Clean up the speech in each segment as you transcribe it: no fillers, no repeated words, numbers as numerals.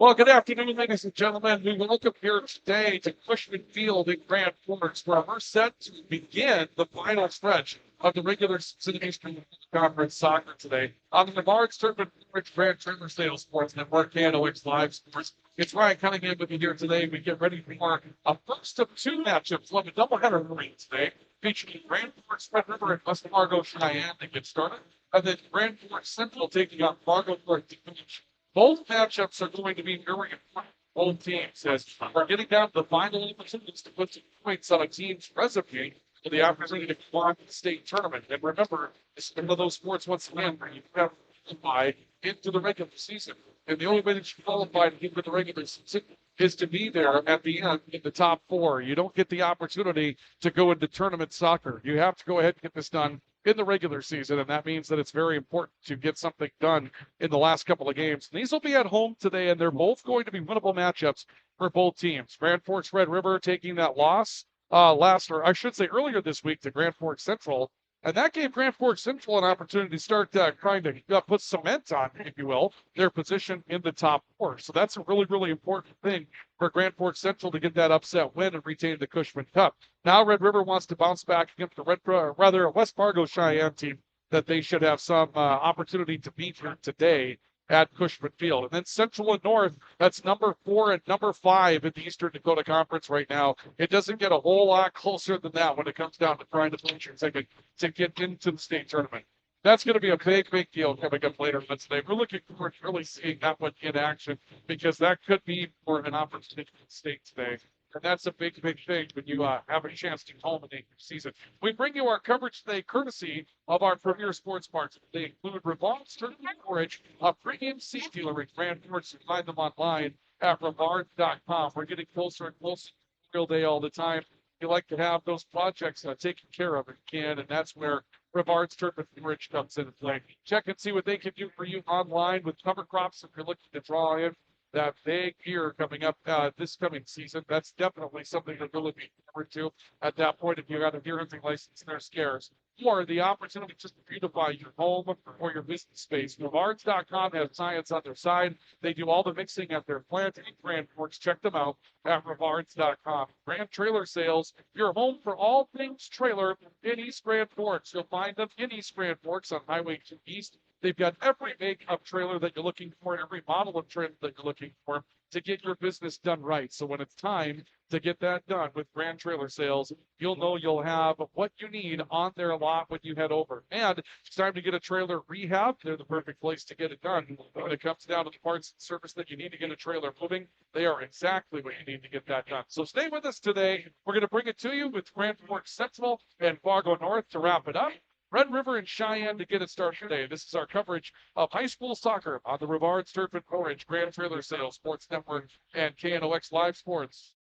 Well, good afternoon, ladies and gentlemen. We welcome here today to Cushman Field in Grand Forks, where we're set to begin the final stretch of the regular season Eastern Conference soccer today on the Brevard's Tournament Grand Trailer Sales Sports Network, KNOX Live Sports. It's Ryan Cunningham with you here today. We get ready for a first of two matchups. We'll have a doubleheader for you today, featuring Grand Forks Red River and West Fargo Cheyenne to get started, and then Grand Forks Central taking on Fargo North to finish. Both matchups are going to be very important for both teams as we're getting down to the final opportunities to put some points on a team's resume for the opportunity to qualify the state tournament. And remember, it's one of those sports, once again, where you have to qualify into the regular season. And the only way that you qualify to get into the regular season is to be there at the end in the top four. You don't get the opportunity to go into tournament soccer. You have to go ahead and get this done in the regular season, and that means that it's very important to get something done in the last couple of games. And these will be at home today, and they're both going to be winnable matchups for both teams. Grand Forks Red River taking that loss earlier this week to Grand Forks Central, and that gave Grand Forks Central an opportunity to start trying to put cement on, if you will, their position in the top four. So that's a really, really important thing for Grand Forks Central to get that upset win and retain the Cushman Cup. Now Red River wants to bounce back against the West Fargo Cheyenne team that they should have some opportunity to beat here today at Cushman Field. And then Central and North, that's number 4 and number 5 in the Eastern Dakota Conference right now. It doesn't get a whole lot closer than that when it comes down to trying to clinch your ticket to get into the state tournament. That's going to be a big, big deal coming up later on today. We're looking forward to really seeing that one in action because that could be more of an opportunity for the state today. And that's a big, big thing when you have a chance to culminate your season. We bring you our coverage today courtesy of our premier sports partners. They include Brevard's Tournament Forage, a premium seed dealer in Grand Forks. You find them online at Brevard.com. We're getting closer and closer to Memorial Day all the time. You like to have those projects taken care of if you can, and that's where Brevard's Tournament Forage comes into play. Check and see what they can do for you online with cover crops if you're looking to draw in that big year coming up this coming season. That's definitely something to really be forward to at that point if you got a deer hunting license and they're scarce. Or the opportunity just to beautify your home or your business space. Revards.com has science on their side. They do all the mixing at their plant in Grand Forks. Check them out at Revards.com. Grand Trailer Sales, your home for all things trailer in East Grand Forks. You'll find them in East Grand Forks on Highway 2 East. They've got every make-up trailer that you're looking for, every model of trailer that you're looking for to get your business done right. So when it's time to get that done with Grand Trailer Sales, you'll know you'll have what you need on their lot when you head over. And it's time to get a trailer rehab. They're the perfect place to get it done. When it comes down to the parts and service that you need to get a trailer moving, they are exactly what you need to get that done. So stay with us today. We're going to bring it to you with Grand Forks Central and Fargo North to wrap it up. Red River and Cheyenne to get it started today. This is our coverage of high school soccer on the Brevard's Turf and Forage, Grand Trailer Sales Sports Network, and KNOX Live Sports.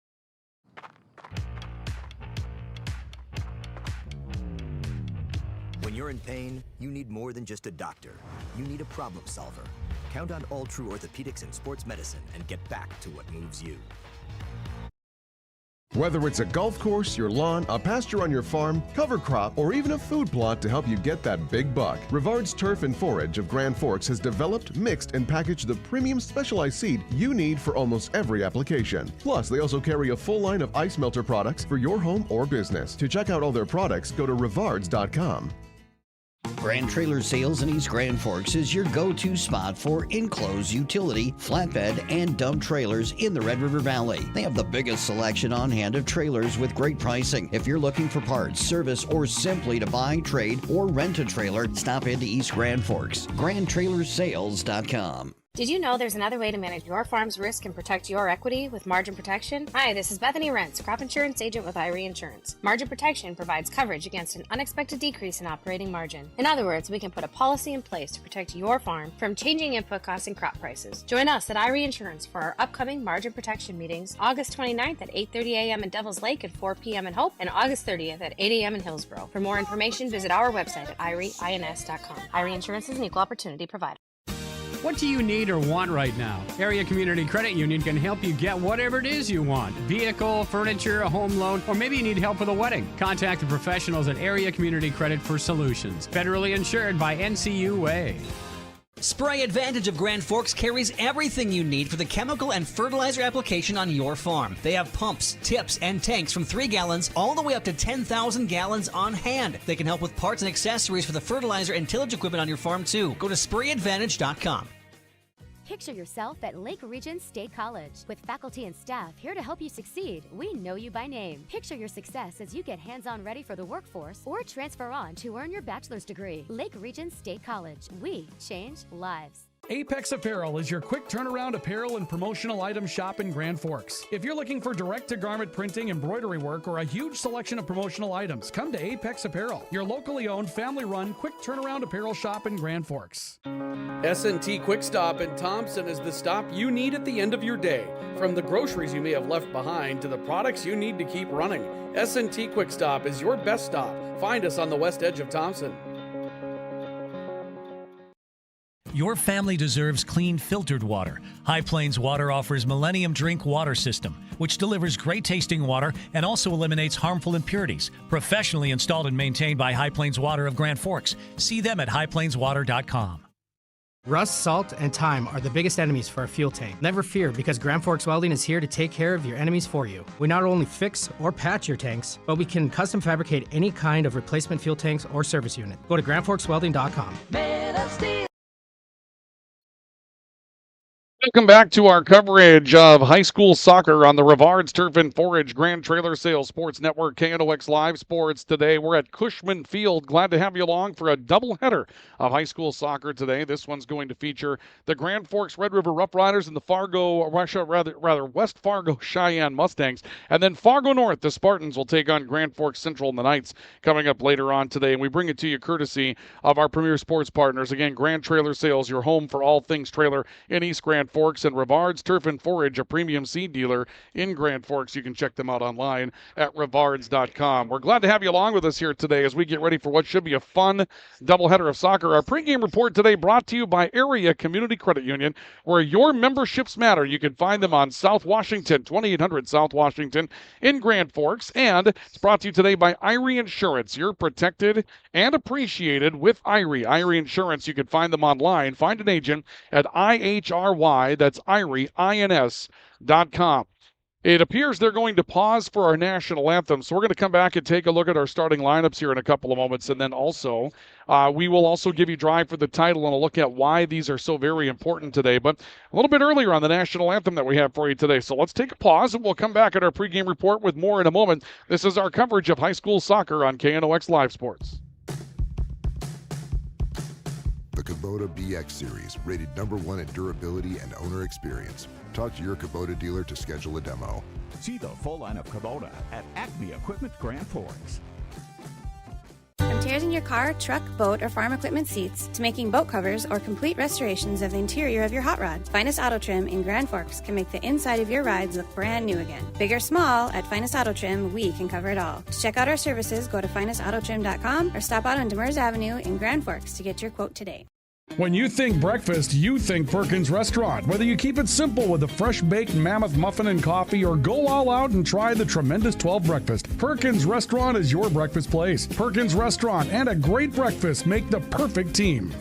When you're in pain, you need more than just a doctor. You need a problem solver. Count on All True Orthopedics and Sports Medicine and get back to what moves you. Whether it's a golf course, your lawn, a pasture on your farm, cover crop, or even a food plot to help you get that big buck, Brevard's Turf and Forage of Grand Forks has developed, mixed, and packaged the premium specialized seed you need for almost every application. Plus, they also carry a full line of ice melter products for your home or business. To check out all their products, go to Revards.com. Grand Trailer Sales in East Grand Forks is your go-to spot for enclosed utility, flatbed, and dump trailers in the Red River Valley. They have the biggest selection on hand of trailers with great pricing. If you're looking for parts, service, or simply to buy, trade, or rent a trailer, stop into East Grand Forks. GrandTrailersSales.com. Did you know there's another way to manage your farm's risk and protect your equity with margin protection? Hi, this is Bethany Rentz, crop insurance agent with IRE Insurance. Margin protection provides coverage against an unexpected decrease in operating margin. In other words, we can put a policy in place to protect your farm from changing input costs and crop prices. Join us at IRE Insurance for our upcoming margin protection meetings, August 29th at 8:30 a.m. in Devils Lake and 4 p.m. in Hope, and August 30th at 8 a.m. in Hillsborough. For more information, visit our website at IREINS.com. IRE Insurance is an equal opportunity provider. What do you need or want right now? Area Community Credit Union can help you get whatever it is you want. Vehicle, furniture, a home loan, or maybe you need help with a wedding. Contact the professionals at Area Community Credit for solutions. Federally insured by NCUA. Spray Advantage of Grand Forks carries everything you need for the chemical and fertilizer application on your farm. They have pumps, tips, and tanks from 3 gallons all the way up to 10,000 gallons on hand. They can help with parts and accessories for the fertilizer and tillage equipment on your farm too. Go to sprayadvantage.com. Picture yourself at Lake Region State College. With faculty and staff here to help you succeed, we know you by name. Picture your success as you get hands-on ready for the workforce or transfer on to earn your bachelor's degree. Lake Region State College. We change lives. Apex Apparel is your quick turnaround apparel and promotional item shop in Grand Forks. If you're looking for direct-to-garment printing, embroidery work, or a huge selection of promotional items, come to Apex Apparel, your locally owned, family-run, quick turnaround apparel shop in Grand Forks. S&T Quick Stop in Thompson is the stop you need at the end of your day. From the groceries you may have left behind to the products you need to keep running, S&T Quick Stop is your best stop. Find us on the west edge of Thompson. Your family deserves clean, filtered water. High Plains Water offers Millennium Drink Water System, which delivers great tasting water and also eliminates harmful impurities. Professionally installed and maintained by High Plains Water of Grand Forks. See them at highplainswater.com. Rust, salt, and time are the biggest enemies for a fuel tank. Never fear, because Grand Forks Welding is here to take care of your enemies for you. We not only fix or patch your tanks, but we can custom fabricate any kind of replacement fuel tanks or service unit. Go to grandforkswelding.com. Welcome back to our coverage of high school soccer on the Rougheriders Turf and Forage Grand Trailer Sales Sports Network, KNOX Live Sports. Today we're at Cushman Field. Glad to have you along for a doubleheader of high school soccer today. This one's going to feature the Grand Forks Red River Roughriders and the West Fargo Sheyenne Mustangs. And then Fargo North, the Spartans, will take on Grand Forks Central and the Knights coming up later on today. And we bring it to you courtesy of our premier sports partners. Again, Grand Trailer Sales, your home for all things trailer in East Grand Forks, and Rougheriders Turf and Forage, a premium seed dealer in Grand Forks. You can check them out online at rougheriders.com. We're glad to have you along with us here today as we get ready for what should be a fun doubleheader of soccer. Our pregame report today brought to you by Area Community Credit Union, where your memberships matter. You can find them on South Washington, 2800 South Washington in Grand Forks. And it's brought to you today by Irie Insurance. You're protected and appreciated with Irie. Irie Insurance, you can find them online. Find an agent at IHRY. That's IRIEINS.com. It appears they're going to pause for our national anthem, so we're going to come back and take a look at our starting lineups here in a couple of moments, and then also we will also give you Drive for the Title and a look at why these are so very important today. But a little bit earlier on the national anthem that we have for you today, so let's take a pause, and we'll come back at our pregame report with more in a moment. This is our coverage of high school soccer on KNOX Live Sports. The Kubota BX Series, rated #1 in durability and owner experience. Talk to your Kubota dealer to schedule a demo. See the full line of Kubota at Acme Equipment Grand Forks. From tears in your car, truck, boat, or farm equipment seats to making boat covers or complete restorations of the interior of your hot rod, Finest Auto Trim in Grand Forks can make the inside of your rides look brand new again. Big or small, at Finest Auto Trim, we can cover it all. To check out our services, go to finestautotrim.com or stop out on Demers Avenue in Grand Forks to get your quote today. When you think breakfast, you think Perkins Restaurant. Whether you keep it simple with a fresh-baked mammoth muffin and coffee or go all out and try the tremendous 12 breakfast, Perkins Restaurant is your breakfast place. Perkins Restaurant and a great breakfast make the perfect team.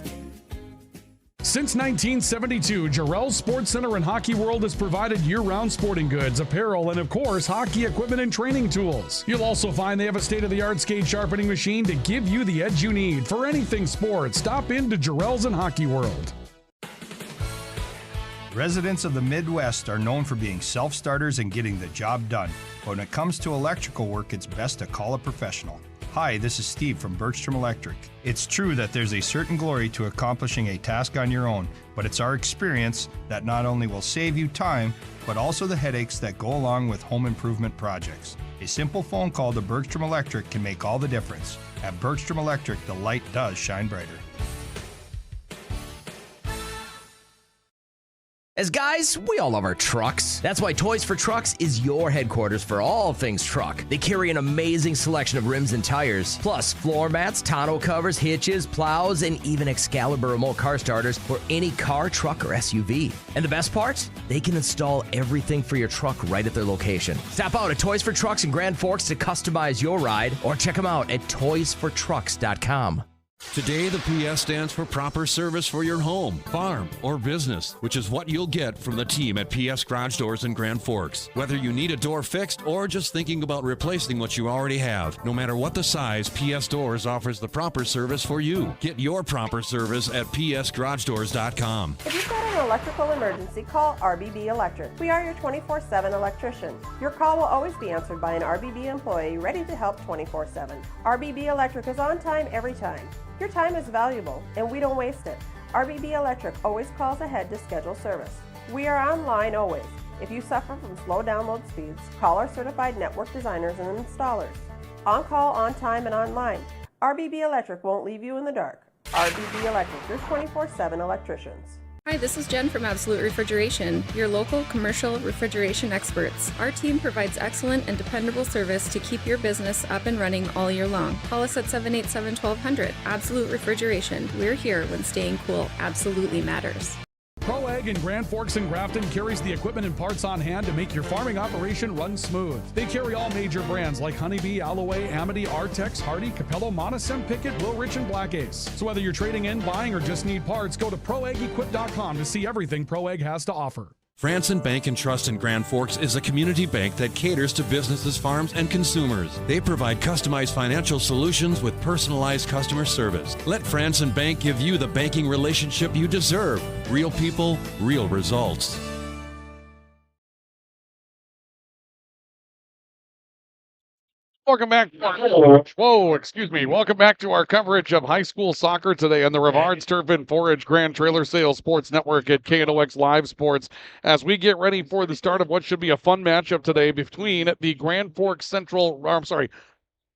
Since 1972, Jarrell's Sports Center and Hockey World has provided year-round sporting goods, apparel, and of course, hockey equipment and training tools. You'll also find they have a state-of-the-art skate sharpening machine to give you the edge you need. For anything sports, stop into Jarrell's and Hockey World. Residents of the Midwest are known for being self-starters and getting the job done. But when it comes to electrical work, it's best to call a professional. Hi, this is Steve from Bergstrom Electric. It's true that there's a certain glory to accomplishing a task on your own, but it's our experience that not only will save you time, but also the headaches that go along with home improvement projects. A simple phone call to Bergstrom Electric can make all the difference. At Bergstrom Electric, the light does shine brighter. As guys, we all love our trucks. That's why Toys for Trucks is your headquarters for all things truck. They carry an amazing selection of rims and tires, plus floor mats, tonneau covers, hitches, plows, and even Excalibur remote car starters for any car, truck, or SUV. And the best part? They can install everything for your truck right at their location. Stop out at Toys for Trucks in Grand Forks to customize your ride, or check them out at toysfortrucks.com. Today, the PS stands for proper service for your home, farm, or business, which is what you'll get from the team at PS Garage Doors in Grand Forks. Whether you need a door fixed or just thinking about replacing what you already have, no matter what the size, PS Doors offers the proper service for you. Get your proper service at psgaragedoors.com. If you've got an electrical emergency, call RBB Electric. We are your 24/7 electrician. Your call will always be answered by an RBB employee ready to help 24/7. RBB Electric is on time every time. Your time is valuable, and we don't waste it. RBB Electric always calls ahead to schedule service. We are online always. If you suffer from slow download speeds, call our certified network designers and installers. On call, on time, and online. RBB Electric won't leave you in the dark. RBB Electric, your 24/7 electricians. Hi, this is Jen from Absolute Refrigeration, your local commercial refrigeration experts. Our team provides excellent and dependable service to keep your business up and running all year long. Call us at 787-1200. Absolute Refrigeration. We're here when staying cool absolutely matters. ProAg in Grand Forks and Grafton carries the equipment and parts on hand to make your farming operation run smooth. They carry all major brands like Honeybee, Alloway, Amity, Artex, Hardy, Capello, Monosem, Pickett, Wilrich, and Black Ace. So whether you're trading in, buying, or just need parts, go to ProAgEquip.com to see everything ProAg has to offer. Franson Bank and Trust in Grand Forks is a community bank that caters to businesses, farms, and consumers. They provide customized financial solutions with personalized customer service. Let Franson Bank give you the banking relationship you deserve. Real people, real results. Welcome back. Welcome back to our coverage of high school soccer today on the Rougheriders Turf and Forage Grand Trailer Sales Sports Network at KNOX Live Sports. As we get ready for the start of what should be a fun matchup today between the Grand Forks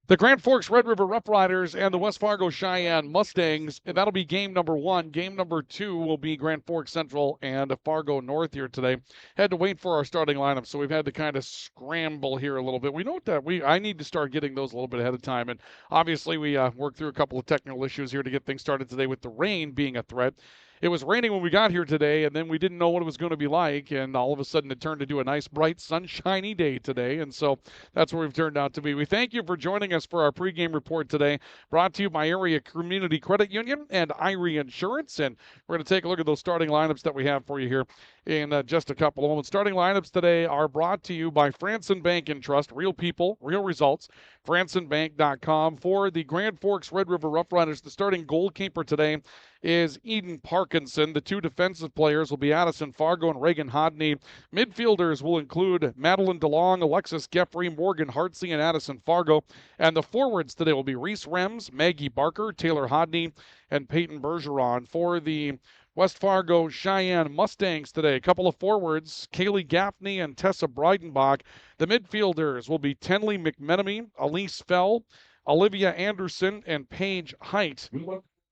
the Grand Forks Red River Rougheriders and the West Fargo Sheyenne Mustangs. And that'll be game number 1. Game number 2 will be Grand Forks Central and Fargo North here today. Had to wait for our starting lineup, so we've had to kind of scramble here a little bit. We know that I need to start getting those a little bit ahead of time. And obviously we worked through a couple of technical issues here to get things started today with the rain being a threat. It was raining when we got here today, and then we didn't know what it was going to be like, and all of a sudden it turned into a nice, bright, sunshiny day today, and so that's where we've turned out to be. We thank you for joining us for our pregame report today, brought to you by Area Community Credit Union and Irie Insurance, and we're going to take a look at those starting lineups that we have for you here in just a couple of moments. Starting lineups today are brought to you by Franson Bank and Trust, real people, real results, fransonbank.com. For the Grand Forks Red River Rougheriders, the starting goalkeeper today is Eden Parkinson. The two defensive players will be Addison Fargo and Reagan Hodney. Midfielders will include Madeline DeLong, Alexis Geffrey, Morgan Hartsey, and Addison Fargo. And the forwards today will be Reese Rems, Maggie Barker, Taylor Hodney, and Peyton Bergeron. For the West Fargo Sheyenne Mustangs today, a couple of forwards, Kaylee Gaffney and Tessa Breidenbach. The midfielders will be Tenley McMenemy, Elise Fell, Olivia Anderson, and Paige Height.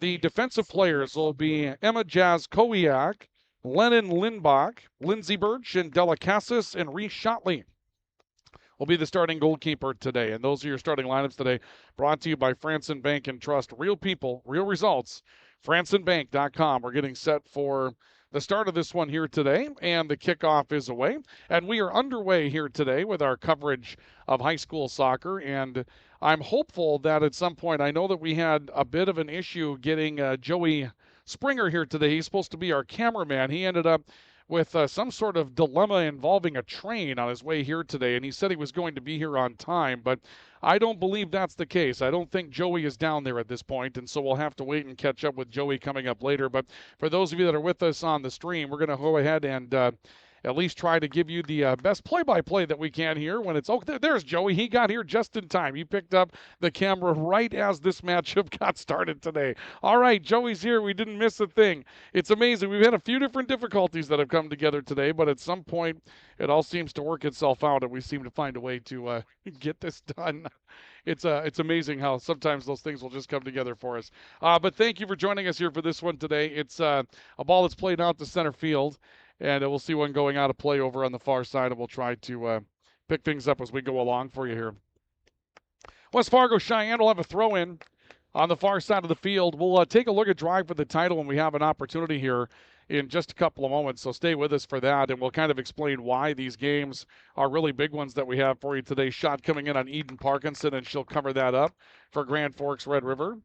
The defensive players will be Emma Jazz Kowiak, Lennon Lindbach, Lindsay Birch, and Della Cassis, and Reese Shotley will be the starting goalkeeper today. And those are your starting lineups today, brought to you by Franson Bank and Trust. Real people, real results. fransonbank.com. We're getting set for the start of this one here today, and the kickoff is away. And we are underway here today with our coverage of high school soccer, and I'm hopeful that at some point, I know that we had a bit of an issue getting Joey Springer here today. He's supposed to be our cameraman. He ended up with some sort of dilemma involving a train on his way here today, and he said he was going to be here on time, but I don't believe that's the case. I don't think Joey is down there at this point, and so we'll have to wait and catch up with Joey coming up later. But for those of you that are with us on the stream, we're going to go ahead and at least try to give you the best play-by-play that we can here when it's, there's Joey. He got here just in time. He picked up the camera right as this matchup got started today. All right, Joey's here. We didn't miss a thing. It's amazing. We've had a few different difficulties that have come together today, but at some point it all seems to work itself out, and we seem to find a way to get this done. It's amazing how sometimes those things will just come together for us. But thank you for joining us here for this one today. It's a ball that's played out to center field, and we'll see one going out of play over on the far side, and we'll try to pick things up as we go along for you here. West Fargo Sheyenne will have a throw-in on the far side of the field. We'll take a look at Drive for the Title when we have an opportunity here in just a couple of moments, so stay with us for that, and we'll kind of explain why these games are really big ones that we have for you today. Shot coming in on Eden Parkinson, and she'll cover that up for Grand Forks Red River.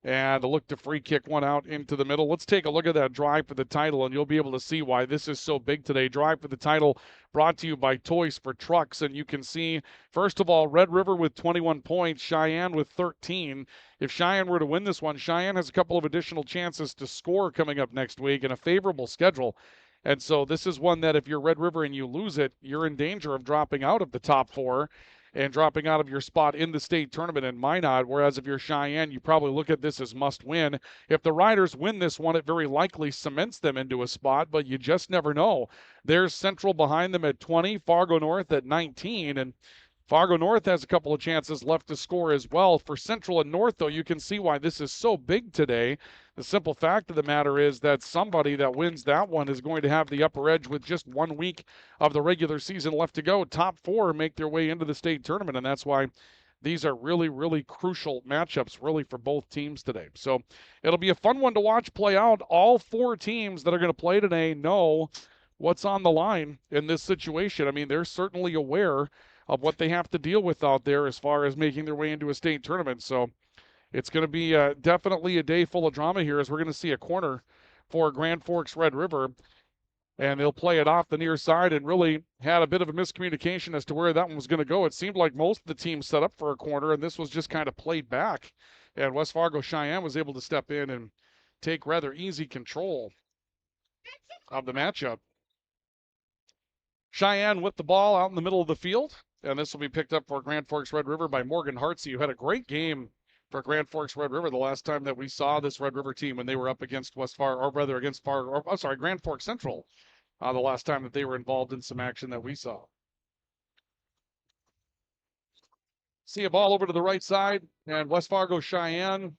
And look to free kick one out into the middle. Let's take a look at that drive for the title, and you'll be able to see why this is so big today. Drive for the title brought to you by Toys for Trucks. And you can see, first of all, Red River with 21 points, Sheyenne with 13. If Sheyenne were to win this one, Sheyenne has a couple of additional chances to score coming up next week and a favorable schedule. And so this is one that if you're Red River and you lose it, you're in danger of dropping out of the top 4 and dropping out of your spot in the state tournament in Minot, whereas if you're Sheyenne, you probably look at this as must win. If the Riders win this one, it very likely cements them into a spot, but you just never know. There's Central behind them at 20, Fargo North at 19, and Fargo North has a couple of chances left to score as well. For Central and North, though, you can see why this is so big today. The simple fact of the matter is that somebody that wins that one is going to have the upper edge with just 1 week of the regular season left to go. Top 4 make their way into the state tournament, and that's why these are really, really crucial matchups, really, for both teams today. So it'll be a fun one to watch play out. All 4 teams that are going to play today know what's on the line in this situation. I mean, they're certainly aware of what they have to deal with out there as far as making their way into a state tournament. So it's going to be definitely a day full of drama here, as we're going to see a corner for Grand Forks Red River. And they'll play it off the near side, and really had a bit of a miscommunication as to where that one was going to go. It seemed like most of the teams set up for a corner, and this was just kind of played back. And West Fargo Sheyenne was able to step in and take rather easy control of the matchup. Sheyenne with the ball out in the middle of the field. And this will be picked up for Grand Forks Red River by Morgan Hartsey, who had a great game for Grand Forks Red River the last time that we saw this Red River team when they were up against Grand Forks Central the last time that they were involved in some action that we saw. See a ball over to the right side, and West Fargo Sheyenne,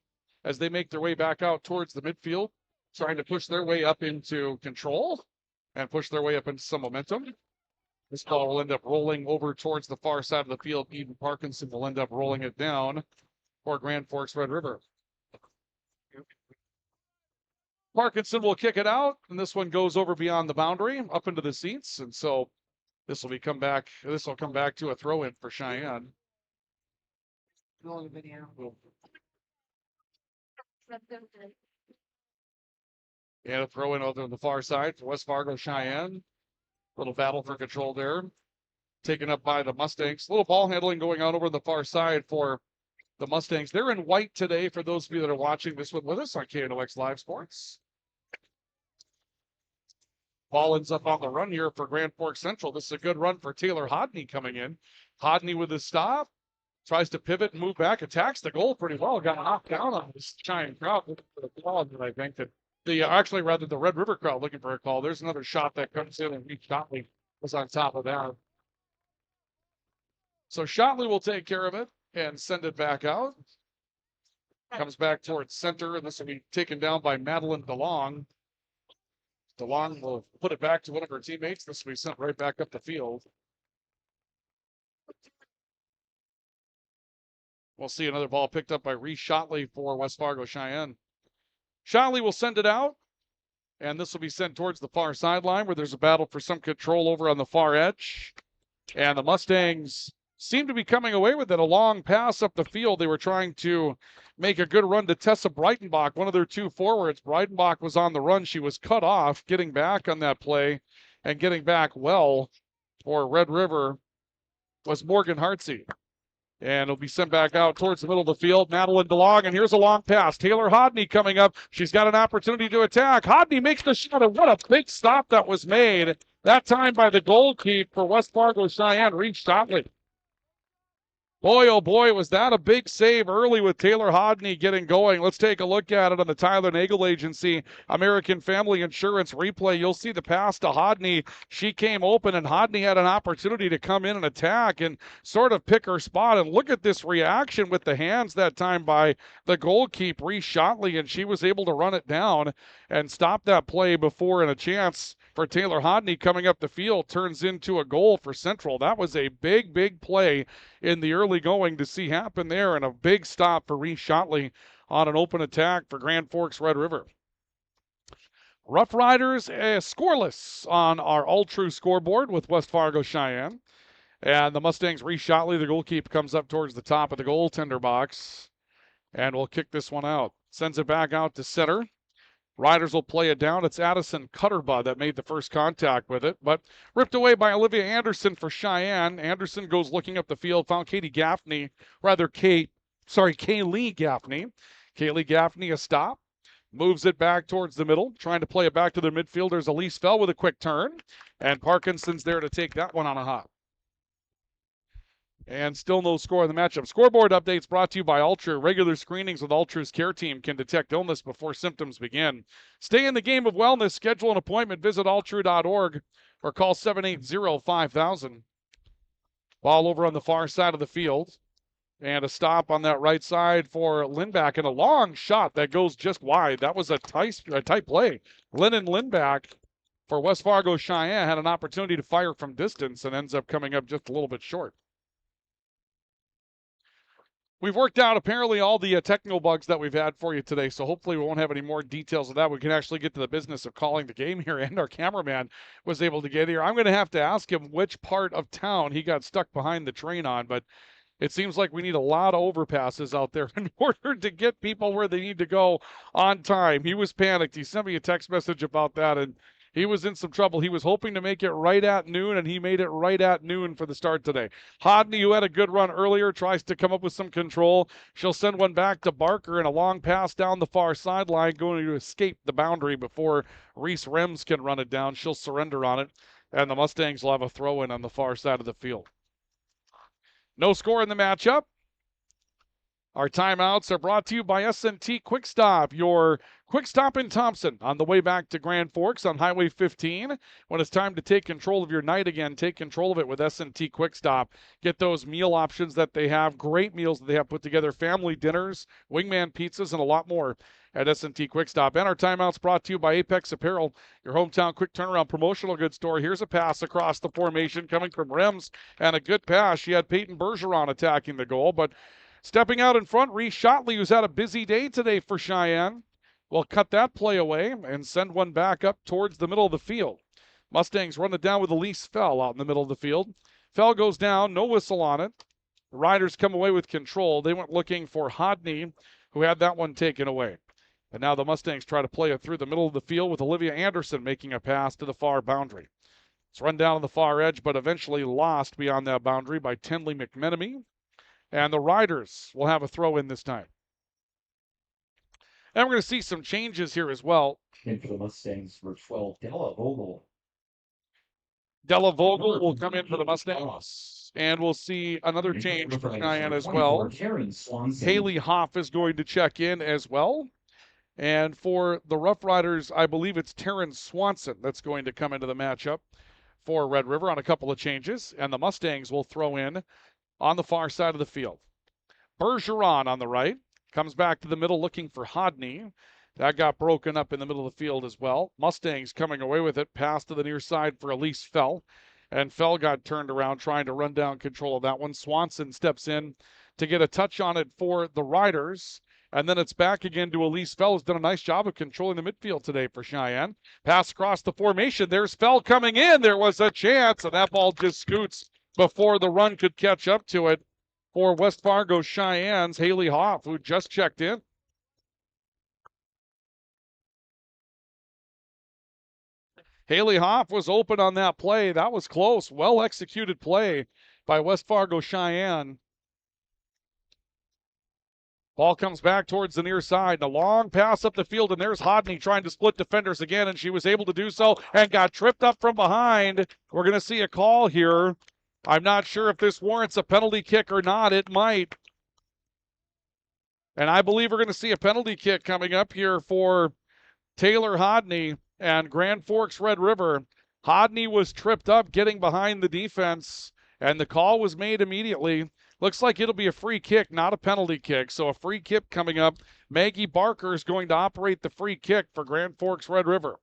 as they make their way back out towards the midfield, trying to push their way up into control and push their way up into some momentum. This ball will end up rolling over towards the far side of the field. Eden Parkinson will end up rolling it down for Grand Forks Red River. Parkinson will kick it out, and this one goes over beyond the boundary, up into the seats, and so this will come back to a throw-in for Sheyenne. And a throw-in over on the far side for West Fargo Sheyenne. Little battle for control there. Taken up by the Mustangs. Little ball handling going on over the far side for the Mustangs. They're in white today for those of you that are watching this one with us on KNOX Live Sports. Ball ends up on the run here for Grand Forks Central. This is a good run for Taylor Hodney coming in. Hodney with the stop. Tries to pivot and move back. Attacks the goal pretty well. Got knocked down on this giant crowd looking for the ball. And I think that the Red River crowd looking for a call. There's another shot that comes in, and Reed Shotley was on top of that. So Shotley will take care of it and send it back out. Comes back towards center, and this will be taken down by Madeline DeLong. DeLong will put it back to one of her teammates. This will be sent right back up the field. We'll see another ball picked up by Reese Shotley for West Fargo Sheyenne. Shotley will send it out, and this will be sent towards the far sideline where there's a battle for some control over on the far edge. And the Mustangs seem to be coming away with it. A long pass up the field. They were trying to make a good run to Tessa Breitenbach, one of their 2 forwards. Breitenbach was on the run. She was cut off. Getting back on that play and getting back well for Red River was Morgan Hartsey. And it'll be sent back out towards the middle of the field. Madeline DeLong, and here's a long pass. Taylor Hodney coming up. She's got an opportunity to attack. Hodney makes the shot, and what a big stop that was made. That time by the goalkeeper for West Fargo Sheyenne, Reed Shotley. Boy, oh boy, was that a big save early with Taylor Hodney getting going. Let's take a look at it on the Tyler Nagel Agency American Family Insurance replay. You'll see the pass to Hodney. She came open, and Hodney had an opportunity to come in and attack and sort of pick her spot. And look at this reaction with the hands that time by the goalkeeper, Reese Shotley, and she was able to run it down and stop that play before, and a chance for Taylor Hodney coming up the field turns into a goal for Central. That was a big, big play in the early going to see happen there, and a big stop for Reese Shotley on an open attack for Grand Forks Red River. Rougheriders scoreless on our all-true scoreboard with West Fargo Sheyenne. And the Mustangs, Reese Shotley, the goalkeeper, comes up towards the top of the goaltender box and will kick this one out. Sends it back out to center. Riders will play it down. It's Addison Cutterba that made the first contact with it, but ripped away by Olivia Anderson for Sheyenne. Anderson goes looking up the field, found Kaylee Gaffney. Kaylee Gaffney a stop. Moves it back towards the middle, trying to play it back to the midfielders. Elise Fell with a quick turn, and Parkinson's there to take that one on a hop. And still no score in the matchup. Scoreboard updates brought to you by Ultra. Regular screenings with Ultra's care team can detect illness before symptoms begin. Stay in the game of wellness. Schedule an appointment. Visit ultra.org or call 780-5000. Ball over on the far side of the field. And a stop on that right side for Lindback, and a long shot that goes just wide. That was a tight play. Lennon Lindback for West Fargo Sheyenne had an opportunity to fire from distance and ends up coming up just a little bit short. We've worked out apparently all the technical bugs that we've had for you today, so hopefully we won't have any more details of that. We can actually get to the business of calling the game here, and our cameraman was able to get here. I'm going to have to ask him which part of town he got stuck behind the train on, but it seems like we need a lot of overpasses out there in order to get people where they need to go on time. He was panicked. He sent me a text message about that, and he was in some trouble. He was hoping to make it right at noon, and he made it right at noon for the start today. Hodney, who had a good run earlier, tries to come up with some control. She'll send one back to Barker, and a long pass down the far sideline, going to escape the boundary before Reese Rems can run it down. She'll surrender on it, and the Mustangs will have a throw-in on the far side of the field. No score in the matchup. Our timeouts are brought to you by S&T Quick Stop, your quick stop in Thompson on the way back to Grand Forks on Highway 15. When it's time to take control of your night again, take control of it with S&T Quick Stop. Get those meal options that they have, great meals that they have put together, family dinners, wingman pizzas, and a lot more at S&T Quick Stop. And our timeouts brought to you by Apex Apparel, your hometown quick turnaround promotional goods store. Here's a pass across the formation coming from Rems, and a good pass. She had Peyton Bergeron attacking the goal, but stepping out in front, Reese Shotley, who's had a busy day today for Sheyenne, will cut that play away and send one back up towards the middle of the field. Mustangs run it down with Elise Fell out in the middle of the field. Fell goes down, no whistle on it. The Riders come away with control. They went looking for Hodney, who had that one taken away. And now the Mustangs try to play it through the middle of the field with Olivia Anderson making a pass to the far boundary. It's run down on the far edge, but eventually lost beyond that boundary by Tenley McMenemy. And the Riders will have a throw in this time. And we're going to see some changes here as well. And for the Mustangs, for 12, Della Vogel. Della Vogel will come in for the Mustangs. And we'll see another change for Cheyenne as well. Haley Hoff is going to check in as well. And for the Roughriders, I believe it's Taryn Swanson that's going to come into the matchup for Red River on a couple of changes. And the Mustangs will throw in on the far side of the field. Bergeron on the right. Comes back to the middle looking for Hodney. That got broken up in the middle of the field as well. Mustangs coming away with it. Pass to the near side for Elise Fell. And Fell got turned around trying to run down control of that one. Swanson steps in to get a touch on it for the Riders. And then it's back again to Elise Fell, who's done a nice job of controlling the midfield today for Sheyenne. Pass across the formation. There's Fell coming in. There was a chance, and that ball just scoots before the run could catch up to it for West Fargo Cheyenne's Haley Hoff, who just checked in. Haley Hoff was open on that play. That was close. Well-executed play by West Fargo Sheyenne. Ball comes back towards the near side. A long pass up the field, and there's Hodney trying to split defenders again, and she was able to do so and got tripped up from behind. We're going to see a call here. I'm not sure if this warrants a penalty kick or not. It might. And I believe we're going to see a penalty kick coming up here for Taylor Hodney and Grand Forks Red River. Hodney was tripped up getting behind the defense, and the call was made immediately. Looks like it'll be a free kick, not a penalty kick. So a free kick coming up. Maggie Barker is going to operate the free kick for Grand Forks Red River.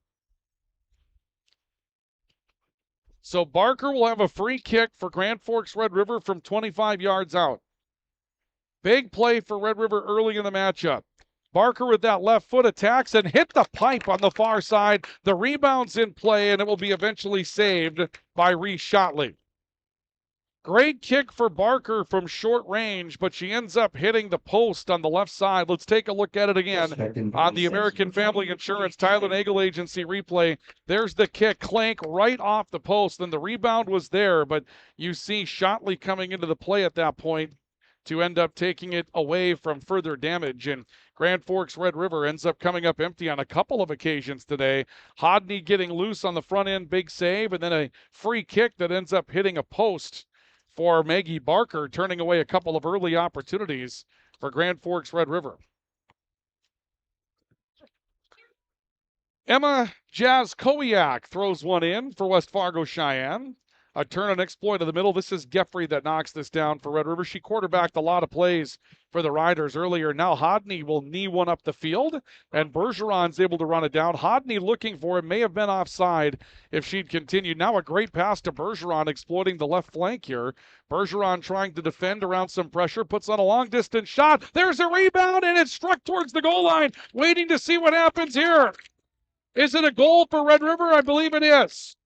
So Barker will have a free kick for Grand Forks Red River from 25 yards out. Big play for Red River early in the matchup. Barker with that left foot attacks and hit the pipe on the far side. The rebound's in play, and it will be eventually saved by Reese Shotley. Great kick for Barker from short range, but she ends up hitting the post on the left side. Let's take a look at it again on the American Family Insurance Tyler Nagel Agency replay. There's the kick, clank right off the post. Then the rebound was there, but you see Shotley coming into the play at that point to end up taking it away from further damage. And Grand Forks Red River ends up coming up empty on a couple of occasions today. Hodney getting loose on the front end, big save, and then a free kick that ends up hitting a post for Maggie Barker, turning away a couple of early opportunities for Grand Forks Red River. Emma Jazz-Kowiak throws one in for West Fargo Sheyenne. A turn and exploit of the middle. This is Geffrey that knocks this down for Red River. She quarterbacked a lot of plays for the Riders earlier. Now Hodney will knee one up the field, and Bergeron's able to run it down. Hodney looking for it, may have been offside if she'd continued. Now a great pass to Bergeron, exploiting the left flank here. Bergeron trying to defend around some pressure, puts on a long-distance shot. There's a rebound, and it's struck towards the goal line. Waiting to see what happens here. Is it a goal for Red River? I believe it is.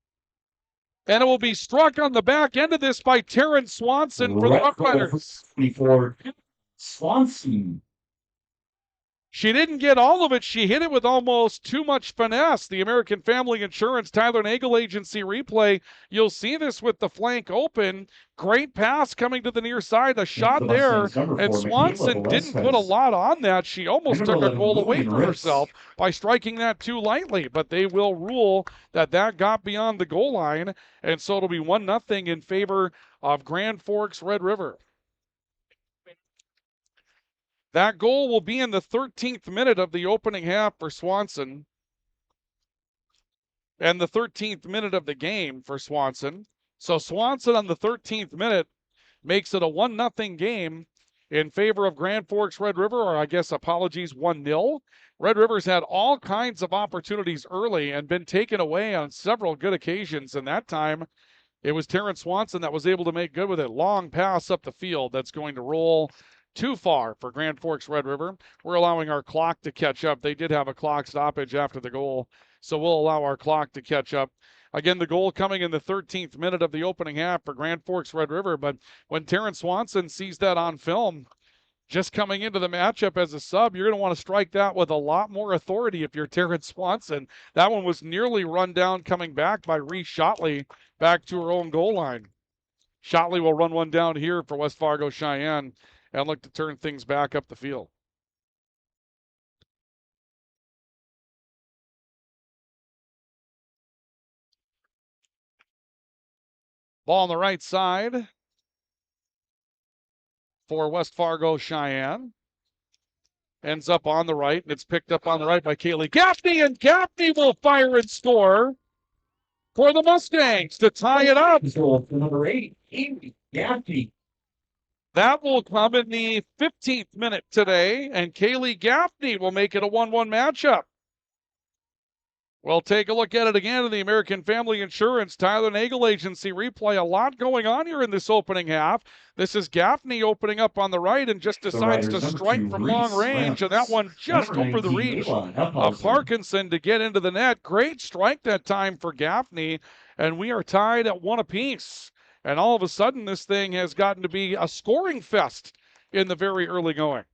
And it will be struck on the back end of this by Taryn Swanson for the Rougheriders. 24, Swanson. She didn't get all of it. She hit it with almost too much finesse. The American Family Insurance Tyler Nagel Agency replay. You'll see this with the flank open. Great pass coming to the near side. A shot there. And Swanson didn't put a lot on that. She almost took a goal away from herself by striking that too lightly. But they will rule that that got beyond the goal line. And so it'll be 1-0 in favor of Grand Forks Red River. That goal will be in the 13th minute of the opening half for Swanson. And the 13th minute of the game for Swanson. So Swanson on the 13th minute makes it a 1-0 game in favor of Grand Forks Red River, or I guess apologies, 1-0. Red River's had all kinds of opportunities early and been taken away on several good occasions. And that time it was Terrence Swanson that was able to make good with it. Long pass up the field that's going to roll too far for Grand Forks Red River. We're allowing our clock to catch up. They did have a clock stoppage after the goal, so we'll allow our clock to catch up. Again, the goal coming in the 13th minute of the opening half for Grand Forks Red River, but when Terrence Swanson sees that on film, just coming into the matchup as a sub, you're going to want to strike that with a lot more authority if you're Terrence Swanson. That one was nearly run down coming back by Reese Shotley back to her own goal line. Shotley will run one down here for West Fargo Sheyenne and look to turn things back up the field. Ball on the right side for West Fargo Sheyenne. Ends up on the right, and it's picked up on the right by Kaylee Gaffney, and Gaffney will fire and score for the Mustangs to tie it up. Number 8, Amy Gaffney. That will come in the 15th minute today, and Kaylee Gaffney will make it a 1-1 matchup. We'll take a look at it again in the American Family Insurance Tyler Nagel Agency replay. A lot going on here in this opening half. This is Gaffney opening up on the right and just decides to strike from long range, and that one just over the reach of Parkinson to get into the net. Great strike that time for Gaffney, and we are tied at 1 apiece. And all of a sudden, this thing has gotten to be a scoring fest in the very early going.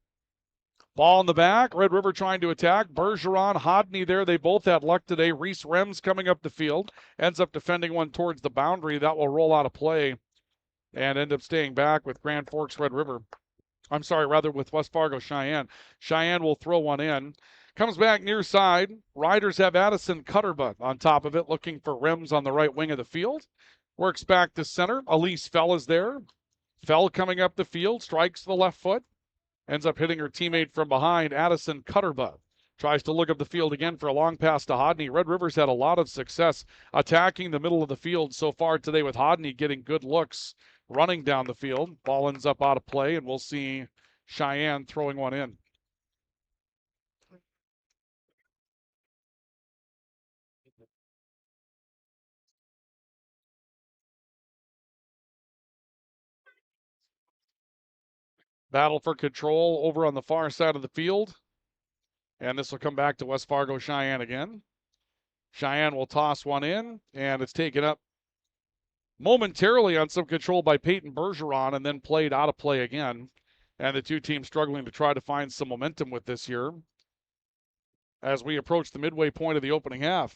Ball in the back. Red River trying to attack. Bergeron, Hodney there. They both had luck today. Reese Rems coming up the field. Ends up defending one towards the boundary. That will roll out of play and end up staying back with Grand Forks Red River. I'm sorry, rather with West Fargo Sheyenne. Sheyenne will throw one in. Comes back near side. Riders have Addison Cutterbutt on top of it, looking for Rems on the right wing of the field. Works back to center. Elise Fell is there. Fell coming up the field, strikes the left foot. Ends up hitting her teammate from behind, Addison Cutterbutt. Tries to look up the field again for a long pass to Hodney. Red River's had a lot of success attacking the middle of the field so far today, with Hodney getting good looks running down the field. Ball ends up out of play, and we'll see Sheyenne throwing one in. Battle for control over on the far side of the field. And this will come back to West Fargo Sheyenne again. Sheyenne will toss one in, and it's taken up momentarily on some control by Peyton Bergeron and then played out of play again. And the two teams struggling to try to find some momentum with this here as we approach the midway point of the opening half.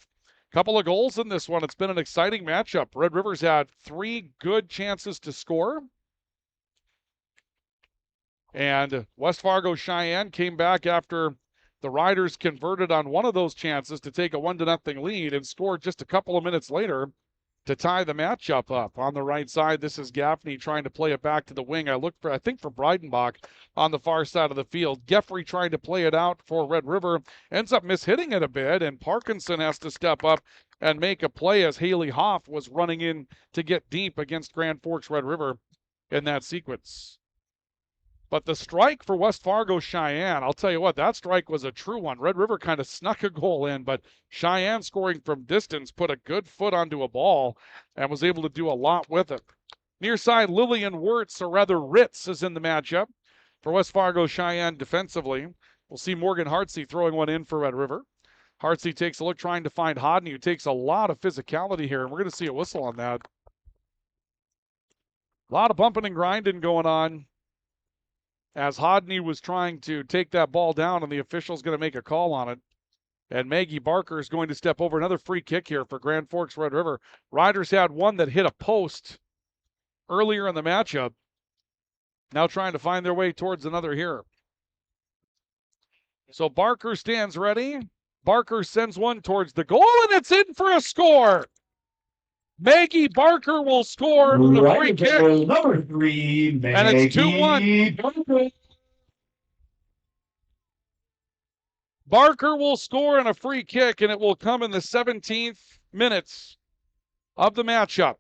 Couple of goals in this one. It's been an exciting matchup. Red River's had 3 good chances to score. And West Fargo Cheyenne came back after the Riders converted on one of those chances to take a 1-0 lead and scored just a couple of minutes later to tie the matchup up. On the right side, this is Gaffney trying to play it back to the wing. I think for Breidenbach on the far side of the field. Geffrey trying to play it out for Red River, ends up mishitting it a bit, and Parkinson has to step up and make a play as Haley Hoff was running in to get deep against Grand Forks Red River in that sequence. But the strike for West Fargo Cheyenne, I'll tell you what, that strike was a true one. Red River kind of snuck a goal in, but Cheyenne scoring from distance put a good foot onto a ball and was able to do a lot with it. Near side, Lillian Wirtz, or rather Ritz, is in the matchup for West Fargo Cheyenne defensively. We'll see Morgan Hartsey throwing one in for Red River. Hartsey takes a look trying to find Hodney, who takes a lot of physicality here, and we're going to see a whistle on that. A lot of bumping and grinding going on as Hodney was trying to take that ball down, and the official's going to make a call on it. And Maggie Barker is going to step over. Another free kick here for Grand Forks Red River. Riders had one that hit a post earlier in the matchup. Now trying to find their way towards another here. So Barker stands ready. Barker sends one towards the goal, and it's in for a score. Maggie Barker will score on the free kick. Number 3, Maggie. And it's 2-1. Barker will score on a free kick, and it will come in the 17th minutes of the matchup.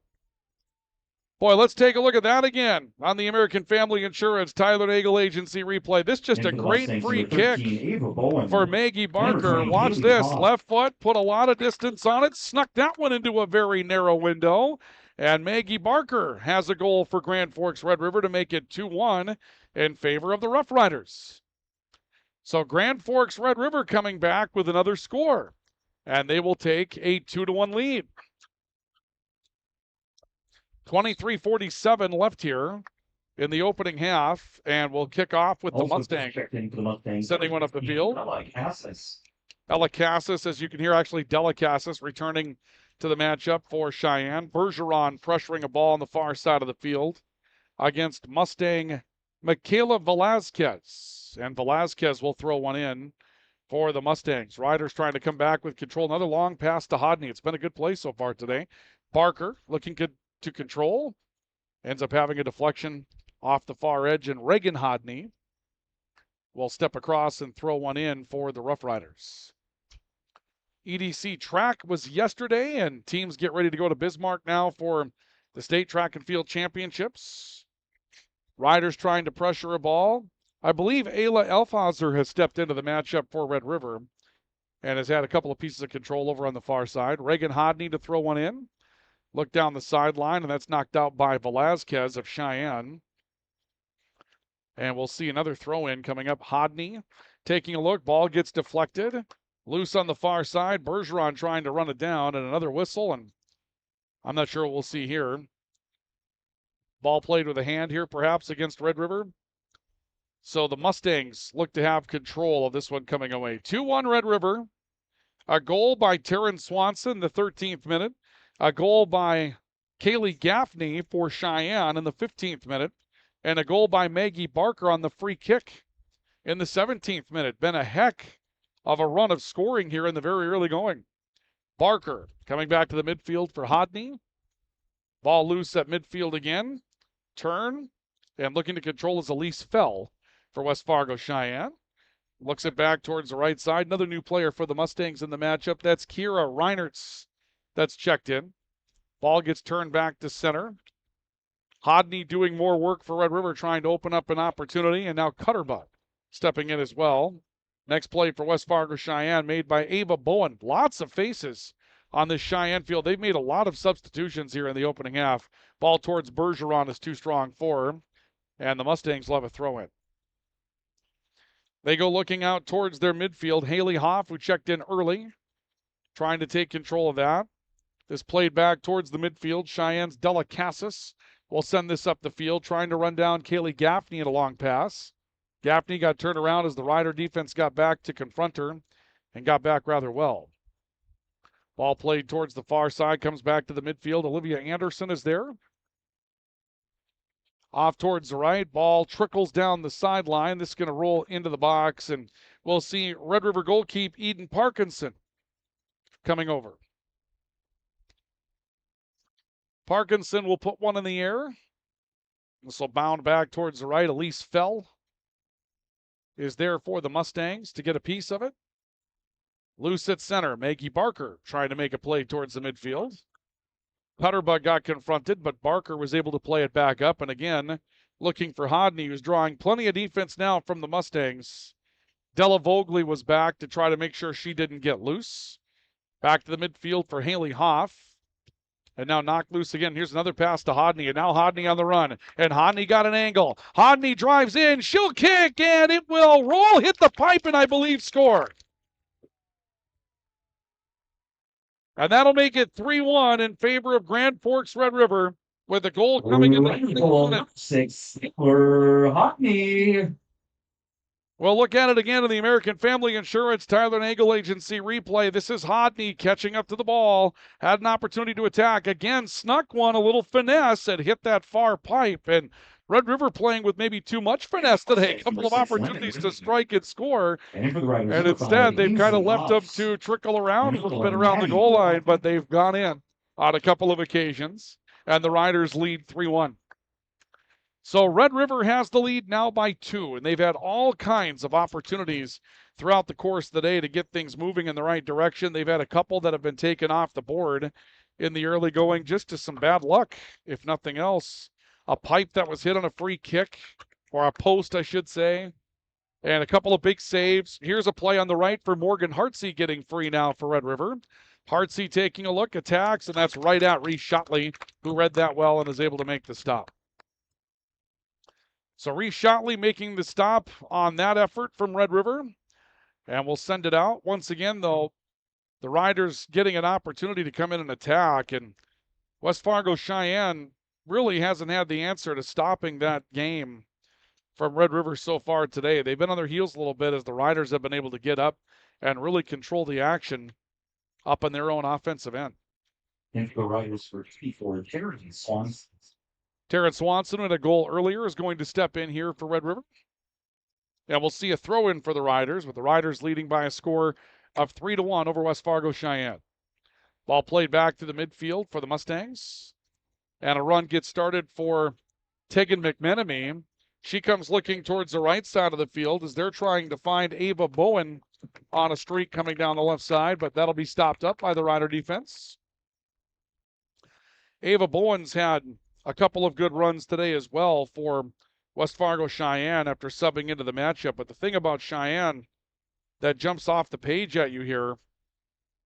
Boy, let's take a look at that again on the American Family Insurance Tyler Nagel Agency replay. This is just a great free kick for Maggie Barker. Watch this. Left foot, put a lot of distance on it, snuck that one into a very narrow window. And Maggie Barker has a goal for Grand Forks Red River to make it 2-1 in favor of the Roughriders. So Grand Forks Red River coming back with another score, and they will take a 2-1 lead. 23:47 left here in the opening half, and we'll kick off with the Mustang. Sending one up the field. Delicasis, as you can hear, actually Delicasis returning to the matchup for Cheyenne. Bergeron pressuring a ball on the far side of the field against Mustang Michaela Velazquez. And Velazquez will throw one in for the Mustangs. Riders trying to come back with control. Another long pass to Hodney. It's been a good play so far today. Barker looking good to control. Ends up having a deflection off the far edge, and Reagan Hodney will step across and throw one in for the Roughriders. EDC track was yesterday, and teams get ready to go to Bismarck now for the state track and field championships. Riders trying to pressure a ball. I believe Ayla Elfhauser has stepped into the matchup for Red River and has had a couple of pieces of control over on the far side. Reagan Hodney to throw one in. Look down the sideline, and that's knocked out by Velazquez of Cheyenne. And we'll see another throw-in coming up. Hodney taking a look. Ball gets deflected. Loose on the far side. Bergeron trying to run it down, and another whistle, and I'm not sure what we'll see here. Ball played with a hand here, perhaps, against Red River. So the Mustangs look to have control of this one coming away. 2-1 Red River. A goal by Taryn Swanson, the 13th minute. A goal by Kaylee Gaffney for Cheyenne in the 15th minute. And a goal by Maggie Barker on the free kick in the 17th minute. Been a heck of a run of scoring here in the very early going. Barker coming back to the midfield for Hodney. Ball loose at midfield again. Turn. And looking to control is Elise Fell for West Fargo Cheyenne. Looks it back towards the right side. Another new player for the Mustangs in the matchup. That's Kira Reinertz. That's checked in. Ball gets turned back to center. Hodney doing more work for Red River, trying to open up an opportunity, and now Cutterbutt stepping in as well. Next play for West Fargo Cheyenne made by Ava Bowen. Lots of faces on this Cheyenne field. They've made a lot of substitutions here in the opening half. Ball towards Bergeron is too strong for her, and the Mustangs will have a throw-in. They go looking out towards their midfield. Haley Hoff, who checked in early, trying to take control of that. is played back towards the midfield. Cheyenne's Delacasis will send this up the field, trying to run down Kaylee Gaffney in a long pass. Gaffney got turned around as the Rider defense got back to confront her and got back rather well. Ball played towards the far side, comes back to the midfield. Olivia Anderson is there. Off towards the right, ball trickles down the sideline. This is going to roll into the box, and we'll see Red River goalkeeper Eden Parkinson coming over. Parkinson will put one in the air. This will bound back towards the right. Elise Fell is there for the Mustangs to get a piece of it. Loose at center. Maggie Barker trying to make a play towards the midfield. Putterbug got confronted, but Barker was able to play it back up. And again, looking for Hodney, who's drawing plenty of defense now from the Mustangs. Della Vogley was back to try to make sure she didn't get loose. Back to the midfield for Haley Hoff. And now knocked loose again. Here's another pass to Hodney, and now Hodney on the run. And Hodney got an angle. Hodney drives in. She'll kick, and it will roll, hit the pipe, and I believe score. And that'll make it 3-1 in favor of Grand Forks Red River, with the goal coming in the 6th minute. 6 for Hockney. We'll look at it again in the American Family Insurance Tyler Nagel Agency replay. This is Hodney catching up to the ball. Had an opportunity to attack. Again, snuck one, a little finesse, and hit that far pipe. And Red River playing with maybe too much finesse today. A couple of opportunities to strike and score. And instead, they've kind of left them to trickle around a little bit around the goal line, but they've gone in on a couple of occasions. And the Riders lead 3-1. So Red River has the lead now by 2, and they've had all kinds of opportunities throughout the course of the day to get things moving in the right direction. They've had a couple that have been taken off the board in the early going, just to some bad luck, if nothing else. A pipe that was hit on a free kick, or a post, I should say, and a couple of big saves. Here's a play on the right for Morgan Hartsey getting free now for Red River. Hartsey taking a look, attacks, and that's right at Reese Shotley, who read that well and is able to make the stop. So Reese Shotley making the stop on that effort from Red River. And we'll send it out. Once again, though, the Riders getting an opportunity to come in and attack. And West Fargo Sheyenne really hasn't had the answer to stopping that game from Red River so far today. They've been on their heels a little bit as the Riders have been able to get up and really control the action up in their own offensive end. Info Riders for 54. Terrence Swanson. Terrence Swanson, with a goal earlier, is going to step in here for Red River. And we'll see a throw-in for the Riders, with the Riders leading by a score of 3-1 over West Fargo Cheyenne. Ball played back to the midfield for the Mustangs. And a run gets started for Tegan McMenemy. She comes looking towards the right side of the field as they're trying to find Ava Bowen on a streak coming down the left side, but that'll be stopped up by the Rider defense. Ava Bowen's had a couple of good runs today as well for West Fargo Cheyenne after subbing into the matchup. But the thing about Cheyenne that jumps off the page at you here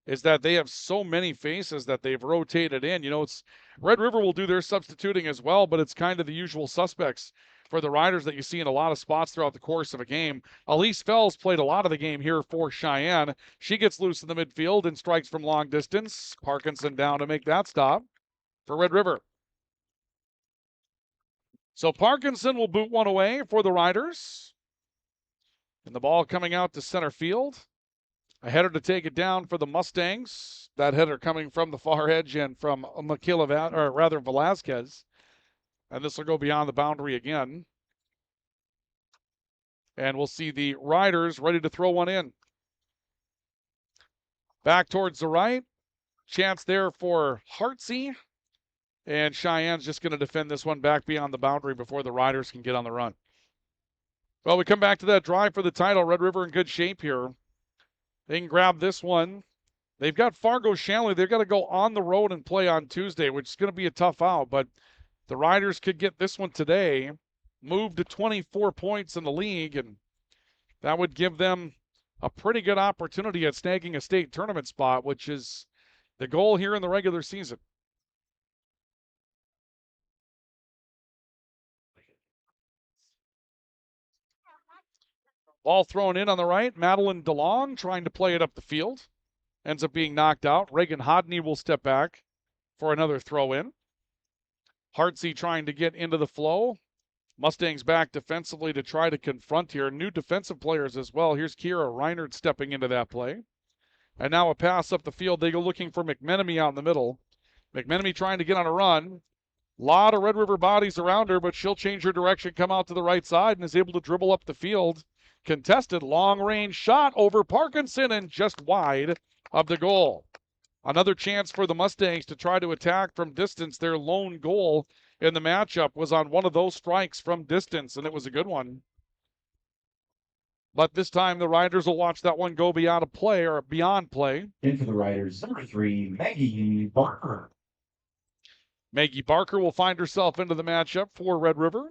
is that they have so many faces that they've rotated in. You know, it's Red River will do their substituting as well, but it's kind of the usual suspects for the Riders that you see in a lot of spots throughout the course of a game. Elise Fells played a lot of the game here for Cheyenne. She gets loose in the midfield and strikes from long distance. Parkinson down to make that stop for Red River. So Parkinson will boot one away for the Riders. And the ball coming out to center field. A header to take it down for the Mustangs. That header coming from the far edge and from Velasquez. And this will go beyond the boundary again. And we'll see the Riders ready to throw one in. Back towards the right. Chance there for Hartsey. And Cheyenne's just going to defend this one back beyond the boundary before the Riders can get on the run. Well, we come back to that drive for the title. Red River in good shape here. They can grab this one. They've got Fargo Shanley. They've got to go on the road and play on Tuesday, which is going to be a tough out. But the Riders could get this one today, move to 24 points in the league, and that would give them a pretty good opportunity at snagging a state tournament spot, which is the goal here in the regular season. Ball thrown in on the right. Madeline DeLong trying to play it up the field. Ends up being knocked out. Reagan Hodney will step back for another throw in. Hartsey trying to get into the flow. Mustangs back defensively to try to confront here. New defensive players as well. Here's Kira Reinert stepping into that play. And now a pass up the field. They go looking for McMenemy out in the middle. McMenemy trying to get on a run. Lot of Red River bodies around her, but she'll change her direction, come out to the right side, and is able to dribble up the field. Contested long-range shot over Parkinson and just wide of the goal. Another chance for the Mustangs to try to attack from distance. Their lone goal in the matchup was on one of those strikes from distance, and it was a good one. But this time the Riders will watch that one go beyond play. In for the Riders, number 3, Maggie Barker. Maggie Barker will find herself into the matchup for Red River.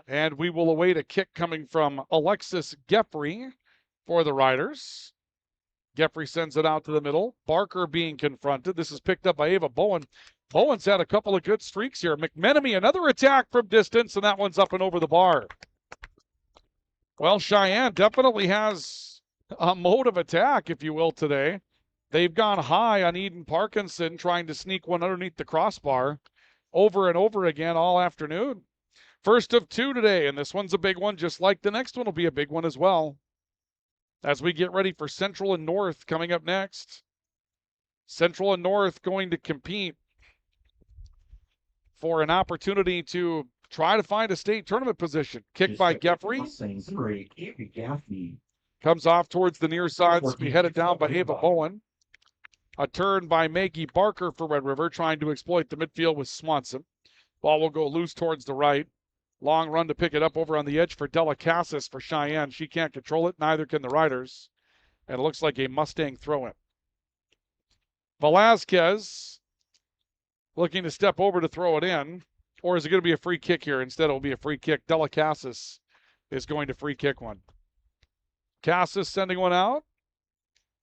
And we will await a kick coming from Alexis Geffrey for the Riders. Geffrey sends it out to the middle. Barker being confronted. This is picked up by Ava Bowen. Bowen's had a couple of good streaks here. McMenemy, another attack from distance, and that one's up and over the bar. Well, Cheyenne definitely has a mode of attack, if you will, today. They've gone high on Eden Parkinson, trying to sneak one underneath the crossbar over and over again all afternoon. First of 2 today, and this one's a big one, just like the next one will be a big one as well. As we get ready for Central and North coming up next. Central and North going to compete for an opportunity to try to find a state tournament position. Kick by Geffrey. Comes off towards the near side, headed down by Ava Bowen. A turn by Maggie Barker for Red River, trying to exploit the midfield with Swanson. Ball will go loose towards the right. Long run to pick it up over on the edge for Della Cassis for Cheyenne. She can't control it, neither can the Riders. And it looks like a Mustang throw-in. Velazquez looking to step over to throw it in. Or is it going to be a free kick here? Instead, it will be a free kick. Della Cassis is going to free kick one. Cassis sending one out.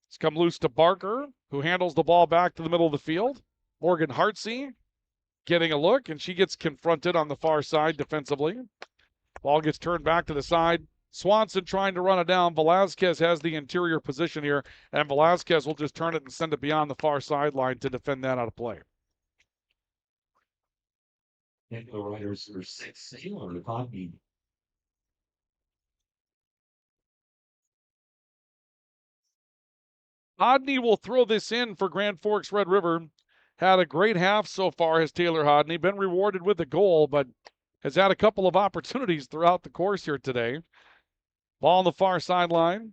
It's come loose to Barker, who handles the ball back to the middle of the field. Morgan Hartsey getting a look, and she gets confronted on the far side defensively. Ball gets turned back to the side. Swanson trying to run it down. Velazquez has the interior position here, and Velazquez will just turn it and send it beyond the far sideline to defend that out of play. And the Riders are 6, Taylor Hodney. Hodney will throw this in for Grand Forks Red River. Had a great half so far, has Taylor Hodney. Been rewarded with a goal, but has had a couple of opportunities throughout the course here today. Ball on the far sideline.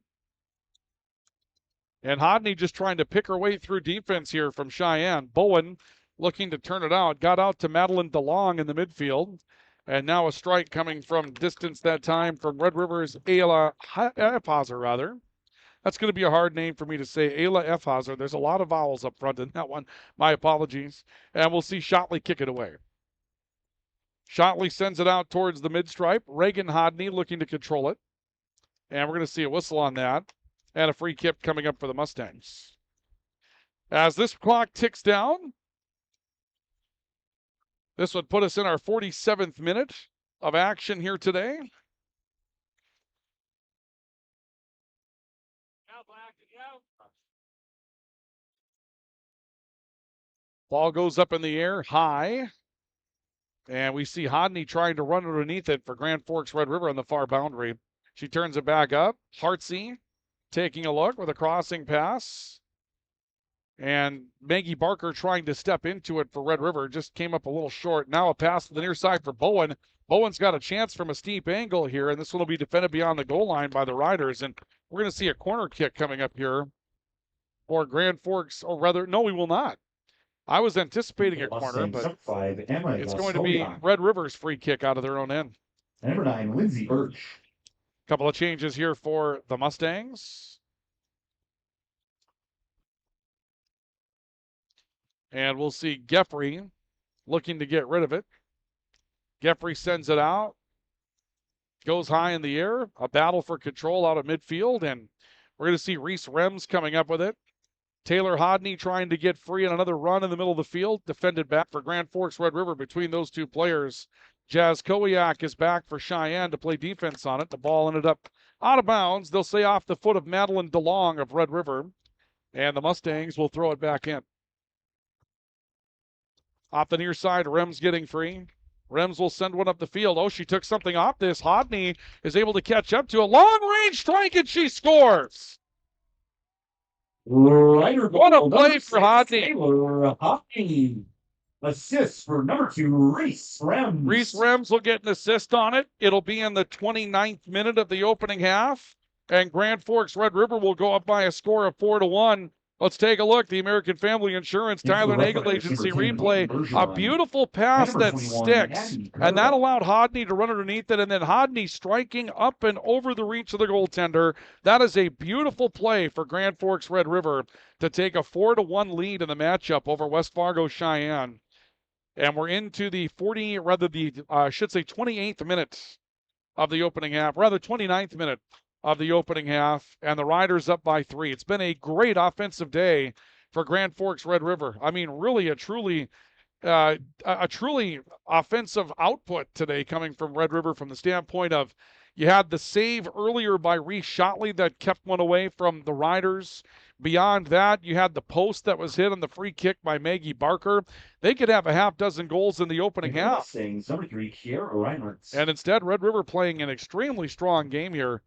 And Hodney just trying to pick her way through defense here from Cheyenne. Bowen looking to turn it out. Got out to Madeline DeLong in the midfield. And now a strike coming from distance that time from Red River's Ayla Efhazer, rather. That's going to be a hard name for me to say. Ayla Efhazer. There's a lot of vowels up front in that one. My apologies. And we'll see Shotley kick it away. Shotley sends it out towards the mid-stripe. Reagan Hodney looking to control it. And we're going to see a whistle on that. And a free kick coming up for the Mustangs. As this clock ticks down, this would put us in our 47th minute of action here today. Ball goes up in the air, high. And we see Hodney trying to run underneath it for Grand Forks Red River on the far boundary. She turns it back up. Hartsey taking a look with a crossing pass. And Maggie Barker trying to step into it for Red River. Just came up a little short. Now a pass to the near side for Bowen. Bowen's got a chance from a steep angle here, and this one will be defended beyond the goal line by the Riders. And we're going to see a corner kick coming up here for Grand Forks. Or rather, no, we will not. I was anticipating a corner, but it's going to be Red River's free kick out of their own end. Number 9, Lindsay Birch. Couple of changes here for the Mustangs. And we'll see Geffrey looking to get rid of it. Geffrey sends it out. Goes high in the air. A battle for control out of midfield. And we're going to see Reese Rems coming up with it. Taylor Hodney trying to get free on another run in the middle of the field. Defended back for Grand Forks Red River between those two players. Jazz Kowiak is back for Cheyenne to play defense on it. The ball ended up out of bounds. They'll say off the foot of Madeline DeLong of Red River. And the Mustangs will throw it back in. Off the near side, Rems getting free. Rems will send one up the field. Oh, she took something off this. Hodney is able to catch up to a long-range strike, and she scores. Rider What a goal, play number for 6, Hodney. Taylor Hodney. Assist for number 2, Reese Rems. Reese Rems will get an assist on it. It'll be in the 29th minute of the opening half. And Grand Forks Red River will go up by a score of 4-1. Let's take a look. The American Family Insurance Tyler Nagel Agency replay. A beautiful pass that sticks. And that allowed Hodney to run underneath it. And then Hodney striking up and over the reach of the goaltender. That is a beautiful play for Grand Forks Red River to take a 4-1 lead in the matchup over West Fargo Cheyenne. And we're into the 28th minute of the opening half, rather 29th minute of the opening half, and the Riders up by 3. It's been a great offensive day for Grand Forks Red River. I mean, really a truly offensive output today coming from Red River from the standpoint of you had the save earlier by Reese Shotley that kept one away from the Riders. Beyond that, you had the post that was hit on the free kick by Maggie Barker. They could have a half dozen goals in the opening half. Number 3, Kiera Reinhardt. And instead, Red River playing an extremely strong game here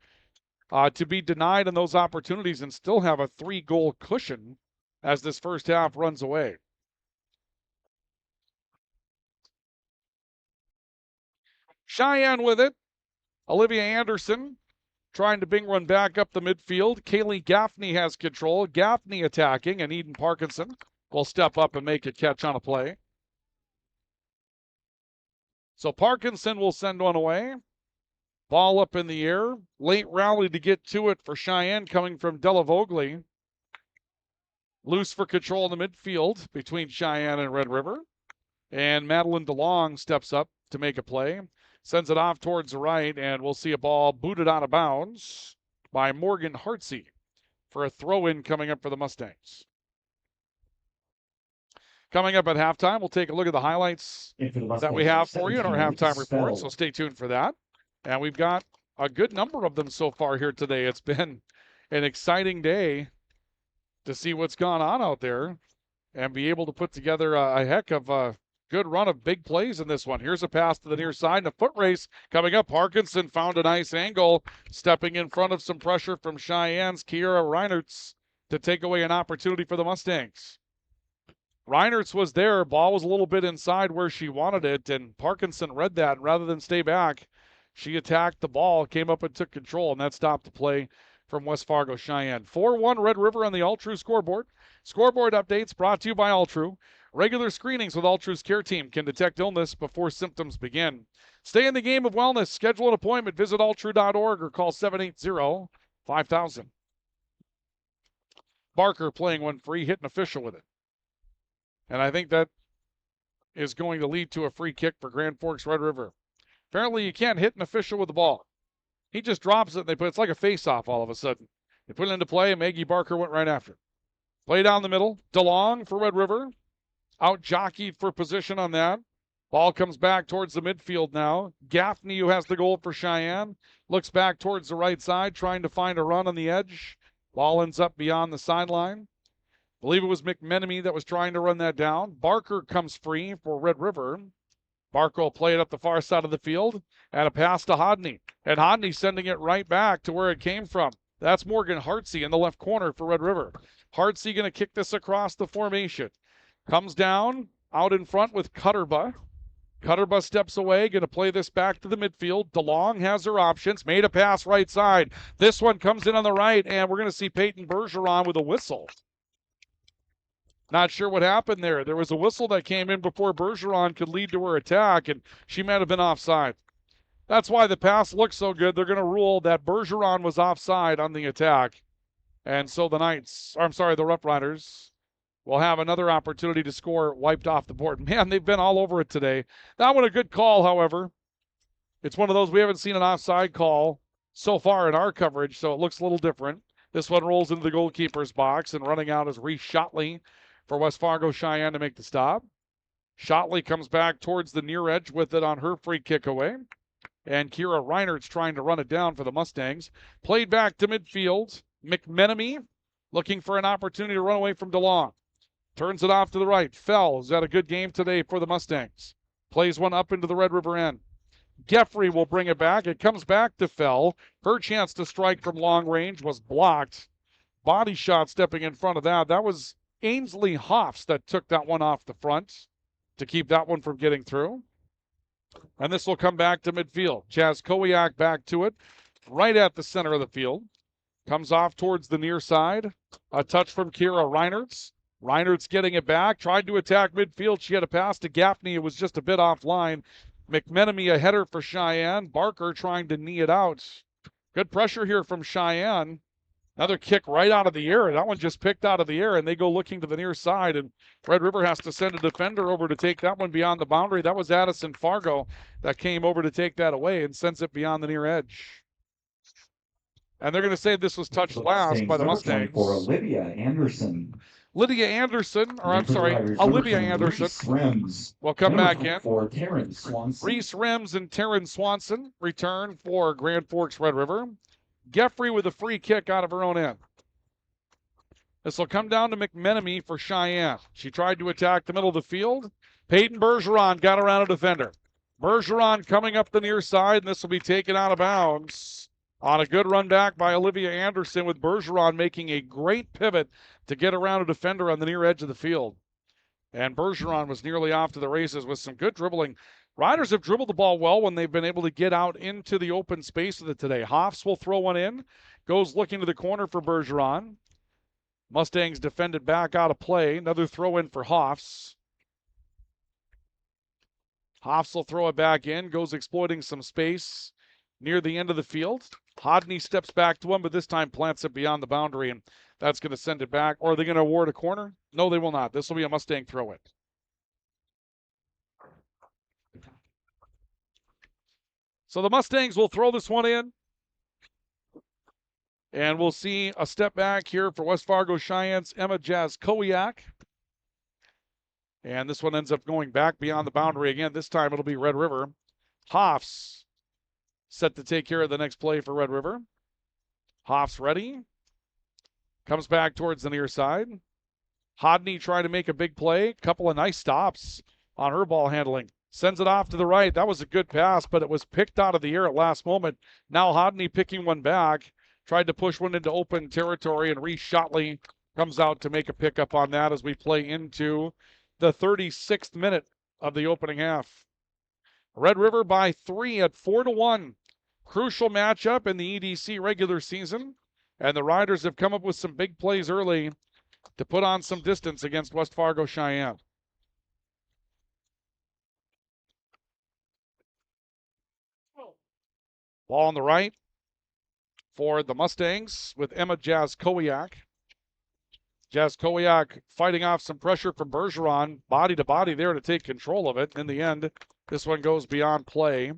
to be denied in those opportunities and still have a 3-goal cushion as this first half runs away. Cheyenne with it. Olivia Anderson trying to bring one back up the midfield. Kaylee Gaffney has control. Gaffney attacking, and Eden Parkinson will step up and make a catch on a play. So Parkinson will send one away. Ball up in the air. Late rally to get to it for Cheyenne coming from Della Vogli. Loose for control in the midfield between Cheyenne and Red River. And Madeline DeLong steps up to make a play. Sends it off towards the right, and we'll see a ball booted out of bounds by Morgan Hartsey for a throw-in coming up for the Mustangs. Coming up at halftime, we'll take a look at the highlights that we have for you in our halftime report, so stay tuned for that. And we've got a good number of them so far here today. It's been an exciting day to see what's gone on out there and be able to put together a heck of a good run of big plays in this one. Here's a pass to the near side and a foot race coming up. Parkinson found a nice angle, stepping in front of some pressure from Cheyenne's Kiera Reinhardt to take away an opportunity for the Mustangs. Reinhardt was there. Ball was a little bit inside where she wanted it, and Parkinson read that. And rather than stay back, she attacked the ball, came up and took control, and that stopped the play from West Fargo Cheyenne. 4-1 Red River on the All-True scoreboard. Scoreboard updates brought to you by All-True. Regular screenings with All-True's care team can detect illness before symptoms begin. Stay in the game of wellness. Schedule an appointment. Visit alltrue.org or call 780-5000. Barker playing one free, hit an official with it. And I think that is going to lead to a free kick for Grand Forks Red River. Apparently you can't hit an official with the ball. He just drops it, and it's like a face-off all of a sudden. They put it into play, and Maggie Barker went right after it. Play down the middle. DeLong for Red River. Out jockeyed for position on that. Ball comes back towards the midfield now. Gaffney, who has the goal for Cheyenne, looks back towards the right side, trying to find a run on the edge. Ball ends up beyond the sideline. I believe it was McMenemy that was trying to run that down. Barker comes free for Red River. Barker will play it up the far side of the field, and a pass to Hodney. And Hodney sending it right back to where it came from. That's Morgan Hartsey in the left corner for Red River. Hartsey going to kick this across the formation. Comes down, out in front with Cutterba. Cutterba steps away, going to play this back to the midfield. DeLong has her options, made a pass right side. This one comes in on the right, and we're going to see Peyton Bergeron with a whistle. Not sure what happened there. There was a whistle that came in before Bergeron could lead to her attack, and she might have been offside. That's why the pass looks so good. They're going to rule that Bergeron was offside on the attack. And so the Rougheriders will have another opportunity to score wiped off the board. Man, they've been all over it today. That one a good call, however. It's one of those we haven't seen an offside call so far in our coverage, so it looks a little different. This one rolls into the goalkeeper's box, and running out is Reese Shotley for West Fargo Cheyenne to make the stop. Shotley comes back towards the near edge with it on her free kick away. And Kiera Reinhardt's trying to run it down for the Mustangs. Played back to midfield. McMenemy looking for an opportunity to run away from DeLong. Turns it off to the right. Fell has had a good game today for the Mustangs. Plays one up into the Red River end. Geffrey will bring it back. It comes back to Fell. Her chance to strike from long range was blocked. Body shot stepping in front of that. That was Ainsley Hoffs that took that one off the front to keep that one from getting through. And this will come back to midfield. Jazz Kowiak back to it, right at the center of the field. Comes off towards the near side. A touch from Kira Reinertz. Reinertz getting it back. Tried to attack midfield. She had a pass to Gaffney. It was just a bit offline. McMenemy a header for Sheyenne. Barker trying to knee it out. Good pressure here from Sheyenne. Another kick right out of the air. That one just picked out of the air, and they go looking to the near side, and Red River has to send a defender over to take that one beyond the boundary. That was Addison Fargo that came over to take that away and sends it beyond the near edge. And they're going to say this was touched last by the Mustangs. For Olivia Anderson. Olivia Anderson will come back in. For Taryn Swanson. Reese Rims and Taryn Swanson return for Grand Forks Red River. Geffrey with a free kick out of her own end. This will come down to McMenemy for Sheyenne. She tried to attack the middle of the field. Peyton Bergeron got around a defender. Bergeron coming up the near side, and this will be taken out of bounds on a good run back by Olivia Anderson, with Bergeron making a great pivot to get around a defender on the near edge of the field. And Bergeron was nearly off to the races with some good dribbling. Riders have dribbled the ball well when they've been able to get out into the open space with it today. Hoffs will throw one in. Goes looking to the corner for Bergeron. Mustangs defended back out of play. Another throw in for Hoffs. Hoffs will throw it back in. Goes exploiting some space near the end of the field. Hodney steps back to him, but this time plants it beyond the boundary, and that's going to send it back. Or are they going to award a corner? No, they will not. This will be a Mustang throw in. So the Mustangs will throw this one in. And we'll see a step back here for West Fargo Cheyenne's Emma Jazz Kowiak. And this one ends up going back beyond the boundary again. This time it'll be Red River. Hoffs set to take care of the next play for Red River. Hoffs ready. Comes back towards the near side. Hodney trying to make a big play. Couple of nice stops on her ball handling. Sends it off to the right. That was a good pass, but it was picked out of the air at last moment. Now Hodney picking one back. Tried to push one into open territory, and Reese Shotley comes out to make a pickup on that as we play into the 36th minute of the opening half. Red River by 3 at 4-1. Crucial matchup in the EDC regular season, and the Riders have come up with some big plays early to put on some distance against West Fargo Cheyenne. Ball on the right for the Mustangs with Emma Jazz Kowiak. Jazz Kowiak fighting off some pressure from Bergeron. Body to body there to take control of it. In the end, this one goes beyond play.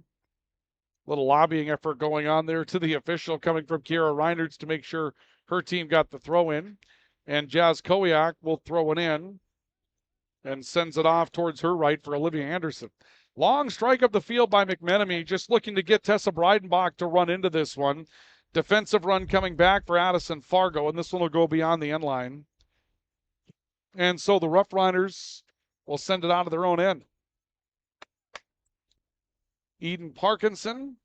Little lobbying effort going on there to the official coming from Kira Reinertz to make sure her team got the throw in. And Jazz Kowiak will throw it in and sends it off towards her right for Olivia Anderson. Long strike up the field by McMenemy, just looking to get Tessa Breidenbach to run into this one. Defensive run coming back for Addison Fargo, and this one will go beyond the end line. And so the Rougheriders will send it out of their own end. Eden Parkinson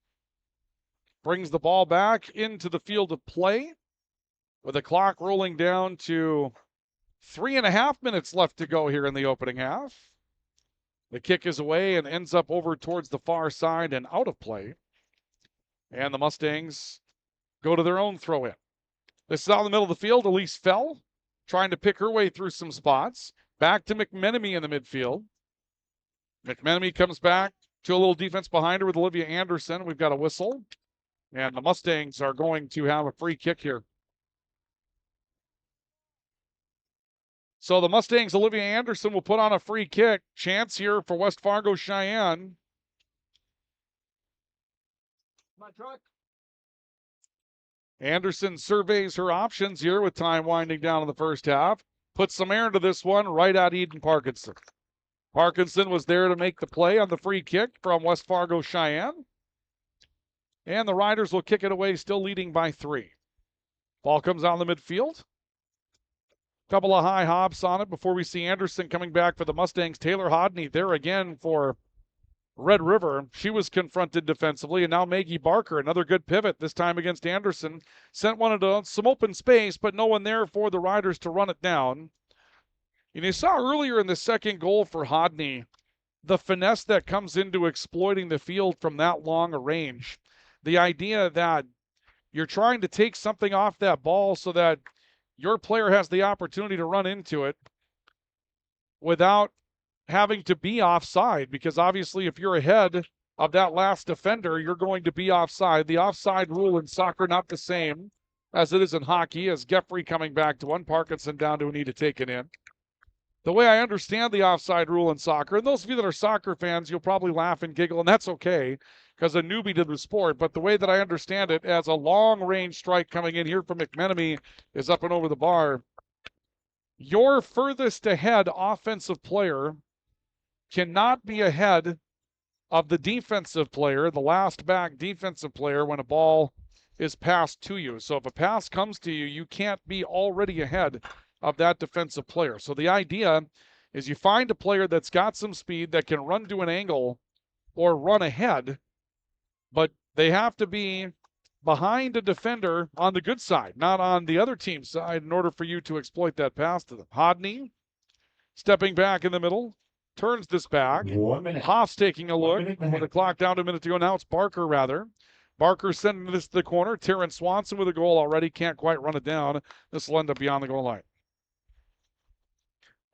brings the ball back into the field of play with the clock rolling down to 3.5 minutes left to go here in the opening half. The kick is away and ends up over towards the far side and out of play. And the Mustangs go to their own throw in. This is out in the middle of the field. Elise Fell trying to pick her way through some spots. Back to McMenemy in the midfield. McMenemy comes back to a little defense behind her with Olivia Anderson. We've got a whistle. And the Mustangs are going to have a free kick here. So the Mustangs, Olivia Anderson will put on a free kick. Chance here for West Fargo Cheyenne. My truck. Anderson surveys her options here with time winding down in the first half. Puts some air into this one right at Eden Parkinson. Parkinson was there to make the play on the free kick from West Fargo Cheyenne. And the Riders will kick it away, still leading by 3. Ball comes out in the midfield. Couple of high hops on it before we see Anderson coming back for the Mustangs. Taylor Hodney there again for Red River. She was confronted defensively, and now Maggie Barker, another good pivot, this time against Anderson. Sent one into some open space, but no one there for the Riders to run it down. And you saw earlier in the second goal for Hodney, the finesse that comes into exploiting the field from that long a range. The idea that you're trying to take something off that ball so that your player has the opportunity to run into it without having to be offside, because obviously if you're ahead of that last defender, you're going to be offside. The offside rule in soccer not the same as it is in hockey, as Geffrey coming back to one, Parkinson down to a knee to take it in. The way I understand the offside rule in soccer, and those of you that are soccer fans, you'll probably laugh and giggle, and that's okay, because a newbie to the sport, but the way that I understand it, as a long-range strike coming in here from McMenemy is up and over the bar, your furthest ahead offensive player cannot be ahead of the defensive player, the last back defensive player, when a ball is passed to you. So if a pass comes to you, you can't be already ahead of that defensive player. So the idea is you find a player that's got some speed that can run to an angle or run ahead, but they have to be behind a defender on the good side, not on the other team's side, in order for you to exploit that pass to them. Hodney stepping back in the middle, turns this back. 1 minute. Hoff's taking a look. 1 minute and a half. With the clock down to a minute to go. Now it's Barker, rather. Barker sending this to the corner. Terrence Swanson with a goal already. Can't quite run it down. This will end up beyond the goal line.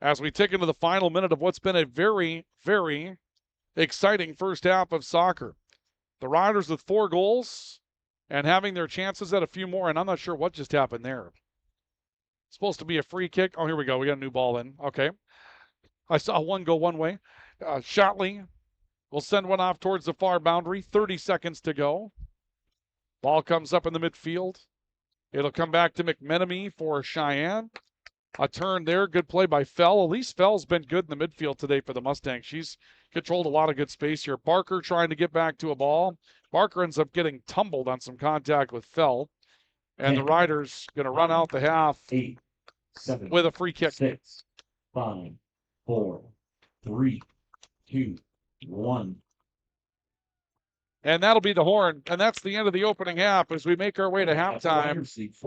As we tick into the final minute of what's been a very, very exciting first half of soccer. The Riders with 4 goals and having their chances at a few more, and I'm not sure what just happened there. It's supposed to be a free kick. Oh, here we go. We got a new ball in. Okay. I saw one go one way. Shotley will send one off towards the far boundary. 30 seconds to go. Ball comes up in the midfield. It'll come back to McMenemy for Cheyenne. A turn there. Good play by Fell. Elise Fell's been good in the midfield today for the Mustangs. She's controlled a lot of good space here. Barker trying to get back to a ball. Barker ends up getting tumbled on some contact with Fell. And the Riders going to run out the half 8, 7, with a free kick. 6, 5, 4, 3, 2, 1. And that'll be the horn. And that's the end of the opening half as we make our way to halftime.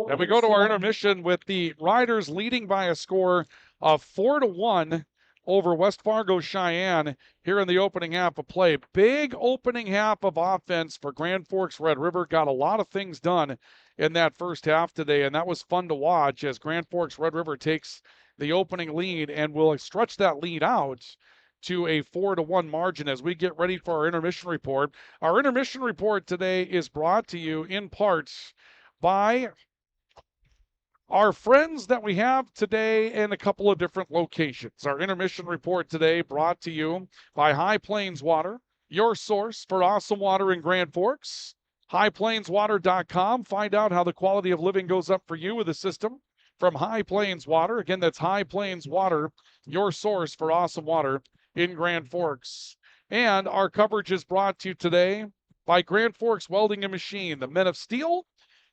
And we go to our intermission with the Riders leading by a score of 4-1 over West Fargo Cheyenne here in the opening half of play. Big opening half of offense for Grand Forks Red River. Got a lot of things done in that first half today, and that was fun to watch as Grand Forks Red River takes the opening lead and will stretch that lead out to a 4-1 margin as we get ready for our intermission report. Our intermission report today is brought to you in part by our friends that we have today in a couple of different locations. Our intermission report today brought to you by High Plains Water, your source for awesome water in Grand Forks. HighPlainsWater.com. Find out how the quality of living goes up for you with a system from High Plains Water. Again, that's High Plains Water, your source for awesome water in Grand Forks. And our coverage is brought to you today by Grand Forks Welding and Machine, the men of steel.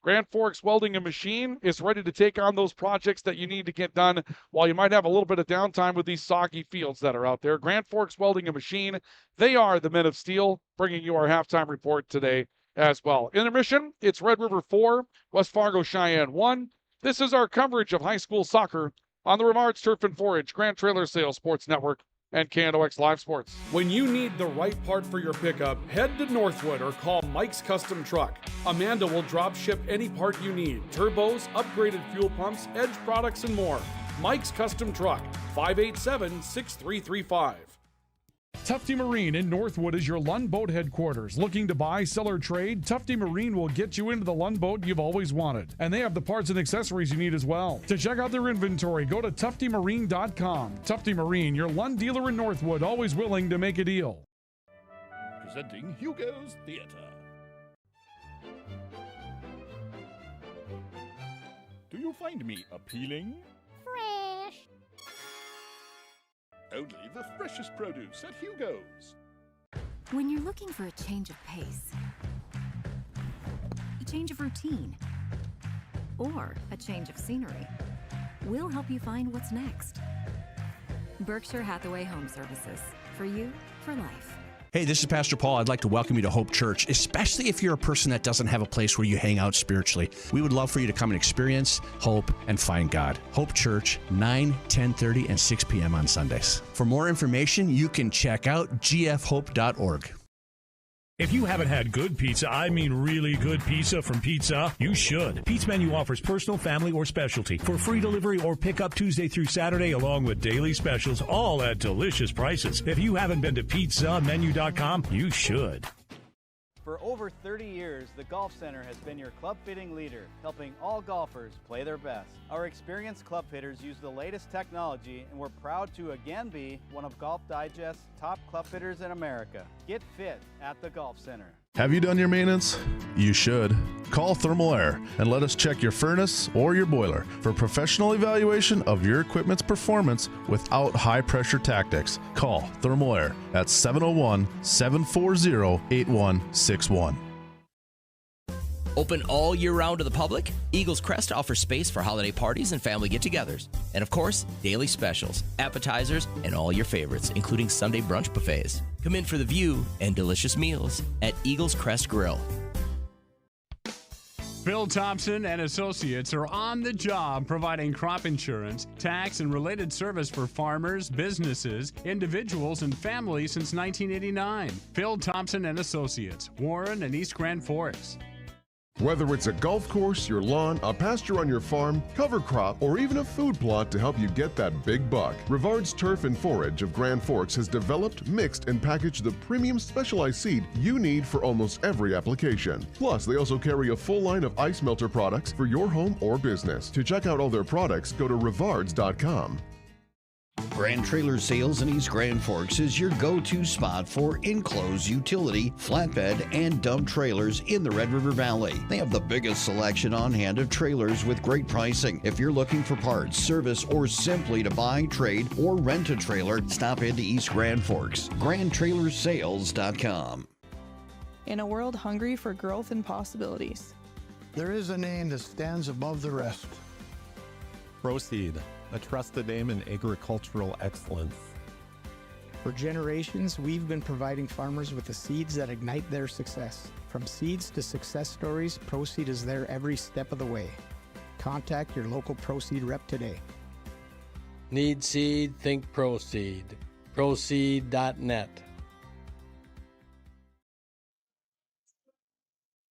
Grand Forks Welding and Machine is ready to take on those projects that you need to get done while you might have a little bit of downtime with these soggy fields that are out there. Grand Forks Welding and Machine, they are the men of steel, bringing you our halftime report today as well. Intermission, it's Red River 4, West Fargo Cheyenne 1. This is our coverage of high school soccer on the Rimards Turf and Forage, Grand Trailer Sales Sports Network, and KNOX Live Sports. When you need the right part for your pickup, head to Northwood or call Mike's Custom Truck. Amanda will drop ship any part you need. Turbos, upgraded fuel pumps, Edge products, and more. Mike's Custom Truck, 587-6335. Tufty Marine in Northwood is your Lund Boat headquarters. Looking to buy, sell, or trade? Tufty Marine will get you into the Lund boat you've always wanted. And they have the parts and accessories you need as well. To check out their inventory, go to tuftymarine.com. Tufty Marine, your Lund dealer in Northwood, always willing to make a deal. Presenting Hugo's Theater. Do you find me appealing? Fresh. Only the freshest produce at Hugo's. When you're looking for a change of pace, a change of routine, or a change of scenery, we'll help you find what's next. Berkshire Hathaway Home Services. For you, for life. Hey, this is Pastor Paul. I'd like to welcome you to Hope Church, especially if you're a person that doesn't have a place where you hang out spiritually. We would love for you to come and experience hope and find God. Hope Church, 9, 10:30, and 6 p.m. on Sundays. For more information, you can check out gfhope.org. If you haven't had good pizza, I mean really good pizza from Pizza, you should. Pete's Menu offers personal, family, or specialty for free delivery or pickup Tuesday through Saturday, along with daily specials, all at delicious prices. If you haven't been to pizzamenu.com, you should. For over 30 years, the Golf Center has been your club fitting leader, helping all golfers play their best. Our experienced club fitters use the latest technology, and we're proud to again be one of Golf Digest's top club fitters in America. Get fit at the Golf Center. Have you done your maintenance? You should. Call Thermal Air and let us check your furnace or your boiler for professional evaluation of your equipment's performance without high-pressure tactics. Call Thermal Air at 701-740-8161. Open all year round to the public, Eagles Crest offers space for holiday parties and family get-togethers. And of course, daily specials, appetizers, and all your favorites, including Sunday brunch buffets. Come in for the view and delicious meals at Eagles Crest Grill. Phil Thompson and Associates are on the job providing crop insurance, tax, and related service for farmers, businesses, individuals, and families since 1989. Phil Thompson and Associates, Warren and East Grand Forks. Whether it's a golf course, your lawn, a pasture on your farm, cover crop, or even a food plot to help you get that big buck, Rivard's Turf and Forage of Grand Forks has developed, mixed, and packaged the premium specialized seed you need for almost every application. Plus, they also carry a full line of ice melter products for your home or business. To check out all their products, go to rivards.com. Grand Trailer Sales in East Grand Forks is your go-to spot for enclosed utility, flatbed, and dump trailers in the Red River Valley. They have the biggest selection on hand of trailers with great pricing. If you're looking for parts, service, or simply to buy, trade, or rent a trailer, stop into East Grand Forks. GrandTrailersSales.com. In a world hungry for growth and possibilities, there is a name that stands above the rest. Proceed, a trusted name in agricultural excellence. For generations, we've been providing farmers with the seeds that ignite their success. From seeds to success stories, Proceed is there every step of the way. Contact your local Proceed rep today. Need seed? Think Proceed. Proceed.net.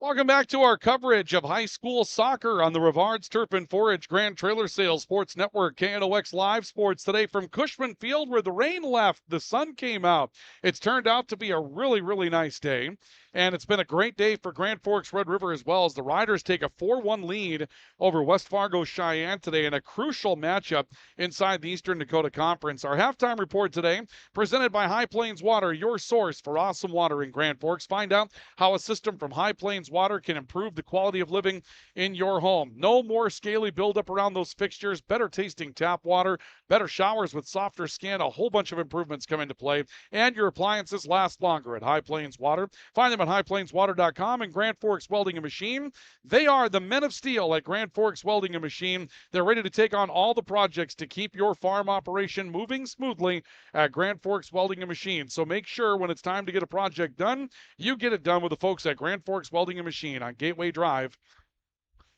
Welcome back to our coverage of high school soccer on the Rivard's Turf and Forage Grand Trailer Sales Sports Network. KNOX Live Sports today from Cushman Field, where the rain left, the sun came out. It's turned out to be a really, really nice day. And it's been a great day for Grand Forks Red River as well, as the Riders take a 4-1 lead over West Fargo Cheyenne today in a crucial matchup inside the Eastern Dakota Conference. Our halftime report today presented by High Plains Water, your source for awesome water in Grand Forks. Find out how a system from High Plains Water can improve the quality of living in your home. No more scaly buildup around those fixtures, better tasting tap water, better showers with softer skin, a whole bunch of improvements come into play, and your appliances last longer at High Plains Water. Find them at highplainswater.com. and Grand Forks Welding and Machine. They are the men of steel at Grand Forks Welding and Machine. They're ready to take on all the projects to keep your farm operation moving smoothly at Grand Forks Welding and Machine. So make sure when it's time to get a project done, you get it done with the folks at Grand Forks Welding and Machine on Gateway Drive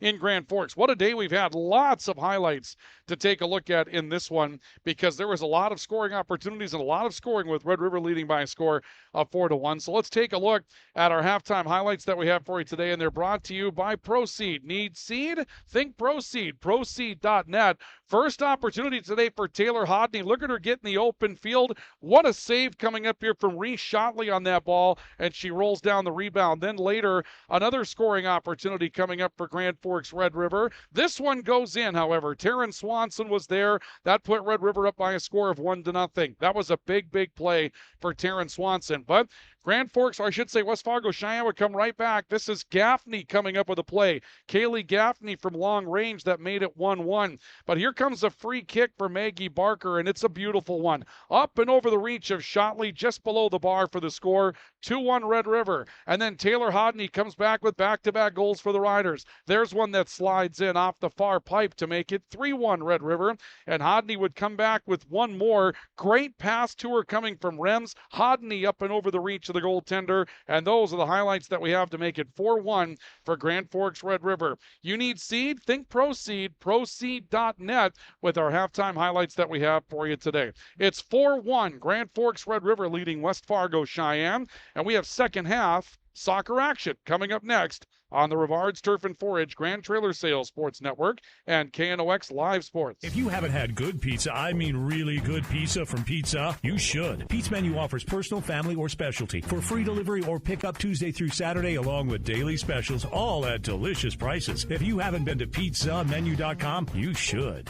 in Grand Forks. What a day we've had. Lots of highlights to take a look at in this one, because there was a lot of scoring opportunities and a lot of scoring with Red River leading by a score of 4-1. So let's take a look at our halftime highlights that we have for you today, and they're brought to you by Proceed. Need seed? Think Proceed. Proceed.net. First opportunity today for Taylor Hodney. Look at her get in the open field. What a save coming up here from Reese Shotley on that ball, and she rolls down the rebound. Then later, another scoring opportunity coming up for Grand Forks Red River. This one goes in, however. Taryn Swanson was there. That put Red River up by a score of 1-0. That was a big, big play for Taryn Swanson. But Grand Forks, or I should say West Fargo Cheyenne, would come right back. This is Gaffney coming up with a play. Kaylee Gaffney from long range that made it 1-1. But here comes comes a free kick for Maggie Barker, and it's a beautiful one. Up and over the reach of Shotley, just below the bar for the score. 2-1 Red River. And then Taylor Hodney comes back with back-to-back goals for the Riders. There's one that slides in off the far pipe to make it 3-1 Red River. And Hodney would come back with one more. Great pass to her coming from Rems. Hodney up and over the reach of the goaltender. And those are the highlights that we have to make it 4-1 for Grand Forks Red River. You need seed? Think Proceed. Proceed.net with our halftime highlights that we have for you today. It's 4-1 Grand Forks Red River leading West Fargo Cheyenne. And we have second half soccer action coming up next on the Rougheriders Turf and Forage Grand Trailer Sales Sports Network and KNOX Live Sports. If you haven't had good pizza, I mean really good pizza from Pizza, you should. Pete's Menu offers personal, family, or specialty for free delivery or pickup Tuesday through Saturday, along with daily specials, all at delicious prices. If you haven't been to pizzamenu.com, you should.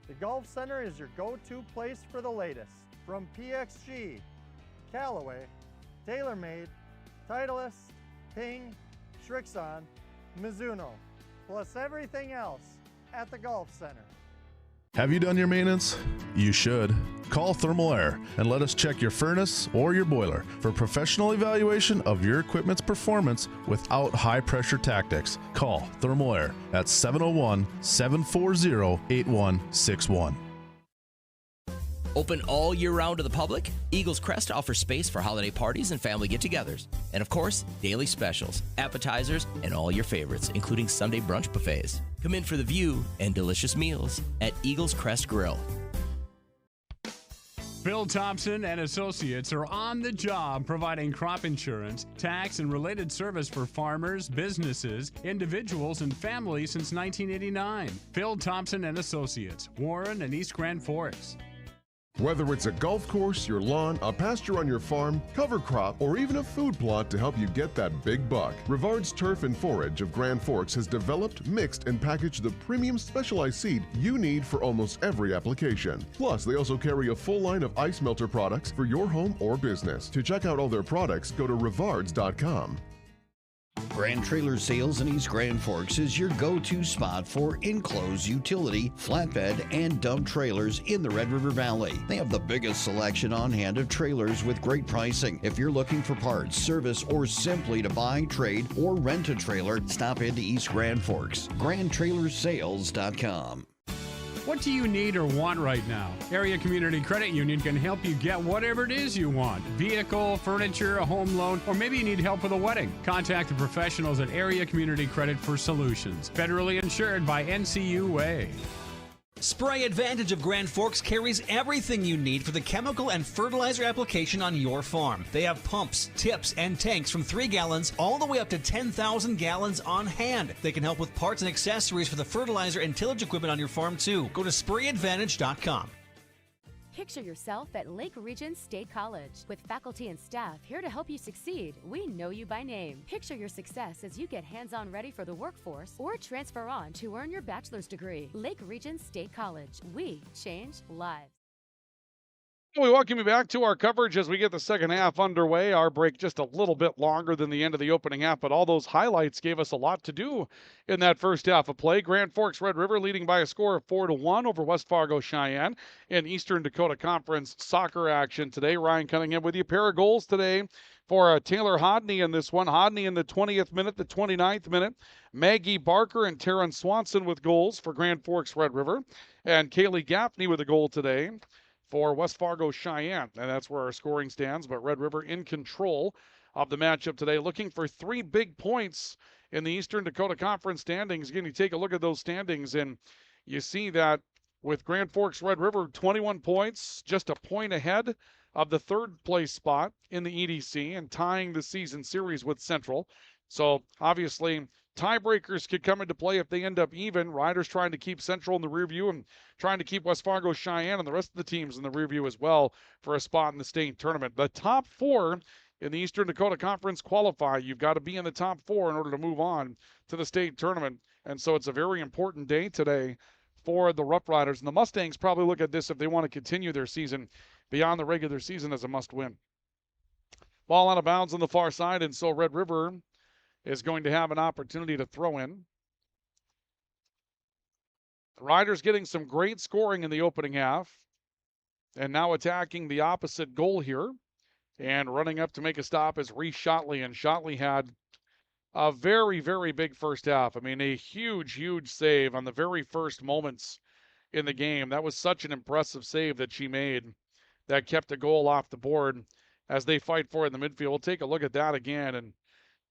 The Golf Center is your go-to place for the latest. From PXG, Callaway, TaylorMade, Titleist, Ping, Srixon, Mizuno, plus everything else at the Golf Center. Have you done your maintenance? You should. Call Thermal Air and let us check your furnace or your boiler for professional evaluation of your equipment's performance without high-pressure tactics. Call Thermal Air at 701-740-8161. Open all year round to the public, Eagles Crest offers space for holiday parties and family get-togethers. And of course, daily specials, appetizers, and all your favorites, including Sunday brunch buffets. Come in for the view and delicious meals at Eagles Crest Grill. Phil Thompson and Associates are on the job providing crop insurance, tax, and related service for farmers, businesses, individuals, and families since 1989. Phil Thompson and Associates, Warren and East Grand Forks. Whether it's a golf course, your lawn, a pasture on your farm, cover crop, or even a food plot to help you get that big buck, Rivard's Turf and Forage of Grand Forks has developed, mixed, and packaged the premium specialized seed you need for almost every application. Plus, they also carry a full line of ice melter products for your home or business. To check out all their products, go to rivards.com. Grand Trailer Sales in East Grand Forks is your go-to spot for enclosed utility, flatbed, and dump trailers in the Red River Valley. They have the biggest selection on hand of trailers with great pricing. If you're looking for parts, service, or simply to buy, trade, or rent a trailer, stop into East Grand Forks. GrandTrailersSales.com. What do you need or want right now? Area Community Credit Union can help you get whatever it is you want. Vehicle, furniture, a home loan, or maybe you need help with a wedding. Contact the professionals at Area Community Credit for solutions. Federally insured by NCUA. Spray Advantage of Grand Forks carries everything you need for the chemical and fertilizer application on your farm. They have pumps, tips, and tanks from 3 gallons all the way up to 10,000 gallons on hand. They can help with parts and accessories for the fertilizer and tillage equipment on your farm too. Go to sprayadvantage.com. Picture yourself at Lake Region State College. With faculty and staff here to help you succeed, we know you by name. Picture your success as you get hands-on ready for the workforce or transfer on to earn your bachelor's degree. Lake Region State College. We change lives. We welcome you back to our coverage as we get the second half underway. Our break just a little bit longer than the end of the opening half, but all those highlights gave us a lot to do in that first half of play. Grand Forks Red River leading by a score of 4-1 over West Fargo Cheyenne in Eastern Dakota Conference soccer action today. Ryan Cunningham with you. Pair of goals today for Taylor Hodney in this one. Hodney in the 20th minute, the 29th minute. Maggie Barker and Taryn Swanson with goals for Grand Forks Red River. And Kaylee Gaffney with a goal today for West Fargo Cheyenne. And that's where our scoring stands, but Red River in control of the matchup today, looking for 3 big points in the Eastern Dakota Conference standings. Again, you take a look at those standings, and you see that with Grand Forks Red River, 21 points, just a point ahead of the 3rd place spot in the EDC and tying the season series with Central. So obviously, tiebreakers could come into play if they end up even. Riders trying to keep Central in the rear view and trying to keep West Fargo Cheyenne and the rest of the teams in the rear view as well for a spot in the state tournament. The top 4 in the Eastern Dakota Conference qualify. You've got to be in the top 4 in order to move on to the state tournament. And so it's a very important day today for the Rougheriders. And the Mustangs probably look at this if they want to continue their season beyond the regular season as a must-win. Ball out of bounds on the far side, and so Red River is going to have an opportunity to throw in. Riders getting some great scoring in the opening half. And now attacking the opposite goal here. And running up to make a stop is Reese Shotley. And Shotley had a very, very big first half. I mean, a huge, huge save on the very first moments in the game. That was such an impressive save that she made that kept a goal off the board as they fight for it in the midfield. We'll take a look at that again. And,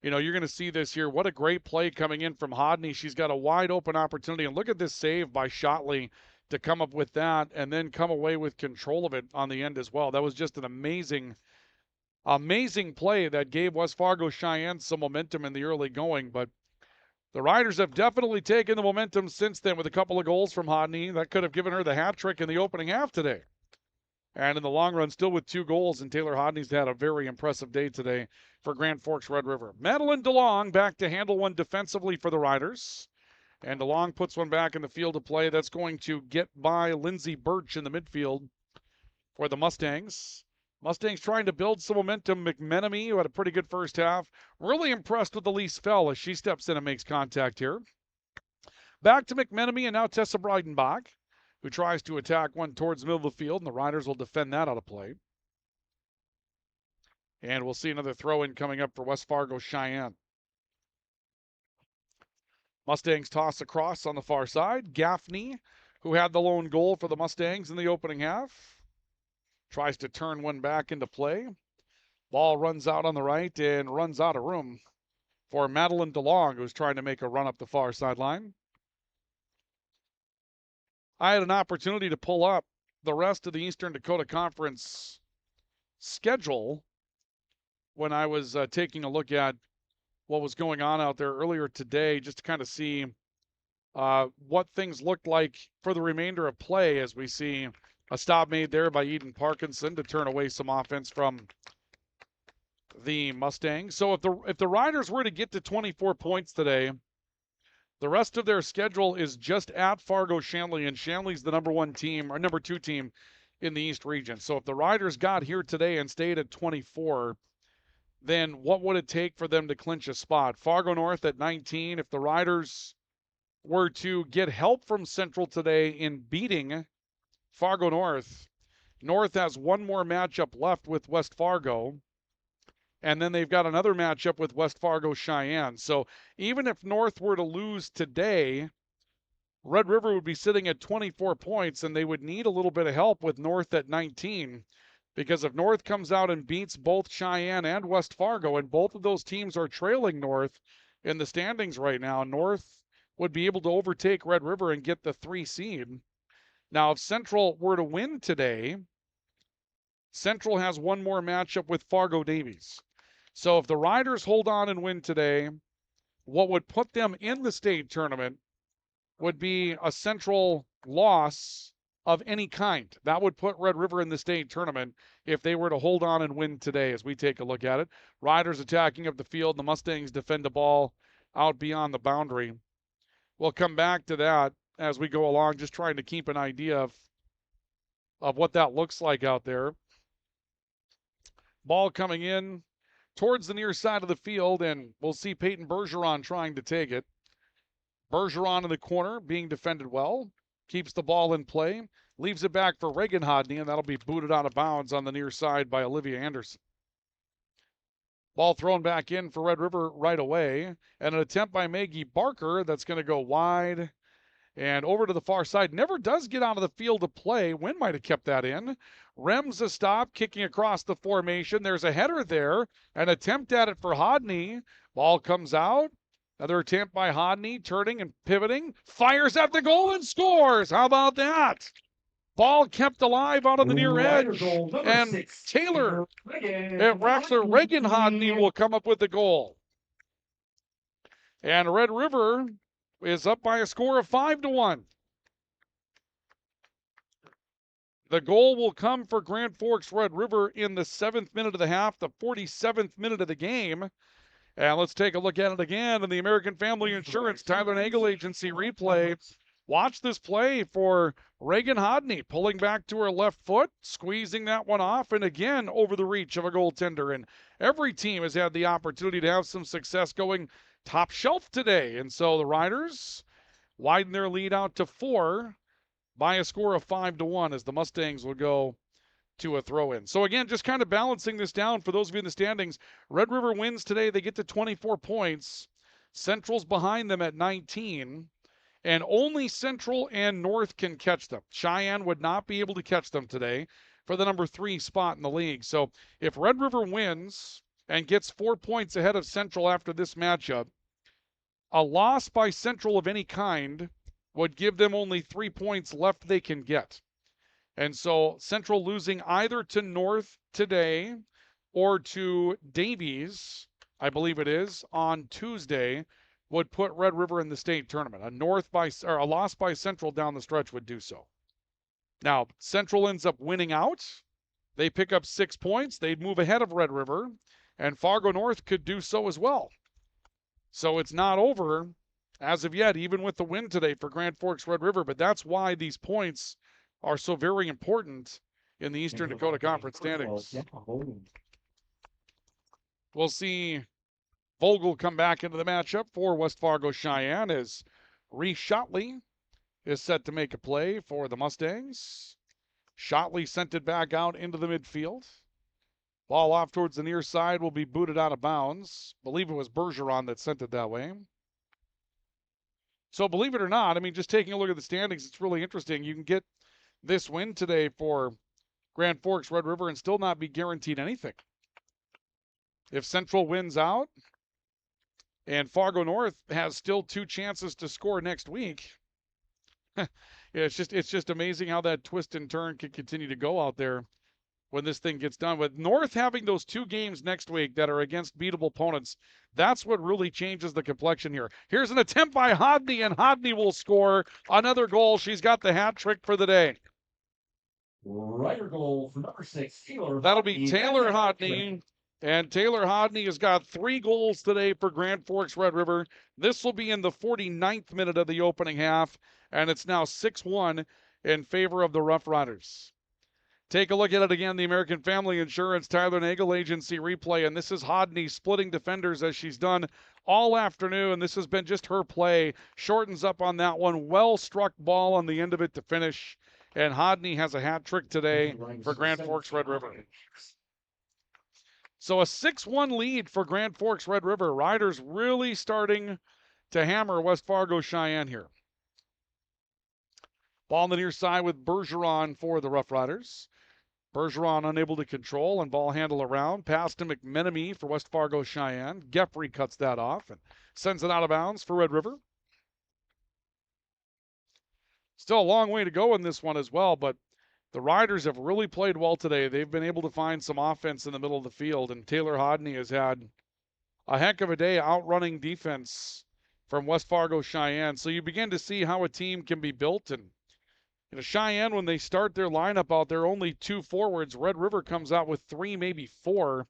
you know, you're going to see this here. What a great play coming in from Hodney. She's got a wide open opportunity. And look at this save by Shotley to come up with that and then come away with control of it on the end as well. That was just an amazing play that gave West Fargo Cheyenne some momentum in the early going. But the Riders have definitely taken the momentum since then with a couple of goals from Hodney. That could have given her the hat trick in the opening half today. And in the long run, still with 2 goals, and Taylor Hodney's had a very impressive day today for Grand Forks Red River. Madeline DeLong back to handle one defensively for the Riders. And DeLong puts one back in the field of play. That's going to get by Lindsey Birch in the midfield for the Mustangs. Mustangs trying to build some momentum. McMenemy, who had a pretty good first half, really impressed with Elise Fell as she steps in and makes contact here. Back to McMenemy and now Tessa Breidenbach, who tries to attack one towards the middle of the field, and the Riders will defend that out of play. And we'll see another throw-in coming up for West Fargo Cheyenne. Mustangs toss across on the far side. Gaffney, who had the lone goal for the Mustangs in the opening half, tries to turn one back into play. Ball runs out on the right and runs out of room for Madeline DeLong, who's trying to make a run up the far sideline. I had an opportunity to pull up the rest of the Eastern Dakota Conference schedule when I was taking a look at what was going on out there earlier today, just to kind of see what things looked like for the remainder of play, as we see a stop made there by Eden Parkinson to turn away some offense from the Mustangs. So if the Riders were to get to 24 points today, the rest of their schedule is just at Fargo Shanley, and Shanley's the number 1 team or number 2 team in the East region. So if the Riders got here today and stayed at 24, then what would it take for them to clinch a spot? Fargo North at 19. If the Riders were to get help from Central today in beating Fargo North, North has one more matchup left with West Fargo, and then they've got another matchup with West Fargo Cheyenne. So even if North were to lose today, Red River would be sitting at 24 points, and they would need a little bit of help with North at 19. Because if North comes out and beats both Cheyenne and West Fargo, and both of those teams are trailing North in the standings right now, North would be able to overtake Red River and get the 3 seed. Now, if Central were to win today, Central has one more matchup with Fargo Davies. So if the Riders hold on and win today, what would put them in the state tournament would be a Central loss of any kind. That would put Red River in the state tournament if they were to hold on and win today, as we take a look at it. Riders attacking up the field. The Mustangs defend the ball out beyond the boundary. We'll come back to that as we go along, just trying to keep an idea of what that looks like out there. Ball coming in towards the near side of the field, and we'll see Peyton Bergeron trying to take it. Bergeron in the corner, being defended well. Keeps the ball in play, leaves it back for Reagan Hodney, and that'll be booted out of bounds on the near side by Olivia Anderson. Ball thrown back in for Red River right away, and an attempt by Maggie Barker that's going to go wide and over to the far side. Never does get out of the field to play. Wynn might have kept that in. Rems a stop, kicking across the formation. There's a header there, an attempt at it for Hodney. Ball comes out. Another attempt by Hodney, turning and pivoting, fires at the goal and scores. How about that? Ball kept alive out on the near edge, and Taylor, Reagan Hodney will come up with the goal. And Red River is up by a score of 5-1. The goal will come for Grand Forks Red River in the 7th minute of the half, the 47th minute of the game. And let's take a look at it again in the American Family Insurance Tyler Nagel Agency replay. Watch this play for Reagan Hodney, pulling back to her left foot, squeezing that one off, and again over the reach of a goaltender. And every team has had the opportunity to have some success going top shelf today. And so the Riders widen their lead out to 4 by a score of 5-1 as the Mustangs will go to a throw-in. So again, just kind of balancing this down for those of you in the standings. Red River wins today. They get to 24 points. Central's behind them at 19. And only Central and North can catch them. Sheyenne would not be able to catch them today for the number 3 spot in the league. So if Red River wins and gets 4 points ahead of Central after this matchup, a loss by Central of any kind would give them only 3 points left they can get. And so Central losing either to North today or to Davies, I believe it is, on Tuesday, would put Red River in the state tournament. A loss by Central down the stretch would do so. Now, Central ends up winning out. They pick up 6 points. They'd move ahead of Red River, and Fargo North could do so as well. So it's not over as of yet, even with the win today for Grand Forks Red River, but that's why these points are so very important in the Eastern Dakota Conference standings. We'll see Vogel come back into the matchup for West Fargo Sheyenne as Reese Shotley is set to make a play for the Mustangs. Shotley sent it back out into the midfield. Ball off towards the near side will be booted out of bounds. Believe it was Bergeron that sent it that way. So believe it or not, I mean, just taking a look at the standings, it's really interesting. You can get this win today for Grand Forks Red River and still not be guaranteed anything. If Central wins out and Fargo North has still 2 chances to score next week, it's just amazing how that twist and turn can continue to go out there when this thing gets done. With North having those 2 games next week that are against beatable opponents, that's what really changes the complexion here. Here's an attempt by Hodney, and Hodney will score another goal. She's got the hat trick for the day. Rider goal for number 6, Taylor. That'll be Taylor Hodney. And Taylor Hodney has got 3 goals today for Grand Forks Red River. This will be in the 49th minute of the opening half, and it's now 6-1 in favor of the Rougheriders. Take a look at it again, the American Family Insurance Tyler Nagel Agency replay, and this is Hodney splitting defenders as she's done all afternoon. This has been just her play. Shortens up on that one. Well-struck ball on the end of it to finish. And Hodney has a hat trick today for Grand Forks Red River. So a 6-1 lead for Grand Forks Red River. Riders really starting to hammer West Fargo Sheyenne here. Ball on the near side with Bergeron for the Rougheriders. Bergeron unable to control and ball handle around. Pass to McMenemy for West Fargo Sheyenne. Geffrey cuts that off and sends it out of bounds for Red River. Still a long way to go in this one as well, but the Riders have really played well today. They've been able to find some offense in the middle of the field, and Taylor Hodney has had a heck of a day outrunning defense from West Fargo Sheyenne. So you begin to see how a team can be built. And Sheyenne, when they start their lineup out there, only 2 forwards. Red River comes out with 3, maybe 4.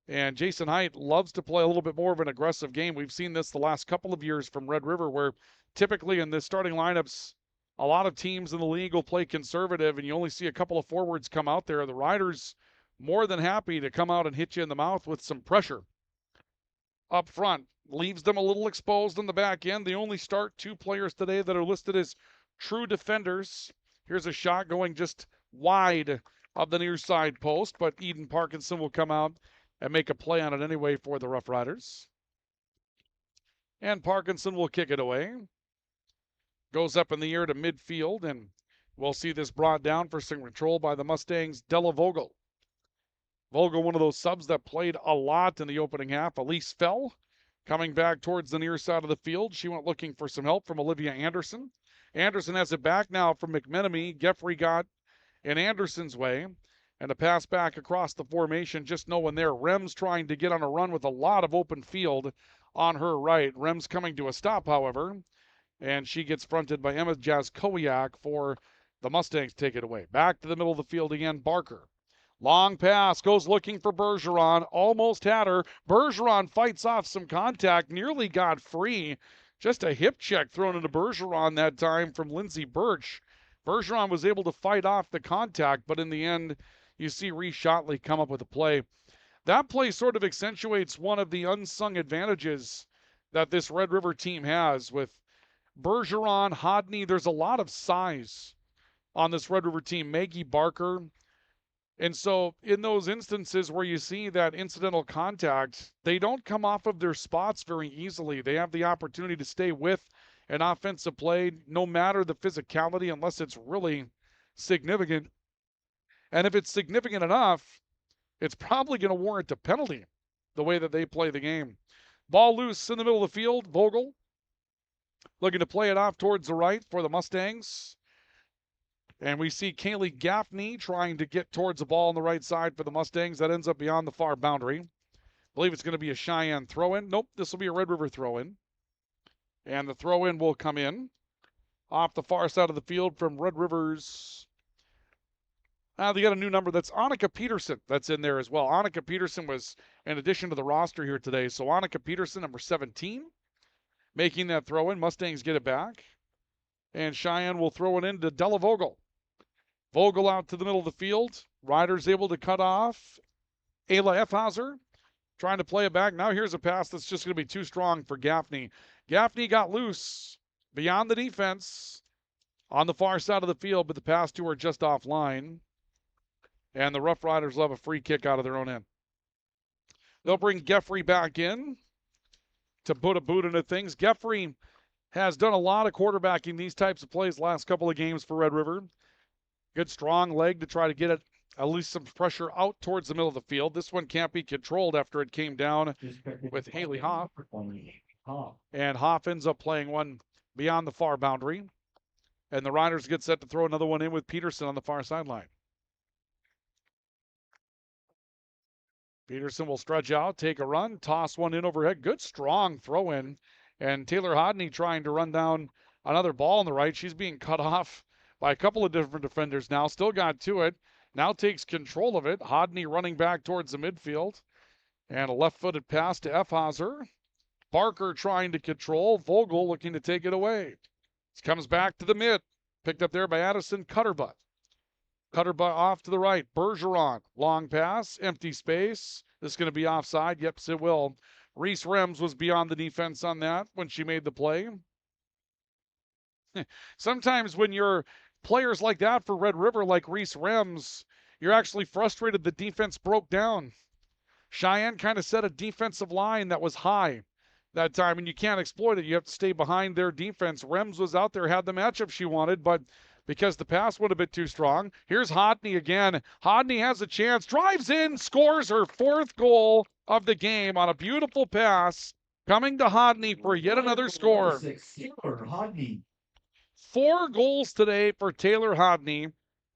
And Jason Height loves to play a little bit more of an aggressive game. We've seen this the last couple of years from Red River, where typically in the starting lineups, a lot of teams in the league will play conservative, and you only see a couple of forwards come out there. The Riders more than happy to come out and hit you in the mouth with some pressure up front. Leaves them a little exposed on the back end. They only start 2 players today that are listed as true defenders. Here's a shot going just wide of the near side post, but Eden Parkinson will come out and make a play on it anyway for the Rougheriders. And Parkinson will kick it away. Goes up in the air to midfield, and we'll see this brought down for some control by the Mustangs, Della Vogel. Vogel, one of those subs that played a lot in the opening half. Elise Fell coming back towards the near side of the field. She went looking for some help from Olivia Anderson. Anderson has it back now from McMenemy. Geffrey got in Anderson's way, and a pass back across the formation. Just no one there. Rems trying to get on a run with a lot of open field on her right. Rems coming to a stop, however, and she gets fronted by Emma Jaskowiak for the Mustangs take it away. Back to the middle of the field again, Barker. Long pass, goes looking for Bergeron, almost had her. Bergeron fights off some contact, nearly got free. Just a hip check thrown into Bergeron that time from Lindsey Birch. Bergeron was able to fight off the contact, but in the end, you see Reese Shotley come up with a play. That play sort of accentuates one of the unsung advantages that this Red River team has with Bergeron, Hodney, there's a lot of size on this Red River team. Maggie Barker. And so in those instances where you see that incidental contact, they don't come off of their spots very easily. They have the opportunity to stay with an offensive play, no matter the physicality, unless it's really significant. And if it's significant enough, it's probably going to warrant a penalty the way that they play the game. Ball loose in the middle of the field. Vogel looking to play it off towards the right for the Mustangs. And we see Kaylee Gaffney trying to get towards the ball on the right side for the Mustangs. That ends up beyond the far boundary. I believe it's going to be a Sheyenne throw-in. Nope, this will be a Red River throw-in. And the throw-in will come in off the far side of the field from Red River's. They got a new number. That's Annika Peterson that's in there as well. Annika Peterson was in addition to the roster here today. So Annika Peterson, number 17, making that throw-in. Mustangs get it back. And Sheyenne will throw it into Della Vogel. Vogel out to the middle of the field. Riders able to cut off. Ayla Efhauser trying to play it back. Now here's a pass that's just going to be too strong for Gaffney. Gaffney got loose beyond the defense on the far side of the field, but the pass to her just offline. And the Rougheriders will have a free kick out of their own end. They'll bring Geffrey back in to put a boot into things. Geffrey has done a lot of quarterbacking these types of plays the last couple of games for Red River. Good strong leg to try to get it, at least some pressure out towards the middle of the field. This one can't be controlled after it came down with Haley Hoff. And Hoff ends up playing one beyond the far boundary. And the Riders get set to throw another one in with Peterson on the far sideline. Peterson will stretch out, take a run, toss one in overhead. Good strong throw in. And Taylor Hodney trying to run down another ball on the right. She's being cut off by a couple of different defenders now. Still got to it. Now takes control of it. Hodney running back towards the midfield. And a left-footed pass to Efhauser. Barker trying to control. Vogel looking to take it away. This comes back to the mid. Picked up there by Addison Cutterbutt. Cutterbutt off to the right. Bergeron. Long pass. Empty space. This is going to be offside. Yep, it will. Reese Rems was beyond the defense on that when she made the play. Sometimes when you're players like that for Red River, like Reese Rems, you're actually frustrated the defense broke down. Sheyenne kind of set a defensive line that was high that time, and you can't exploit it. You have to stay behind their defense. Rems was out there, had the matchup she wanted, but because the pass went a bit too strong. Here's Hodney again. Hodney has a chance, drives in, scores her fourth goal of the game on a beautiful pass. Coming to Hodney for yet another score. 4 goals today for Taylor Hodney.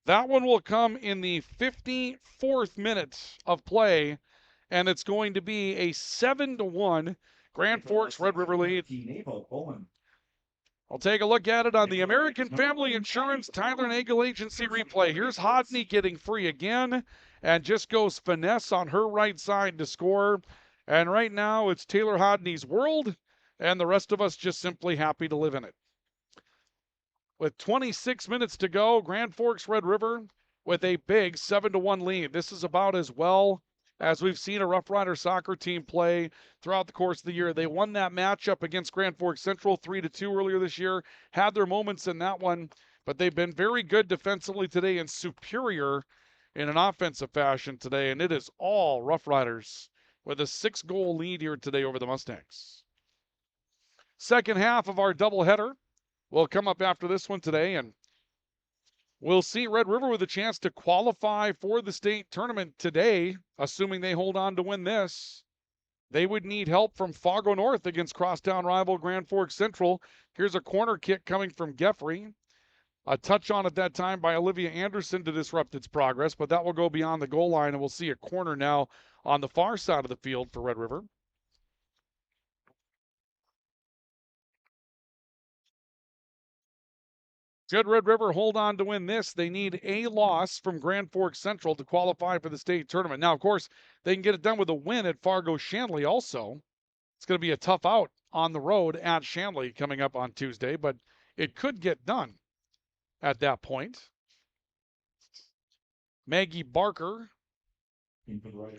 That one will come in the 54th minute of play, and it's going to be a 7-1 Grand Forks Red River lead. I'll take a look at it on the American Family Insurance Tyler Nagel Agency replay. Here's Hodney getting free again and just goes finesse on her right side to score. And right now it's Taylor Hodney's world, and the rest of us just simply happy to live in it. With 26 minutes to go, Grand Forks Red River with a big 7-1 lead. This is about as well as we've seen a Rough Rider soccer team play throughout the course of the year. They won that matchup against Grand Forks Central 3-2 earlier this year, had their moments in that one, but they've been very good defensively today and superior in an offensive fashion today, and it is all Rough Riders with a 6-goal lead here today over the Mustangs. Second half of our doubleheader will come up after this one today, and we'll see Red River with a chance to qualify for the state tournament today, assuming they hold on to win this. They would need help from Fargo North against crosstown rival Grand Forks Central. Here's a corner kick coming from Geffrey. A touch on at that time by Olivia Anderson to disrupt its progress, but that will go beyond the goal line, and we'll see a corner now on the far side of the field for Red River. Should Red River hold on to win this, they need a loss from Grand Forks Central to qualify for the state tournament. Now, of course, they can get it done with a win at Fargo Shanley also. It's going to be a tough out on the road at Shanley coming up on Tuesday, but it could get done at that point. Maggie Barker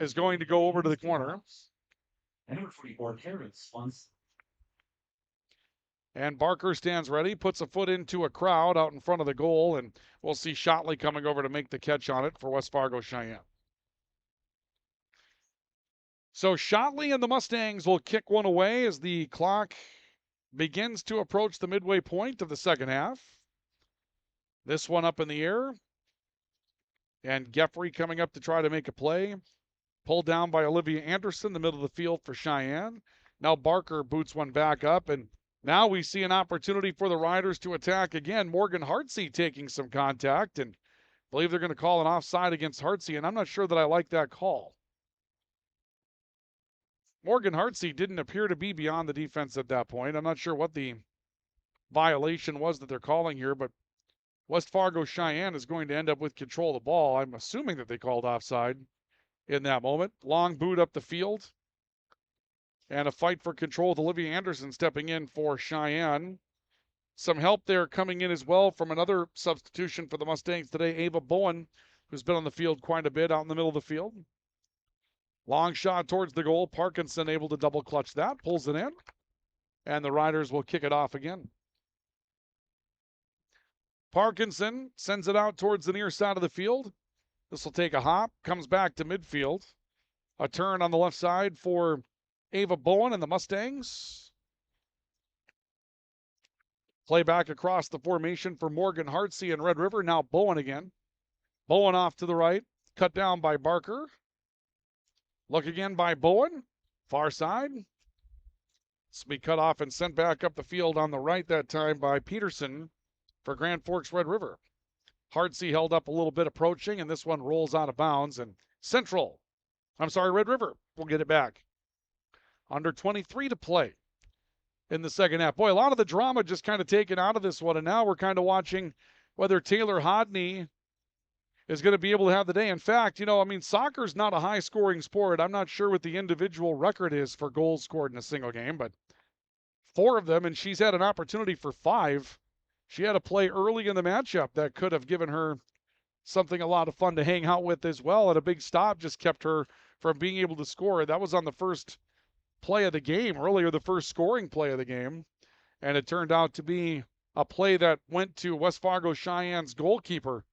is going to go over to the corner. And number 44, Terrence Swanson. And Barker stands ready, puts a foot into a crowd out in front of the goal, and we'll see Shotley coming over to make the catch on it for West Fargo Cheyenne. So Shotley and the Mustangs will kick one away as the clock begins to approach the midway point of the second half. This one up in the air. And Geffrey coming up to try to make a play. Pulled down by Olivia Anderson, the middle of the field for Cheyenne. Now Barker boots one back up, and now we see an opportunity for the Riders to attack again. Morgan Hartsey taking some contact, and I believe they're going to call an offside against Hartsey, and I'm not sure that I like that call. Morgan Hartsey didn't appear to be beyond the defense at that point. I'm not sure what the violation was that they're calling here, but West Fargo Cheyenne is going to end up with control of the ball. I'm assuming that they called offside in that moment. Long boot up the field. And a fight for control with Olivia Anderson stepping in for Cheyenne. Some help there coming in as well from another substitution for the Mustangs today, Ava Bowen, who's been on the field quite a bit out in the middle of the field. Long shot towards the goal. Parkinson able to double clutch that, pulls it in, and the Riders will kick it off again. Parkinson sends it out towards the near side of the field. This will take a hop, comes back to midfield. A turn on the left side for Ava Bowen and the Mustangs. Play back across the formation for Morgan Hartsey and Red River. Now Bowen again. Bowen off to the right. Cut down by Barker. Look again by Bowen. Far side. This will be cut off and sent back up the field on the right that time by Peterson for Grand Forks Red River. Hartsey held up a little bit approaching, and this one rolls out of bounds. And Red River will get it back. Under 23 to play in the second half. Boy, a lot of the drama just kind of taken out of this one, and now we're kind of watching whether Taylor Hodney is going to be able to have the day. In fact, soccer's not a high-scoring sport. I'm not sure what the individual record is for goals scored in a single game, but 4 of them, and she's had an opportunity for 5. She had a play early in the matchup that could have given her something a lot of fun to hang out with as well, and a big stop just kept her from being able to score. That was on the first play of the game, earlier the first scoring play of the game, and it turned out to be a play that went to West Fargo Cheyenne's goalkeeper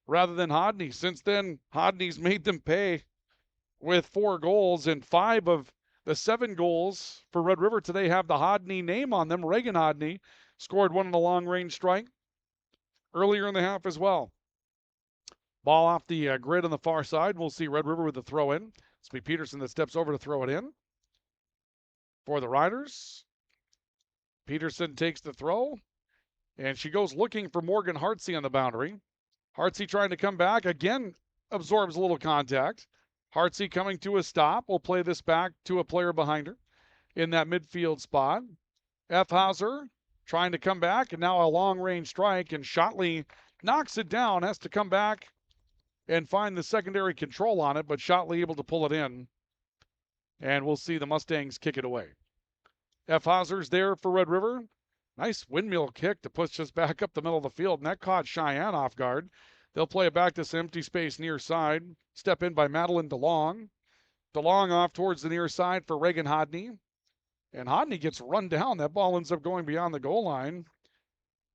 rather than Hodney. Since then, Hodney's made them pay with 4 goals, and 5 of the 7 goals for Red River today have the Hodney name on them. Reagan Hodney scored one on a long-range strike earlier in the half as well. Ball off the grid on the far side. We'll see Red River with the throw-in. It's be Peterson that steps over to throw it in for the Riders. Peterson takes the throw, and she goes looking for Morgan Hartsey on the boundary. Hartsey trying to come back. Again, absorbs a little contact. Hartsey coming to a stop. We'll play this back to a player behind her in that midfield spot. F. Hauser trying to come back, and now a long-range strike, and Shotley knocks it down, has to come back and find the secondary control on it, but Shotley able to pull it in, and we'll see the Mustangs kick it away. F. Hauser's there for Red River. Nice windmill kick to push us back up the middle of the field, and that caught Cheyenne off guard. They'll play it back to some empty space near side. Step in by Madeline DeLong. DeLong off towards the near side for Reagan Hodney. And Hodney gets run down. That ball ends up going beyond the goal line.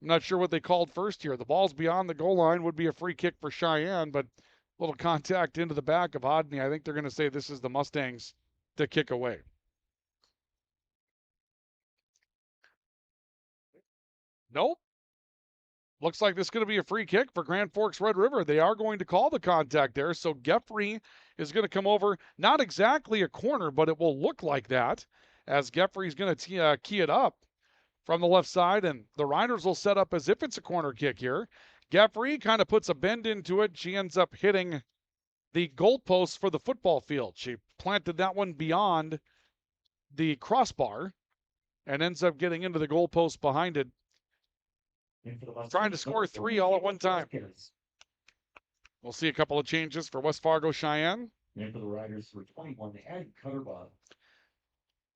I'm not sure what they called first here. The ball's beyond the goal line. Would be a free kick for Cheyenne, but a little contact into the back of Hodney. I think they're going to say this is the Mustangs to kick away. Nope. Looks like this is going to be a free kick for Grand Forks Red River. They are going to call the contact there. So Geffrey is going to come over. Not exactly a corner, but it will look like that, as Geffrey's going to key it up from the left side, and the Riders will set up as if it's a corner kick here. Geffrey kind of puts a bend into it. She ends up hitting the goalpost for the football field. She planted that one beyond the crossbar and ends up getting into the goalpost behind it. Trying to score 3 all at one time. We'll see a couple of changes for West Fargo Cheyenne. And for the Riders for 21, they added Cutterbob.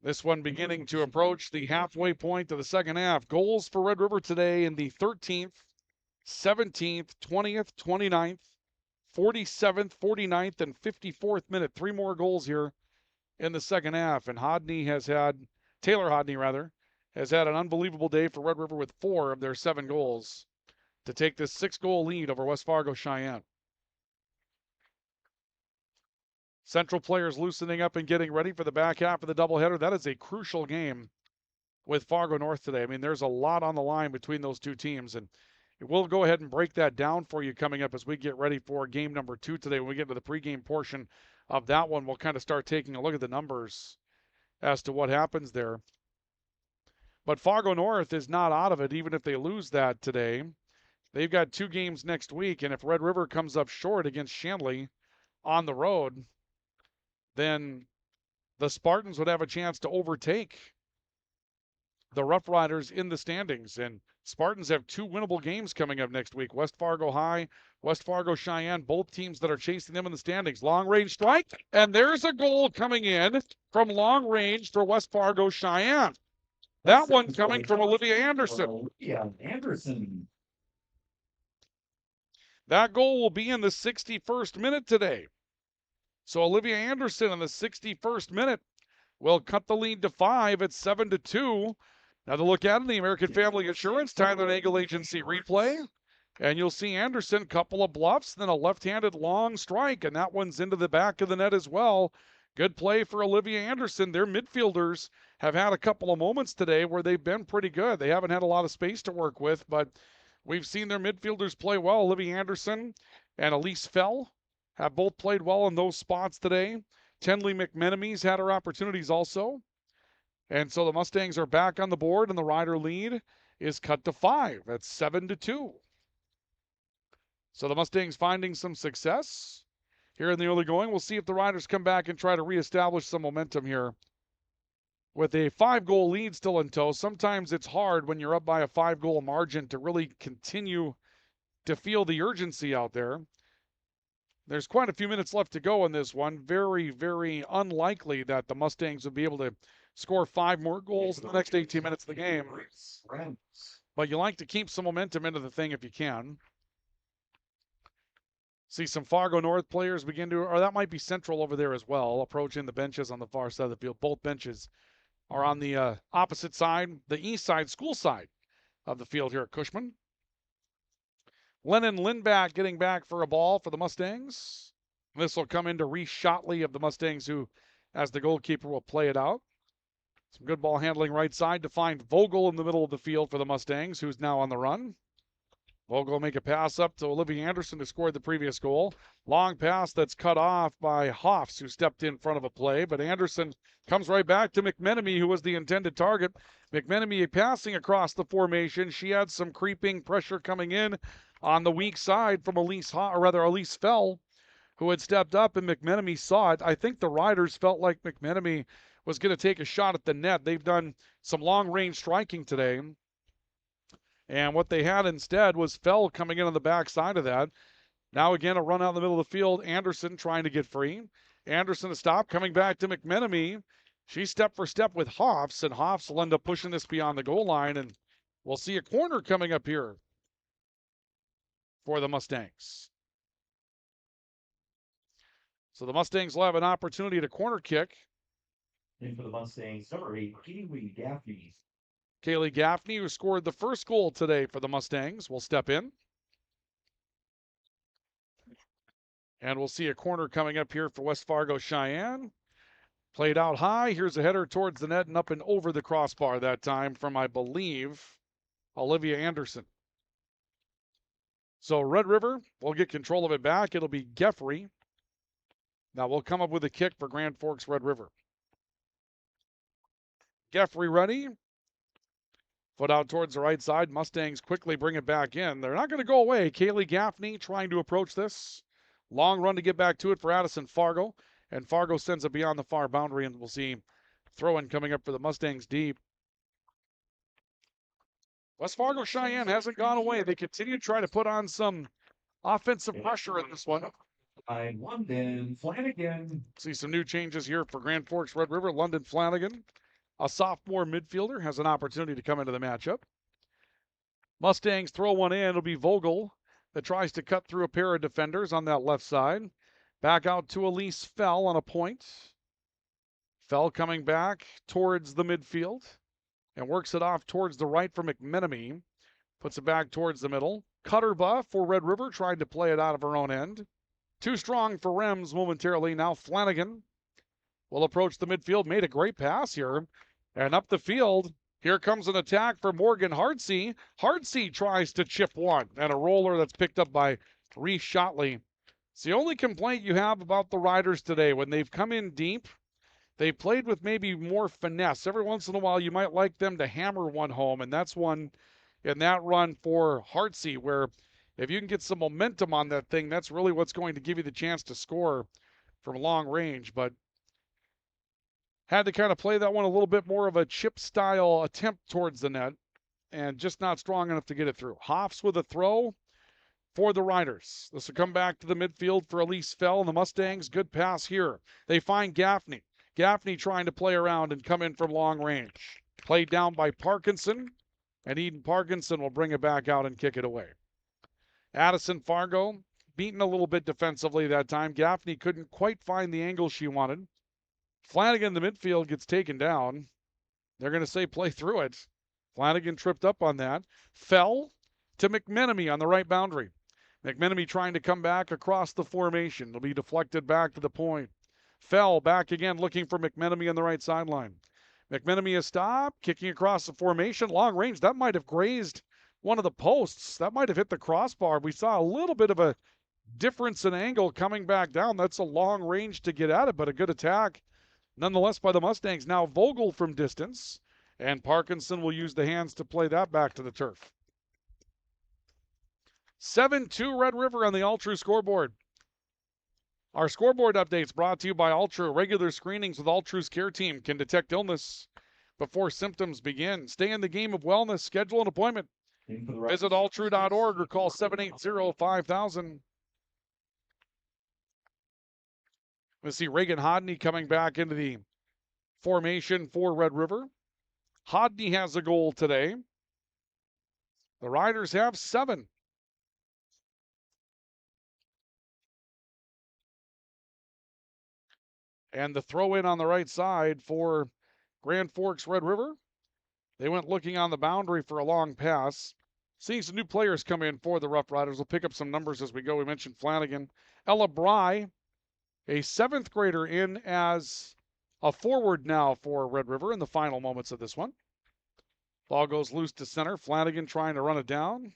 This one beginning to approach the halfway point of the second half. Goals for Red River today in the 13th, 17th, 20th, 29th, 47th, 49th, and 54th minute. 3 more goals here in the second half. And Taylor Hodney has had an unbelievable day for Red River with 4 of their 7 goals to take this 6-goal lead over West Fargo Cheyenne. Central players loosening up and getting ready for the back half of the doubleheader. That is a crucial game with Fargo North today. I mean, there's a lot on the line between those two teams, and we'll go ahead and break that down for you coming up as we get ready for game number 2 today. When we get to the pregame portion of that one, we'll kind of start taking a look at the numbers as to what happens there. But Fargo North is not out of it, even if they lose that today. They've got 2 games next week, and if Red River comes up short against Shanley on the road, then the Spartans would have a chance to overtake the Rougheriders in the standings. And Spartans have 2 winnable games coming up next week. West Fargo High, West Fargo Cheyenne, both teams that are chasing them in the standings. Long range strike, and there's a goal coming in from long range for West Fargo Cheyenne. That one coming from Olivia Anderson. Yeah, Anderson. That goal will be in the 61st minute today. So Olivia Anderson in the 61st minute will cut the lead to 5 at 7-2. Now to look at it, the American Family Insurance Tyler Nagel Agency replay. And you'll see Anderson, couple of bluffs, then a left-handed long strike, and that one's into the back of the net as well. Good play for Olivia Anderson. Their midfielders have had a couple of moments today where they've been pretty good. They haven't had a lot of space to work with, but we've seen their midfielders play well. Olivia Anderson and Elise Fell have both played well in those spots today. Tenley McMenemy's had her opportunities also. And so the Mustangs are back on the board, and the Rider lead is cut to 5 at 7-2. So the Mustangs finding some success here in the early going. We'll see if the Riders come back and try to reestablish some momentum here. With a 5-goal lead still in tow, sometimes it's hard when you're up by a 5-goal margin to really continue to feel the urgency out there. There's quite a few minutes left to go in this one. Very, very unlikely that the Mustangs would be able to score 5 more goals in the next 18 minutes of the game. But you like to keep some momentum into the thing if you can. See some Fargo North players begin to, or that might be Central over there as well, approaching the benches on the far side of the field. Both benches are on the opposite side, the east side, school side of the field here at Cushman. Lennon Lindback getting back for a ball for the Mustangs. This will come into Reese Shotley of the Mustangs, who, as the goalkeeper, will play it out. Some good ball handling right side to find Vogel in the middle of the field for the Mustangs, who's now on the run. Vogel will make a pass up to Olivia Anderson, who scored the previous goal. Long pass that's cut off by Hoffs, who stepped in front of a play. But Anderson comes right back to McMenemy, who was the intended target. McMenemy passing across the formation. She had some creeping pressure coming in on the weak side from Elise Fell, who had stepped up, and McMenemy saw it. I think the Riders felt like McMenemy was going to take a shot at the net. They've done some long-range striking today. And what they had instead was Fell coming in on the backside of that. Now again, a run out in the middle of the field. Anderson trying to get free. Anderson to stop, coming back to McMenemy. She step for step with Hoffs, and Hoffs will end up pushing this beyond the goal line, and we'll see a corner coming up here for the Mustangs. So the Mustangs will have an opportunity at a corner kick. And for the Mustangs, number 8, Kaylee Gaffney. Kaylee Gaffney, who scored the first goal today for the Mustangs, will step in. And we'll see a corner coming up here for West Fargo Cheyenne. Played out high. Here's a header towards the net and up and over the crossbar that time from, I believe, Olivia Anderson. So Red River will get control of it back. It'll be Geffrey. Now we'll come up with a kick for Grand Forks Red River. Geffrey ready. Foot out towards the right side. Mustangs quickly bring it back in. They're not going to go away. Kaylee Gaffney trying to approach this. Long run to get back to it for Addison Fargo. And Fargo sends it beyond the far boundary, and we'll see throw-in coming up for the Mustangs deep. West Fargo Cheyenne hasn't gone away. They continue to try to put on some offensive pressure in this one. London Flanagan. See some new changes here for Grand Forks Red River. London Flanagan, a sophomore midfielder, has an opportunity to come into the matchup. Mustangs throw one in. It'll be Vogel that tries to cut through a pair of defenders on that left side. Back out to Elise Fell on a point. Fell coming back towards the midfield. and works it off towards the right for McMenemy. Puts it back towards the middle. Cutterba for Red River, trying to play it out of her own end. Too strong for Rems momentarily. Now Flanagan will approach the midfield. Made a great pass here. And up the field, here comes an attack for Morgan Hardsey. Hardsey tries to chip one. And a roller that's picked up by Reese Shotley. It's the only complaint you have about the Riders today. When they've come in deep, they played with maybe more finesse. Every once in a while, you might like them to hammer one home. And that's one in that run for Hartsey, where if you can get some momentum on that thing, that's really what's going to give you the chance to score from long range. But had to kind of play that one a little bit more of a chip style attempt towards the net and just not strong enough to get it through. Hoffs with a throw for the Riders. This will come back to the midfield for Elise Fell and the Mustangs. Good pass here. They find Gaffney. Gaffney trying to play around and come in from long range. Played down by Parkinson. And Eden Parkinson will bring it back out and kick it away. Addison Fargo beaten a little bit defensively that time. Gaffney couldn't quite find the angle she wanted. Flanagan in the midfield gets taken down. They're going to say play through it. Flanagan tripped up on that. Fell to McMenemy on the right boundary. McMenemy trying to come back across the formation. It'll be deflected back to the point. Fell back again looking for McMenemy on the right sideline. McMenemy is stopped, kicking across the formation, long range. That might have grazed one of the posts. That might have hit the crossbar. We saw a little bit of a difference in angle coming back down. That's a long range to get at it, but a good attack nonetheless by the Mustangs. Now Vogel from distance, and Parkinson will use the hands to play that back to the turf. 7-2 Red River on the All-True scoreboard. Our scoreboard updates brought to you by All-True. Regular screenings with All-True's care team can detect illness before symptoms begin. Stay in the game of wellness. Schedule an appointment. Visit alltrue.org or call 780-5000. We see Reagan Hodney coming back into the formation for Red River. Hodney has a goal today. The Riders have 7. And the throw in on the right side for Grand Forks Red River. They went looking on the boundary for a long pass. Seeing some new players come in for the Rougheriders. We'll pick up some numbers as we go. We mentioned Flanagan. Ella Bry, a 7th grader, in as a forward now for Red River in the final moments of this one. Ball goes loose to center. Flanagan trying to run it down.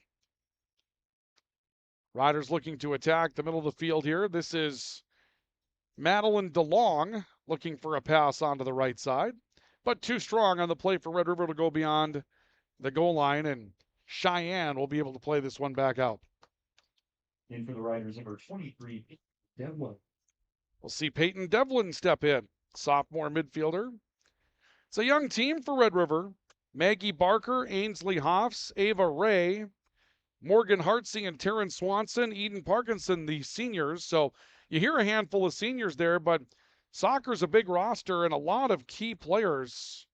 Riders looking to attack the middle of the field here. This is Madeline DeLong looking for a pass onto the right side, but too strong on the play for Red River to go beyond the goal line, and Cheyenne will be able to play this one back out. In for the Riders, number 23, Devlin. We'll see Peyton Devlin step in, sophomore midfielder. It's a young team for Red River. Maggie Barker, Ainsley Hoffs, Ava Ray, Morgan Hartsey, and Taryn Swanson, Eden Parkinson, the seniors. So you hear a handful of seniors there, but soccer's a big roster and a lot of key players.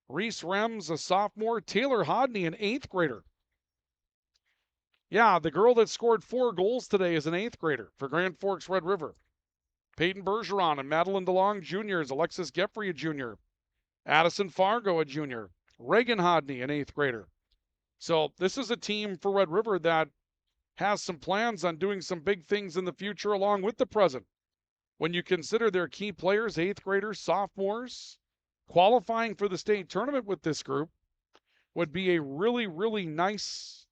Reese Rems, a sophomore. Taylor Hodney, an 8th grader. Yeah, the girl that scored 4 goals today is an 8th grader for Grand Forks Red River. Peyton Bergeron and Madeline DeLong juniors. Alexis Geffrey, a junior. Addison Fargo, a junior. Reagan Hodney, an 8th grader. So this is a team for Red River that has some plans on doing some big things in the future along with the present. When you consider their key players, 8th graders, sophomores, qualifying for the state tournament with this group would be a really, really nice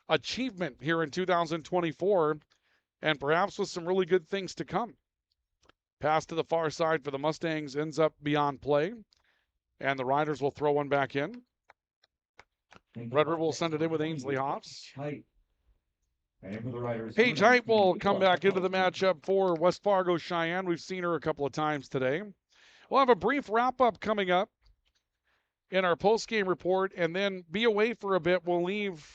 achievement here in 2024, and perhaps with some really good things to come. Pass to the far side for the Mustangs ends up beyond play, and the Riders will throw one back in. Red River will send it in with Ainsley Hoffs. Paige Height will come back into the matchup for West Fargo Cheyenne. We've seen her a couple of times today. We'll have a brief wrap-up coming up in our post-game report, and then be away for a bit. We'll leave,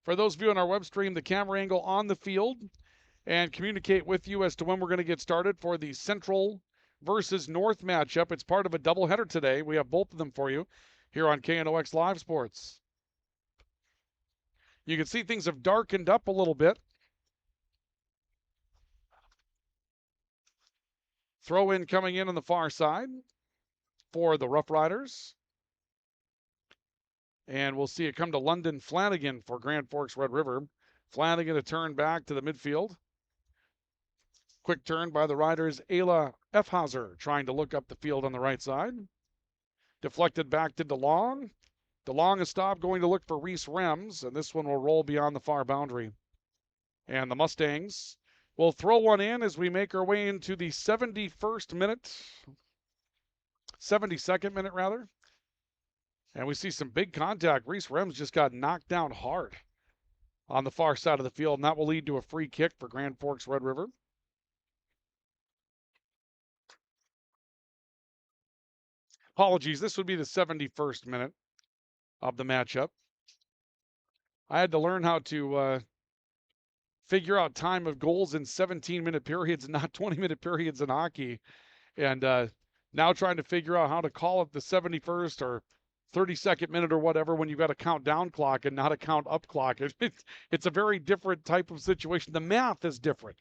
for those of you on our web stream, the camera angle on the field and communicate with you as to when we're going to get started for the Central versus North matchup. It's part of a doubleheader today. We have both of them for you here on KNOX Live Sports. You can see things have darkened up a little bit. Throw in coming in on the far side for the Rougheriders. And we'll see it come to London Flanagan for Grand Forks Red River. Flanagan a turn back to the midfield. Quick turn by the Riders. Ayla Efhauser trying to look up the field on the right side. Deflected back to DeLong. DeLong a stop going to look for Reese Rems, and this one will roll beyond the far boundary. And the Mustangs will throw one in as we make our way into the 72nd minute rather. And we see some big contact. Reese Rems just got knocked down hard on the far side of the field, and that will lead to a free kick for Grand Forks Red River. Apologies, this would be the 71st minute of the matchup. I had to learn how to figure out time of goals in 17-minute periods, not 20-minute periods in hockey. And now trying to figure out how to call it the 71st or 32nd minute or whatever when you've got a countdown clock and not a count up clock. It's a very different type of situation. The math is different.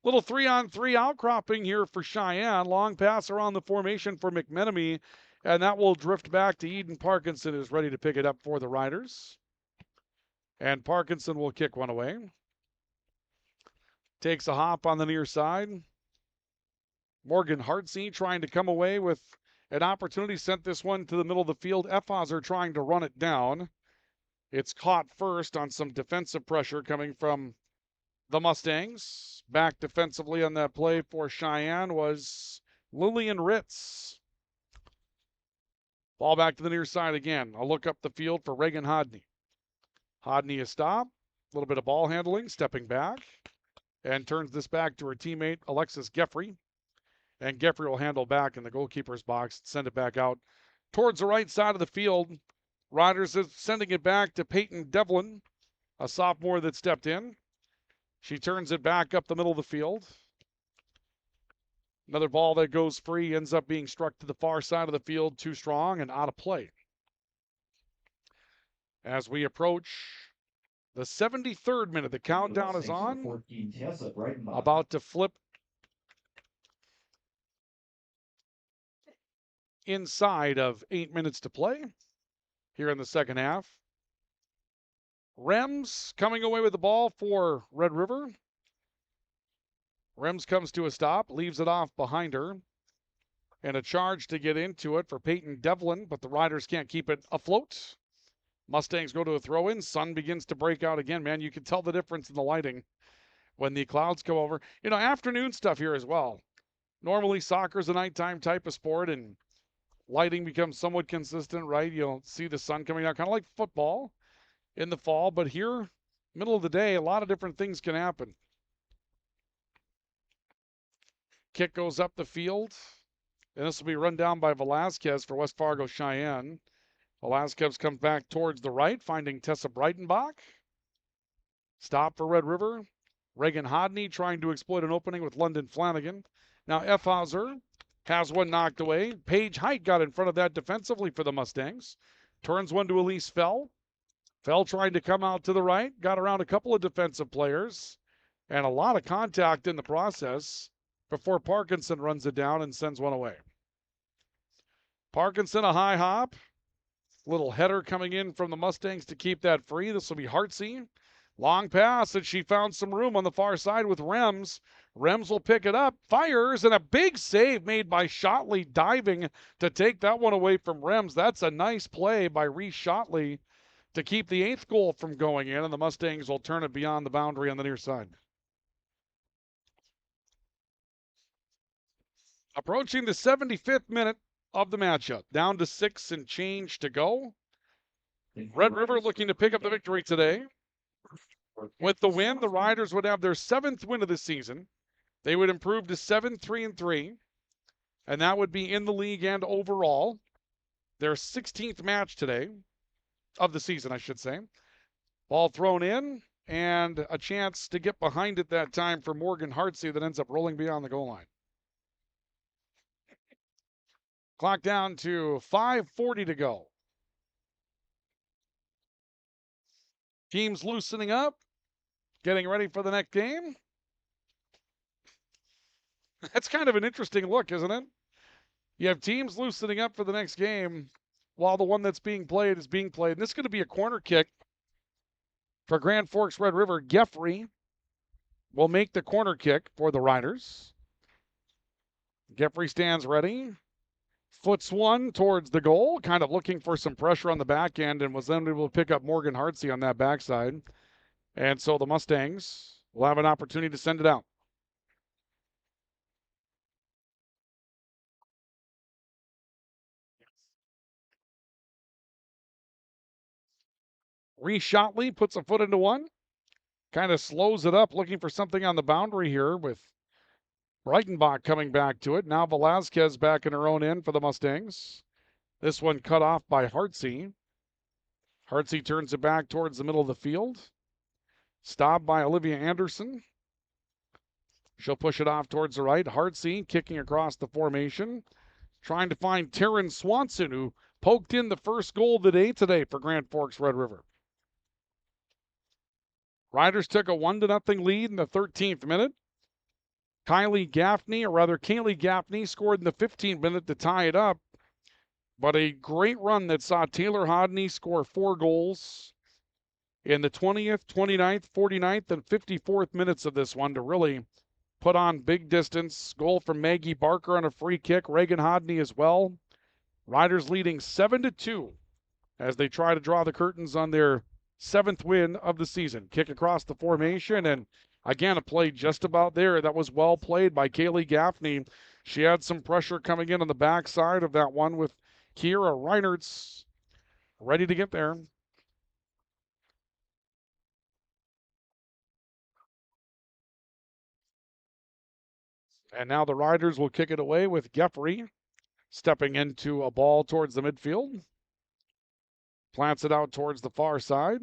Little 3-on-3 outcropping here for Sheyenne. Long pass around the formation for McMenemy, and that will drift back to Eden Parkinson, who's ready to pick it up for the Riders. And Parkinson will kick one away. Takes a hop on the near side. Morgan Hartsey trying to come away with an opportunity, sent this one to the middle of the field. Efhauser trying to run it down. It's caught first on some defensive pressure coming from the Mustangs. Back defensively on that play for Sheyenne was Lillian Ritz. Ball back to the near side again. I'll look up the field for Reagan Hodney. Hodney a stop. A little bit of ball handling, stepping back. And turns this back to her teammate, Alexis Geffrey. And Geffrey will handle back in the goalkeeper's box, send it back out towards the right side of the field. Riders is sending it back to Peyton Devlin, a sophomore that stepped in. She turns it back up the middle of the field. Another ball that goes free ends up being struck to the far side of the field, too strong and out of play. As we approach the 73rd minute, the countdown is on. About to flip inside of 8 minutes to play here in the second half. Rems coming away with the ball for Red River. Rems comes to a stop, leaves it off behind her. And a charge to get into it for Peyton Devlin, but the Riders can't keep it afloat. Mustangs go to a throw-in. Sun begins to break out again. Man, you can tell the difference in the lighting when the clouds go over. You know, afternoon stuff here as well. Normally, soccer's a nighttime type of sport, and lighting becomes somewhat consistent, right? You'll see the sun coming out, kind of like football in the fall. But here, middle of the day, a lot of different things can happen. Kick goes up the field, and this will be run down by Velasquez for West Fargo Sheyenne. Velasquez comes back towards the right, finding Tessa Breitenbach. Stop for Red River. Reagan Hodney trying to exploit an opening with London Flanagan. Now Efhauser has one knocked away. Paige Height got in front of that defensively for the Mustangs. Turns one to Elise Fell. Fell trying to come out to the right. Got around a couple of defensive players. And a lot of contact in the process before Parkinson runs it down and sends one away. Parkinson a high hop. Little header coming in from the Mustangs to keep that free. This will be Hartsey. Long pass, and she found some room on the far side with Rems. Rems will pick it up, fires, and a big save made by Shotley diving to take that one away from Rems. That's a nice play by Reese Shotley to keep the 8th goal from going in, and the Mustangs will turn it beyond the boundary on the near side. Approaching the 75th minute of the matchup. Down to 6 and change to go. Red River looking to pick up the victory today. With the win, the Riders would have their 7th win of the season. They would improve to 7-3-3, and that would be in the league and overall. Their 16th match today of the season, I should say. Ball thrown in, and a chance to get behind it that time for Morgan Hartsey that ends up rolling beyond the goal line. Clock down to 5:40 to go. Teams loosening up, getting ready for the next game. That's kind of an interesting look, isn't it? You have teams loosening up for the next game, while the one that's being played is being played. And this is going to be a corner kick for Grand Forks Red River. Geffrey will make the corner kick for the Riders. Geffrey stands ready. Foots one towards the goal, kind of looking for some pressure on the back end, and was then able to pick up Morgan Hartsey on that backside. And so the Mustangs will have an opportunity to send it out. Reese Shotley puts a foot into one. Kind of slows it up, looking for something on the boundary here with Breitenbach coming back to it. Now Velazquez back in her own end for the Mustangs. This one cut off by Hartsey. Hartsey turns it back towards the middle of the field. Stopped by Olivia Anderson. She'll push it off towards the right. Hartsey kicking across the formation. Trying to find Taryn Swanson, who poked in the first goal of the day today for Grand Forks Red River. Riders took a 1-0 lead in the 13th minute. Kaylee Gaffney scored in the 15th minute to tie it up. But a great run that saw Taylor Hodney score 4 goals in the 20th, 29th, 49th, and 54th minutes of this one to really put on big distance. Goal from Maggie Barker on a free kick. Reagan Hodney as well. Riders leading 7-2 as they try to draw the curtains on their 7th win of the season. Kick across the formation, and again, a play just about there. That was well played by Kaylee Gaffney. She had some pressure coming in on the backside of that one with Kiera Reinertz ready to get there. And now the Riders will kick it away with Geffrey stepping into a ball towards the midfield. Plants it out towards the far side.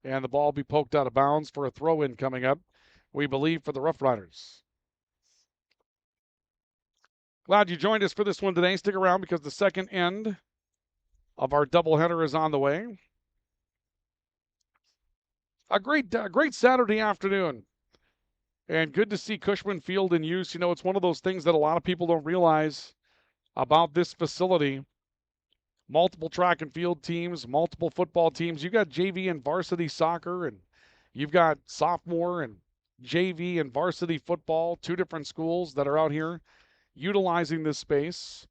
And the ball be poked out of bounds for a throw-in coming up, we believe, for the Rougheriders. Glad you joined us for this one today. Stick around because the second end of our doubleheader is on the way. A great Saturday afternoon. And good to see Cushman Field in use. You know, it's one of those things that a lot of people don't realize about this facility. Multiple track and field teams, multiple football teams. You've got JV and varsity soccer, and you've got sophomore and JV and varsity football, 2 different schools that are out here utilizing this space.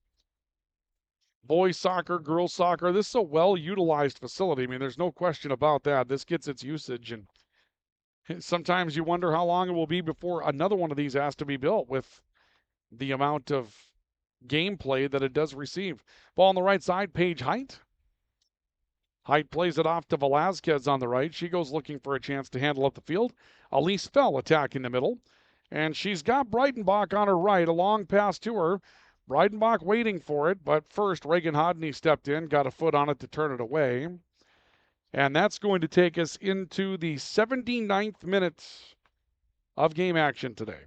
Boys soccer, girls soccer. This is a well-utilized facility. I mean, there's no question about that. This gets its usage, and sometimes you wonder how long it will be before another one of these has to be built with the amount of gameplay that it does receive. Ball on the right side, Paige Height. Height plays it off to Velazquez on the right. She goes looking for a chance to handle up the field. Elise Fell attacking the middle. And she's got Breitenbach on her right, a long pass to her. Breitenbach waiting for it, but first Reagan Hodney stepped in, got a foot on it to turn it away. And that's going to take us into the 79th minute of game action today.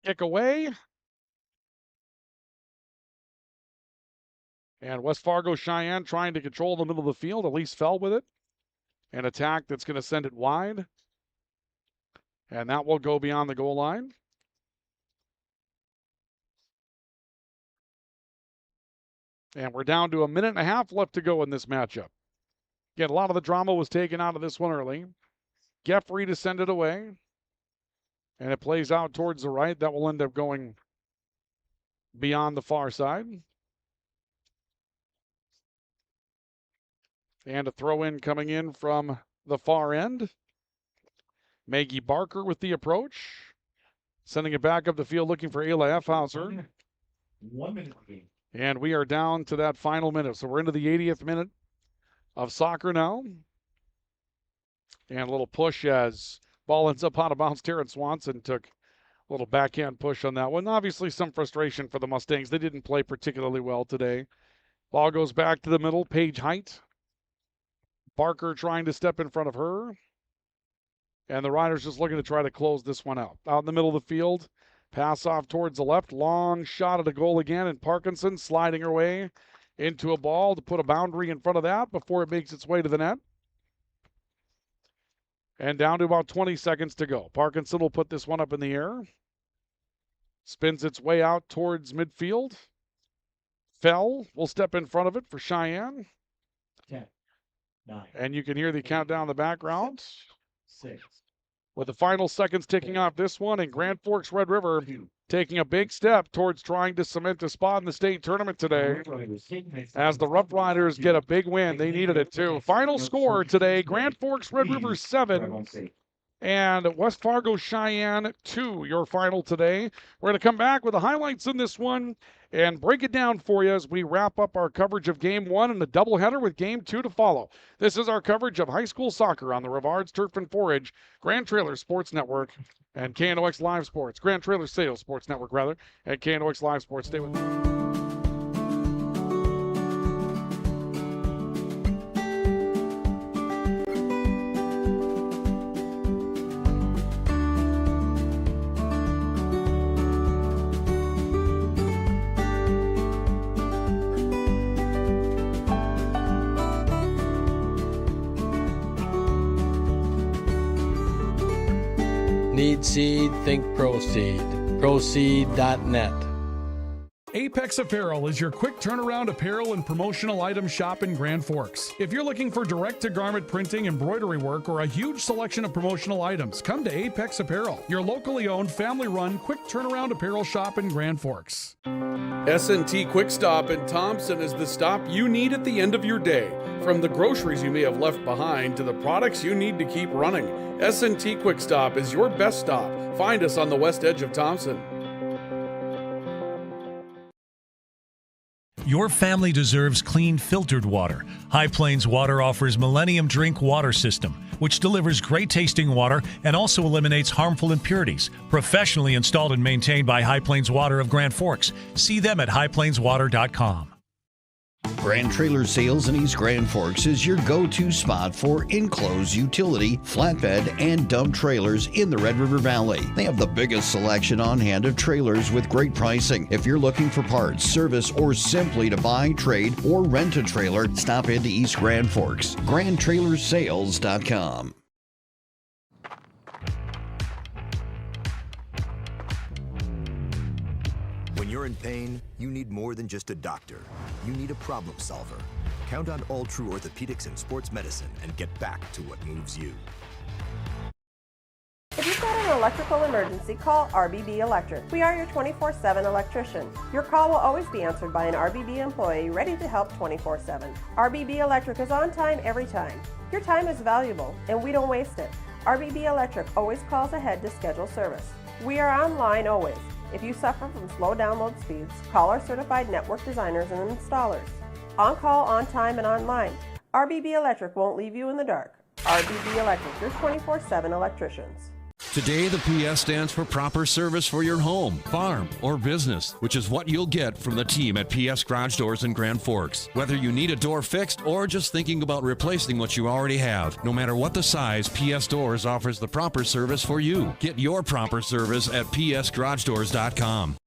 Kick away. And West Fargo Cheyenne trying to control the middle of the field. Elise Fell with it. An attack that's going to send it wide. And that will go beyond the goal line. And we're down to a minute and a half left to go in this matchup. Again, a lot of the drama was taken out of this one early. Geffrey to send it away. And it plays out towards the right. That will end up going beyond the far side. And a throw in coming in from the far end. Maggie Barker with the approach. Sending it back up the field looking for Ayla Effhauser. 1 minute. And we are down to that final minute. So we're into the 80th minute of soccer now. And a little push as ball ends up out of bounds. Taryn Swanson took a little backhand push on that one. Obviously some frustration for the Mustangs. They didn't play particularly well today. Ball goes back to the middle. Paige Height. Barker trying to step in front of her. And the Riders just looking to try to close this one out. Out in the middle of the field. Pass off towards the left. Long shot at a goal again. And Parkinson sliding her way into a ball to put a boundary in front of that before it makes its way to the net. And down to about 20 seconds to go. Parkinson will put this one up in the air. Spins its way out towards midfield. Fell will step in front of it for Sheyenne. 10, 9. And you can hear the countdown in the background. 6. With the final seconds ticking off this one, and Grand Forks Red River taking a big step towards trying to cement a spot in the state tournament today. As the Rougheriders get a big win, they needed it too. Final score today, Grand Forks Red River 7 and West Fargo Sheyenne 2, your final today. We're going to come back with the highlights in this one and break it down for you as we wrap up our coverage of Game 1 and the doubleheader with Game 2 to follow. This is our coverage of high school soccer on the Rougheriders Turf and Forage, Grand Trailer Sports Network, and KNOX Live Sports, Grand Trailer Sales Sports Network, rather, and KNOX Live Sports. Stay with me. Need seed, think Proceed. Proceed.net. Apex Apparel is your quick turnaround apparel and promotional item shop in Grand Forks. If you're looking for direct-to-garment printing, embroidery work, or a huge selection of promotional items, come to Apex Apparel, your locally owned, family-run, quick turnaround apparel shop in Grand Forks. S&T Quick Stop in Thompson is the stop you need at the end of your day. From the groceries you may have left behind to the products you need to keep running, S&T Quick Stop is your best stop. Find us on the west edge of Thompson. Your family deserves clean, filtered water. High Plains Water offers Millennium Drink Water System, which delivers great tasting water and also eliminates harmful impurities. Professionally installed and maintained by High Plains Water of Grand Forks. See them at highplainswater.com. Grand Trailer Sales in East Grand Forks is your go-to spot for enclosed utility, flatbed, and dump trailers in the Red River Valley. They have the biggest selection on hand of trailers with great pricing. If you're looking for parts, service, or simply to buy, trade, or rent a trailer, stop into East Grand Forks. GrandTrailersSales.com. When you're in pain, you need more than just a doctor. You need a problem solver. Count on All True Orthopedics and Sports Medicine and get back to what moves you. If you've got an electrical emergency, call RBB Electric. We are your 24/7 electrician. Your call will always be answered by an RBB employee ready to help 24/7. RBB Electric is on time every time. Your time is valuable, and we don't waste it. RBB Electric always calls ahead to schedule service. We are online always. If you suffer from slow download speeds, call our certified network designers and installers. On call, on time, and online. RBB Electric won't leave you in the dark. RBB Electric, your 24/7 electricians. Today, the PS stands for proper service for your home, farm, or business, which is what you'll get from the team at PS Garage Doors in Grand Forks. Whether you need a door fixed or just thinking about replacing what you already have, no matter what the size, PS Doors offers the proper service for you. Get your proper service at psgaragedoors.com.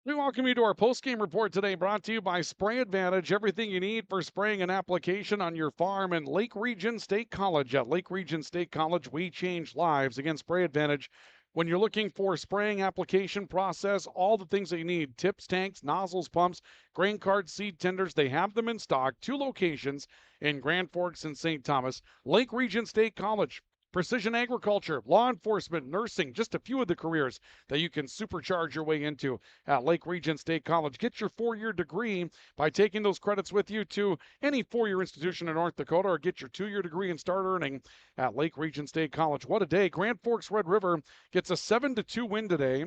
We welcome you to our post-game report today, brought to you by Spray Advantage. Everything you need for spraying an application on your farm in Lake Region State College. At Lake Region State College, we change lives. Again, Spray Advantage. When you're looking for spraying application process, all the things that you need, tips, tanks, nozzles, pumps, grain carts, seed tenders, they have them in stock. 2 locations in Grand Forks and St. Thomas. Lake Region State College. Precision agriculture, law enforcement, nursing, just a few of the careers that you can supercharge your way into at Lake Region State College. Get your 4-year degree by taking those credits with you to any 4-year institution in North Dakota, or get your 2-year degree and start earning at Lake Region State College. What a day. Grand Forks Red River gets a 7-2 win today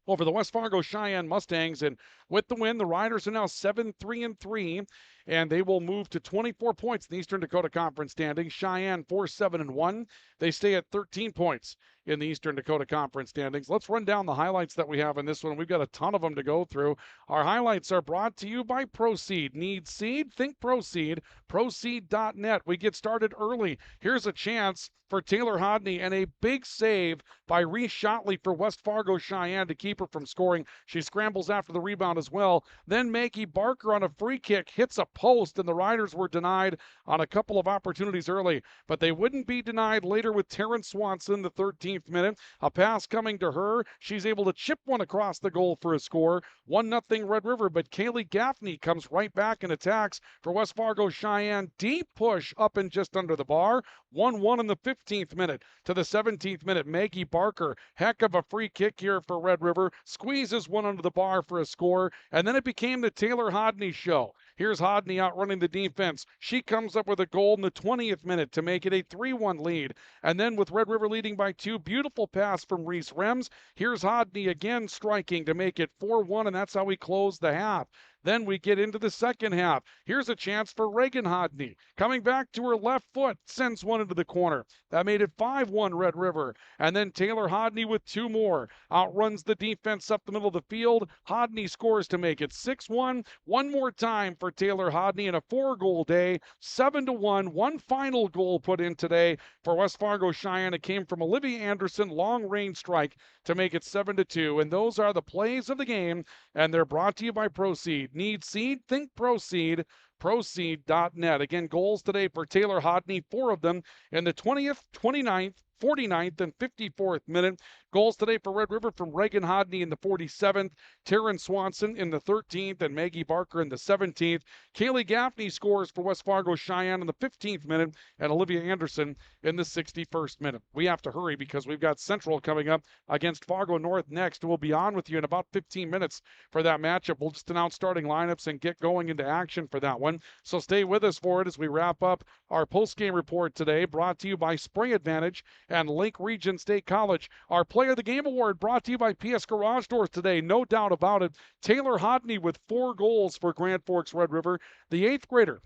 over the West Fargo Sheyenne Mustangs, and with the win, the Riders are now 7-3-3, and they will move to 24 points in the Eastern Dakota Conference standings. Sheyenne 4-7-1. They stay at 13 points in the Eastern Dakota Conference standings. Let's run down the highlights that we have in this one. We've got a ton of them to go through. Our highlights are brought to you by Proceed. Need seed? Think Proceed. Proceed.net. We get started early. Here's a chance for Taylor Hodney, and a big save by Reese Shotley for West Fargo Sheyenne to keep her from scoring. She scrambles after the rebound as well. Then Maggie Barker on a free kick hits a post, and the Riders were denied on a couple of opportunities early, but they wouldn't be denied later with Taryn Swanson, the 13th minute. A pass coming to her. She's able to chip one across the goal for a score. 1-0 Red River, but Kaylee Gaffney comes right back and attacks for West Fargo Cheyenne. Deep push up and just under the bar. 1-1 in the 15th minute. To the 17th minute, Maggie Barker. Heck of a free kick here for Red River. Squeezes one under the bar for a score. And then it became the Taylor Hodney show. Here's Hodney outrunning the defense. She comes up with a goal in the 20th minute to make it a 3-1 lead. And then with Red River leading by 2, beautiful pass from Reese Rems. Here's Hodney again striking to make it 4-1, and that's how we close the half. Then we get into the second half. Here's a chance for Reagan Hodney. Coming back to her left foot, sends one into the corner. That made it 5-1 Red River. And then Taylor Hodney with 2 more. Outruns the defense up the middle of the field. Hodney scores to make it 6-1. One more time for Taylor Hodney in a 4-goal day. 7-1. One final goal put in today for West Fargo Cheyenne. It came from Olivia Anderson, long-range strike to make it 7-2. And those are the plays of the game, and they're brought to you by Proceed. Need seed? Think Proceed. Proceed.net. Again, goals today for Taylor Hodney, 4 of them in the 20th, 29th, 49th, and 54th minute. Goals today for Red River from Reagan Hodney in the 47th, Taryn Swanson in the 13th, and Maggie Barker in the 17th. Kaylee Gaffney scores for West Fargo Cheyenne in the 15th minute, and Olivia Anderson in the 61st minute. We have to hurry because we've got Central coming up against Fargo North next. We'll be on with you in about 15 minutes for that matchup. We'll just announce starting lineups and get going into action for that one. So stay with us for it as we wrap up our postgame report today, brought to you by Spray Advantage and Lake Region State College. Our Player of the Game Award brought to you by PS Garage Doors today, no doubt about it. Taylor Hodney with 4 goals for Grand Forks Red River. The 8th grader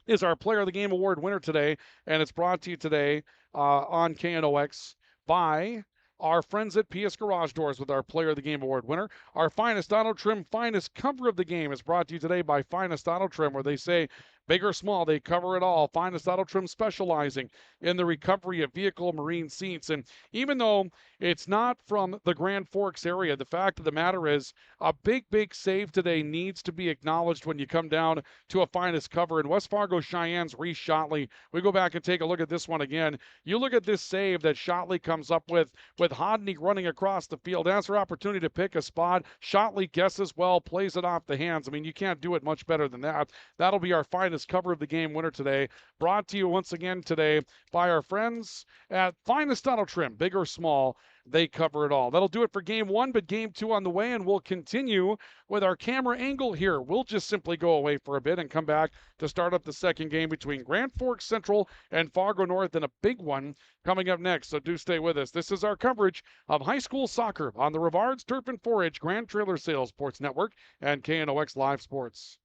is our Player of the Game Award winner today, and it's brought to you today on KNOX by our friends at PS Garage Doors with our Player of the Game Award winner. Our Finest Auto Trim, Finest Cover of the Game is brought to you today by Finest Auto Trim, where they say big or small, they cover it all. Finest Auto Trim specializing in the recovery of vehicle marine seats. And even though it's not from the Grand Forks area, the fact of the matter is a big, big save today needs to be acknowledged when you come down to a Finest cover. In West Fargo Cheyenne's Reese Shotley, we go back and take a look at this one again. You look at this save that Shotley comes up with Hodney running across the field. Has her opportunity to pick a spot. Shotley guesses well, plays it off the hands. I mean, you can't do it much better than that. That'll be our Finest cover of the game winner today. Brought to you once again today by our friends at Finest Auto Trim, big or small. They cover it all. That'll do it for game 1, but game 2 on the way, and we'll continue with our camera angle here. We'll just simply go away for a bit and come back to start up the second game between Grand Forks Central and Fargo North, and a big one coming up next, so do stay with us. This is our coverage of high school soccer on the Rougheriders Turf and 4-H Grand Trailer Sales Sports Network and KNOX Live Sports.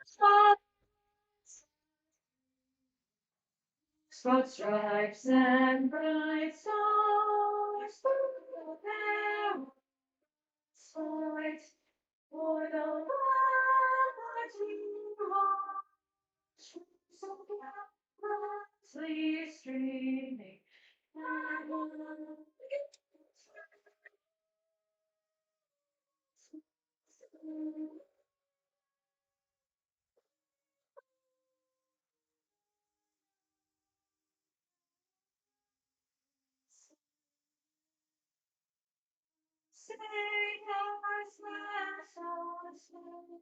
Spot stripes and bright stars for their sport for the liberty watch so gallantly streaming. Sing our special song.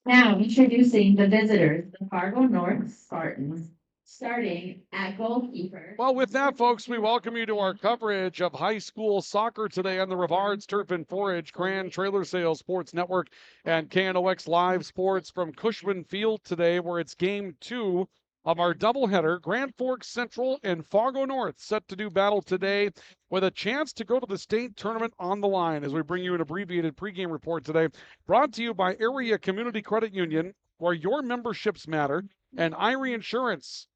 Now introducing the visitors, the Fargo North Spartans, starting at goalkeeper. Well, with that, folks, we welcome you to our coverage of high school soccer today on the Rougheriders Turf and Forage Grand Trailer Sales Sports Network and KNOX Live Sports from Cushman Field today, where it's game 2 of our doubleheader. Grand Forks Central and Fargo North set to do battle today with a chance to go to the state tournament on the line as we bring you an abbreviated pregame report today, brought to you by Area Community Credit Union, where your memberships matter, and Irie Insurance.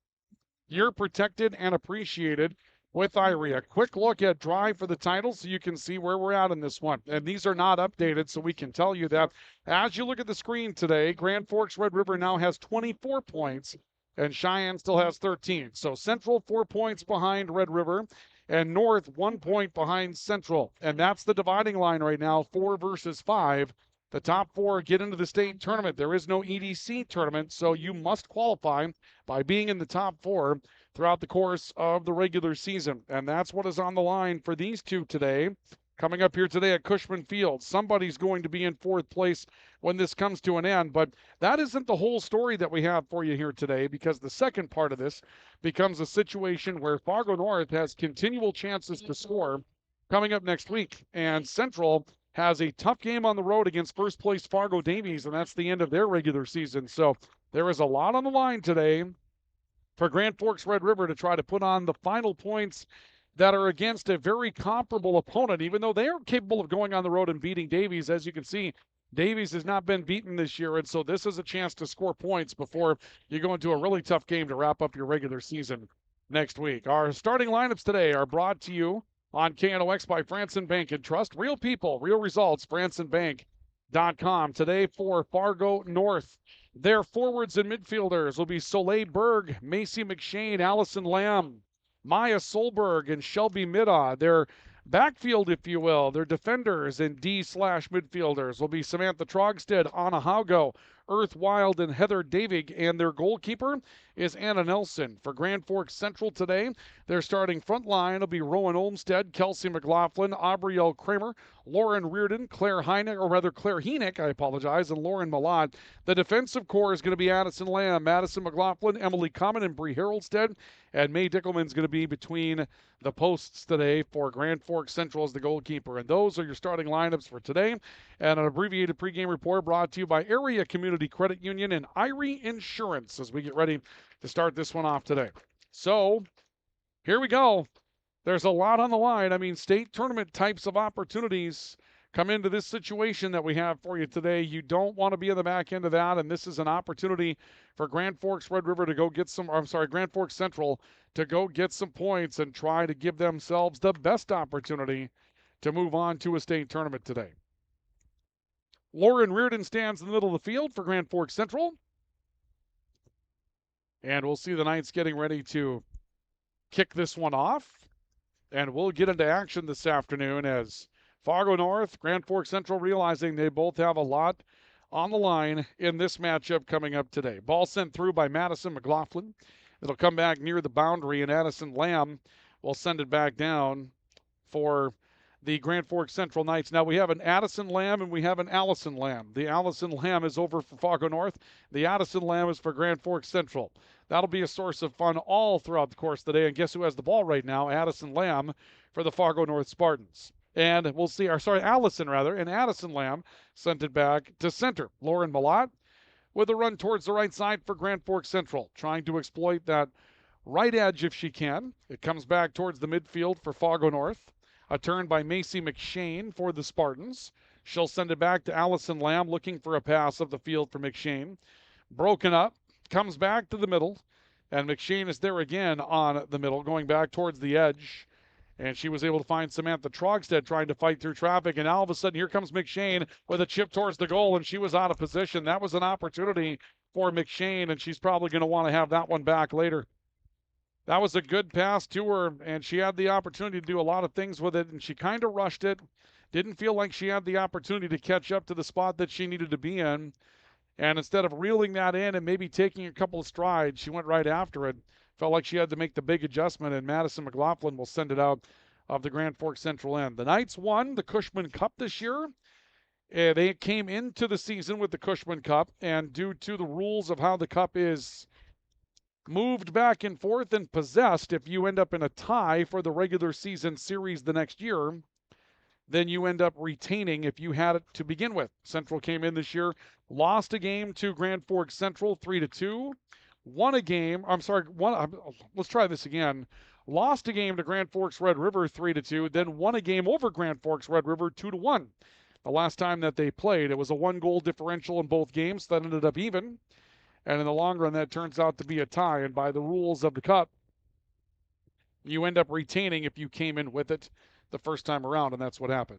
You're protected and appreciated with Irie. A quick look at Drive for the title so you can see where we're at in this one. And these are not updated, so we can tell you that as you look at the screen today, Grand Forks Red River now has 24 points, and Cheyenne still has 13. So Central 4 points behind Red River, and North 1 point behind Central. And that's the dividing line right now, 4 versus 5. The top 4 get into the state tournament. There is no EDC tournament, so you must qualify by being in the top 4 throughout the course of the regular season. And that's what is on the line for these two today. Coming up here today at Cushman Field, somebody's going to be in 4th place when this comes to an end. But that isn't the whole story that we have for you here today, because the second part of this becomes a situation where Fargo North has continual chances to score coming up next week. And Central has a tough game on the road against first place Fargo Davies, and that's the end of their regular season. So there is a lot on the line today for Grand Forks Red River to try to put on the final points that are against a very comparable opponent, even though they are capable of going on the road and beating Davies. As you can see, Davies has not been beaten this year, and so this is a chance to score points before you go into a really tough game to wrap up your regular season next week. Our starting lineups today are brought to you on KNOX by Franson Bank and Trust. Real people, real results, FransonBank.com. Today for Fargo North, their forwards and midfielders will be Soleil Berg, Macy McShane, Allison Lamb, Maya Solberg, and Shelby Middaugh. Their backfield, if you will, their defenders and D/midfielders will be Samantha Trogstead, Anna Haugo, Earth Wild, and Heather Davig, and their goalkeeper is Anna Nelson. For Grand Forks Central today, their starting front line will be Rowan Olmstead, Kelsey McLaughlin, Aubrielle Kramer, Lauren Reardon, Claire Heinick, and Lauren Malad. The defensive core is going to be Addison Lamb, Madison McLaughlin, Emily Common, and Bree Haroldstead, and May Dickelman's going to be between the posts today for Grand Forks Central as the goalkeeper. And those are your starting lineups for today. And an abbreviated pregame report brought to you by Area Community Credit Union and Irie Insurance as we get ready to start this one off today. So here we go. There's a lot on the line. I mean, state tournament types of opportunities come into this situation that we have for you today. You don't want to be in the back end of that, and this is an opportunity for Grand Forks Red River to go get Grand Forks Central to go get some points and try to give themselves the best opportunity to move on to a state tournament today. Lauren Reardon stands in the middle of the field for Grand Forks Central. And we'll see the Knights getting ready to kick this one off. And we'll get into action this afternoon as Fargo North, Grand Forks Central realizing they both have a lot on the line in this matchup coming up today. Ball sent through by Madison McLaughlin. It'll come back near the boundary, and Addison Lamb will send it back down for the Grand Forks Central Knights. Now we have an Addison Lamb and we have an Allison Lamb. The Allison Lamb is over for Fargo North. The Addison Lamb is for Grand Forks Central. That'll be a source of fun all throughout the course of the day. And guess who has the ball right now? Addison Lamb for the Fargo North Spartans. And we'll see, Allison rather, and Addison Lamb sent it back to center. Lauren Malott with a run towards the right side for Grand Forks Central, trying to exploit that right edge if she can. It comes back towards the midfield for Fargo North. A turn by Macy McShane for the Spartans. She'll send it back to Allison Lamb, looking for a pass of the field for McShane. Broken up, comes back to the middle, and McShane is there again on the middle, going back towards the edge. And she was able to find Samantha Trogstead trying to fight through traffic. And all of a sudden, here comes McShane with a chip towards the goal, and she was out of position. That was an opportunity for McShane, and she's probably going to want to have that one back later. That was a good pass to her, and she had the opportunity to do a lot of things with it, and she kind of rushed it. Didn't feel like she had the opportunity to catch up to the spot that she needed to be in. And instead of reeling that in and maybe taking a couple of strides, she went right after it. Felt like she had to make the big adjustment, and Madison McLaughlin will send it out of the Grand Forks Central end. The Knights won the Cushman Cup this year. They came into the season with the Cushman Cup, and due to the rules of how the cup is moved back and forth and possessed, if you end up in a tie for the regular season series the next year, then you end up retaining if you had it to begin with. Central came in this year, lost a game to Grand Forks Central 3-2. Let's try this again. Lost a game to Grand Forks Red River 3-2, then won a game over Grand Forks Red River 2-1. The last time that they played, it was a 1-goal differential in both games that ended up even. And in the long run, that turns out to be a tie. And by the rules of the cup, you end up retaining if you came in with it the first time around, and that's what happened.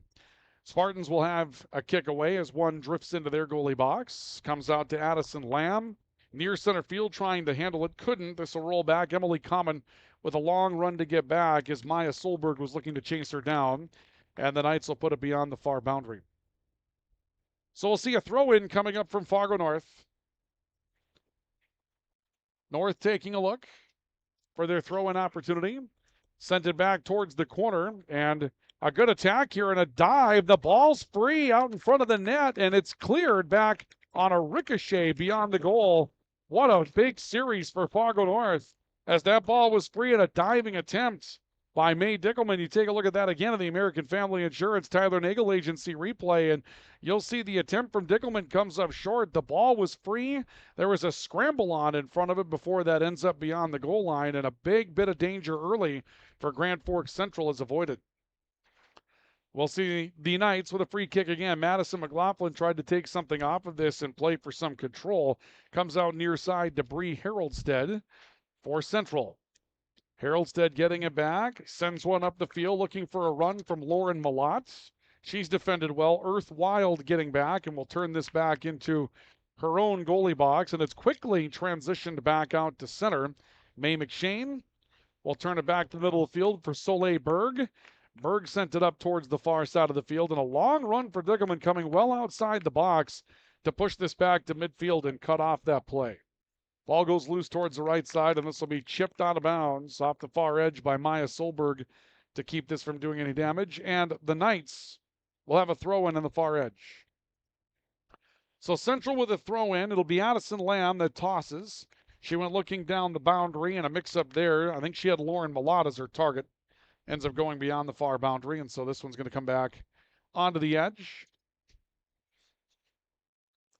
Spartans will have a kick away as one drifts into their goalie box. Comes out to Addison Lamb. Near center field, trying to handle it. Couldn't. This will roll back. Emily Common with a long run to get back as Maya Solberg was looking to chase her down. And the Knights will put it beyond the far boundary. So we'll see a throw-in coming up from Fargo North. North taking a look for their throw-in opportunity. Sent it back towards the corner, and a good attack here and a dive. The ball's free out in front of the net, and it's cleared back on a ricochet beyond the goal. What a big series for Fargo North as that ball was free at a diving attempt by Mae Dickelman. You take a look at that again in the American Family Insurance Tyler Nagel Agency replay, and you'll see the attempt from Dickelman comes up short. The ball was free. There was a scramble on in front of it before that ends up beyond the goal line, and a big bit of danger early for Grand Forks Central is avoided. We'll see the Knights with a free kick again. Madison McLaughlin tried to take something off of this and play for some control. Comes out near side to Bree Haroldstead for Central. Haroldstead getting it back. Sends one up the field looking for a run from Lauren Malott. She's defended well. Earth Wild getting back, and will turn this back into her own goalie box. And it's quickly transitioned back out to center. Mae McShane will turn it back to the middle of the field for Soleil Berg. Berg sent it up towards the far side of the field, and a long run for Dickelman coming well outside the box to push this back to midfield and cut off that play. Ball goes loose towards the right side, and this will be chipped out of bounds off the far edge by Maya Solberg to keep this from doing any damage. And the Knights will have a throw-in on the far edge. So Central with a throw-in. It'll be Addison Lamb that tosses. She went looking down the boundary and a mix-up there. I think she had Lauren Malott as her target. Ends up going beyond the far boundary, and so this one's going to come back onto the edge.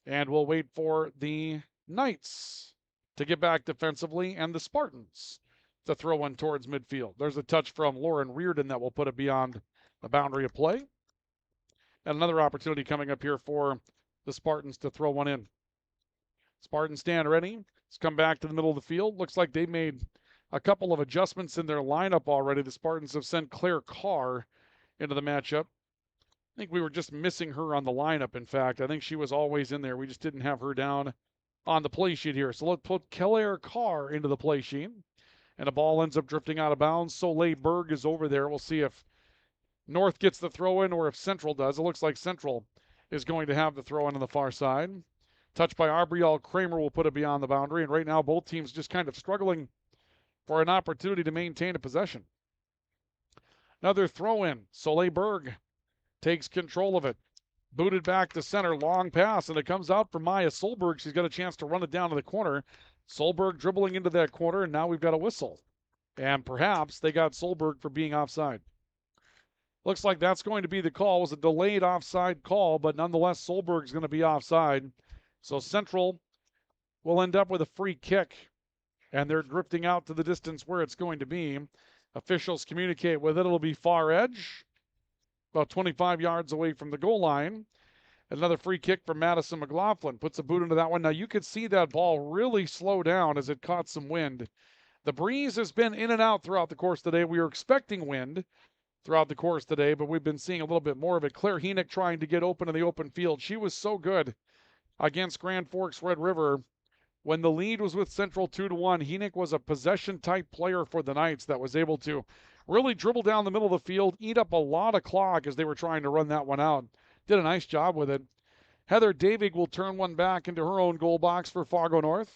And we'll wait for the Knights to get back defensively and the Spartans to throw one towards midfield. There's a touch from Lauren Reardon that will put it beyond the boundary of play. And another opportunity coming up here for the Spartans to throw one in. Spartans stand ready. Let's come back to the middle of the field. Looks like they made a couple of adjustments in their lineup already. The Spartans have sent Claire Carr into the matchup. I think we were just missing her on the lineup, in fact. I think she was always in there. We just didn't have her down on the play sheet here. So let's put Claire Carr into the play sheet. And the ball ends up drifting out of bounds. Soleil Berg is over there. We'll see if North gets the throw in or if Central does. It looks like Central is going to have the throw in on the far side. Touched by Arbriel Kramer will put it beyond the boundary. And right now both teams just kind of struggling for an opportunity to maintain a possession. Another throw in. Soleil Berg takes control of it. Booted back to center. Long pass, and it comes out for Maya Solberg. She's got a chance to run it down to the corner. Solberg dribbling into that corner, and now we've got a whistle. And perhaps they got Solberg for being offside. Looks like that's going to be the call. It was a delayed offside call, but nonetheless, Solberg's going to be offside. So Central will end up with a free kick, and they're drifting out to the distance where it's going to be. Officials communicate with it. It'll be far edge, about 25 yards away from the goal line. Another free kick from Madison McLaughlin. Puts a boot into that one. Now you could see that ball really slow down as it caught some wind. The breeze has been in and out throughout the course today. We were expecting wind throughout the course today, but we've been seeing a little bit more of it. Claire Henick trying to get open in the open field. She was so good against Grand Forks Red River. When the lead was with Central 2-1, Henick was a possession-type player for the Knights that was able to really dribble down the middle of the field, eat up a lot of clock as they were trying to run that one out. Did a nice job with it. Heather Davig will turn one back into her own goal box for Fargo North.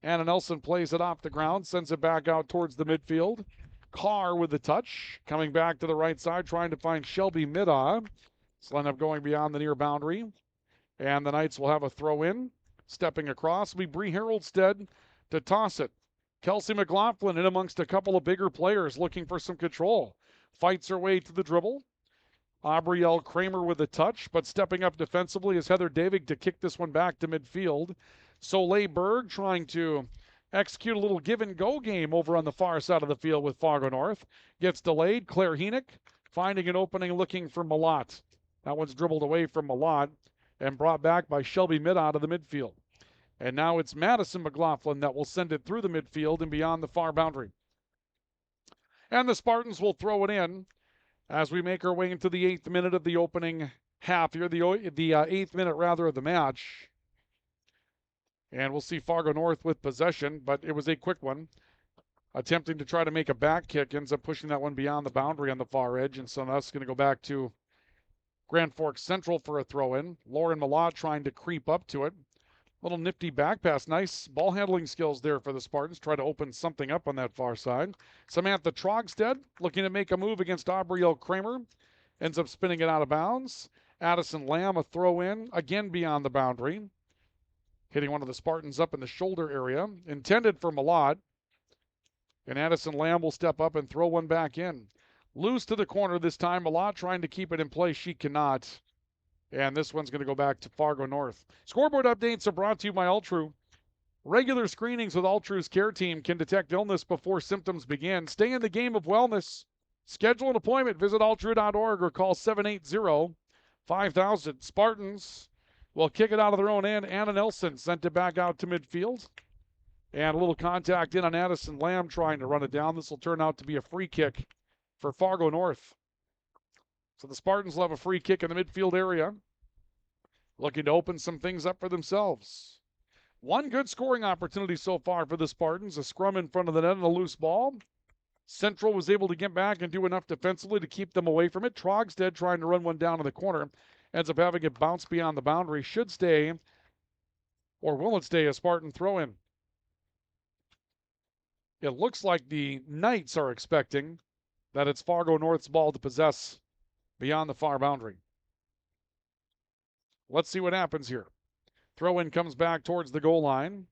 Anna Nelson plays it off the ground, sends it back out towards the midfield. Carr with the touch, coming back to the right side, trying to find Shelby Middaugh. She'll end up going beyond the near boundary. And the Knights will have a throw in. Stepping across will be Bree Haroldstead to toss it. Kelsey McLaughlin in amongst a couple of bigger players looking for some control. Fights her way to the dribble. Aubrielle Kramer with the touch, but stepping up defensively is Heather Davig to kick this one back to midfield. Soleil Berg trying to execute a little give-and-go game over on the far side of the field with Fargo North. Gets delayed. Claire Henick finding an opening looking for Malott. That one's dribbled away from Malott and brought back by Shelby Middaugh to the midfield. And now it's Madison McLaughlin that will send it through the midfield and beyond the far boundary. And the Spartans will throw it in as we make our way into the 8th minute of the opening half here, the 8th minute rather of the match. And we'll see Fargo North with possession, but it was a quick one. Attempting to try to make a back kick, ends up pushing that one beyond the boundary on the far edge, and so that's going to go back to Grand Forks Central for a throw-in. Lauren Malott trying to creep up to it. Little nifty back pass. Nice ball handling skills there for the Spartans. Try to open something up on that far side. Samantha Trogstead looking to make a move against Aubrielle Kramer. Ends up spinning it out of bounds. Addison Lamb a throw-in, again beyond the boundary. Hitting one of the Spartans up in the shoulder area. Intended for Malott. And Addison Lamb will step up and throw one back in. Loose to the corner this time. Malott trying to keep it in place. She cannot. And this one's going to go back to Fargo North. Scoreboard updates are brought to you by Altru. Regular screenings with Altru's care team can detect illness before symptoms begin. Stay in the game of wellness. Schedule an appointment. Visit altru.org or call 780-5000. Spartans will kick it out of their own end. Anna Nelson sent it back out to midfield. And a little contact in on Addison Lamb trying to run it down. This will turn out to be a free kick for Fargo North. So the Spartans will have a free kick in the midfield area. Looking to open some things up for themselves. One good scoring opportunity so far for the Spartans. A scrum in front of the net and a loose ball. Central was able to get back and do enough defensively to keep them away from it. Trogstead trying to run one down in the corner. Ends up having it bounce beyond the boundary. Should stay, or will it stay, a Spartan throw-in. It looks like the Knights are expecting that it's Fargo North's ball to possess beyond the far boundary. Let's see what happens here. Throw-in comes back towards the goal line.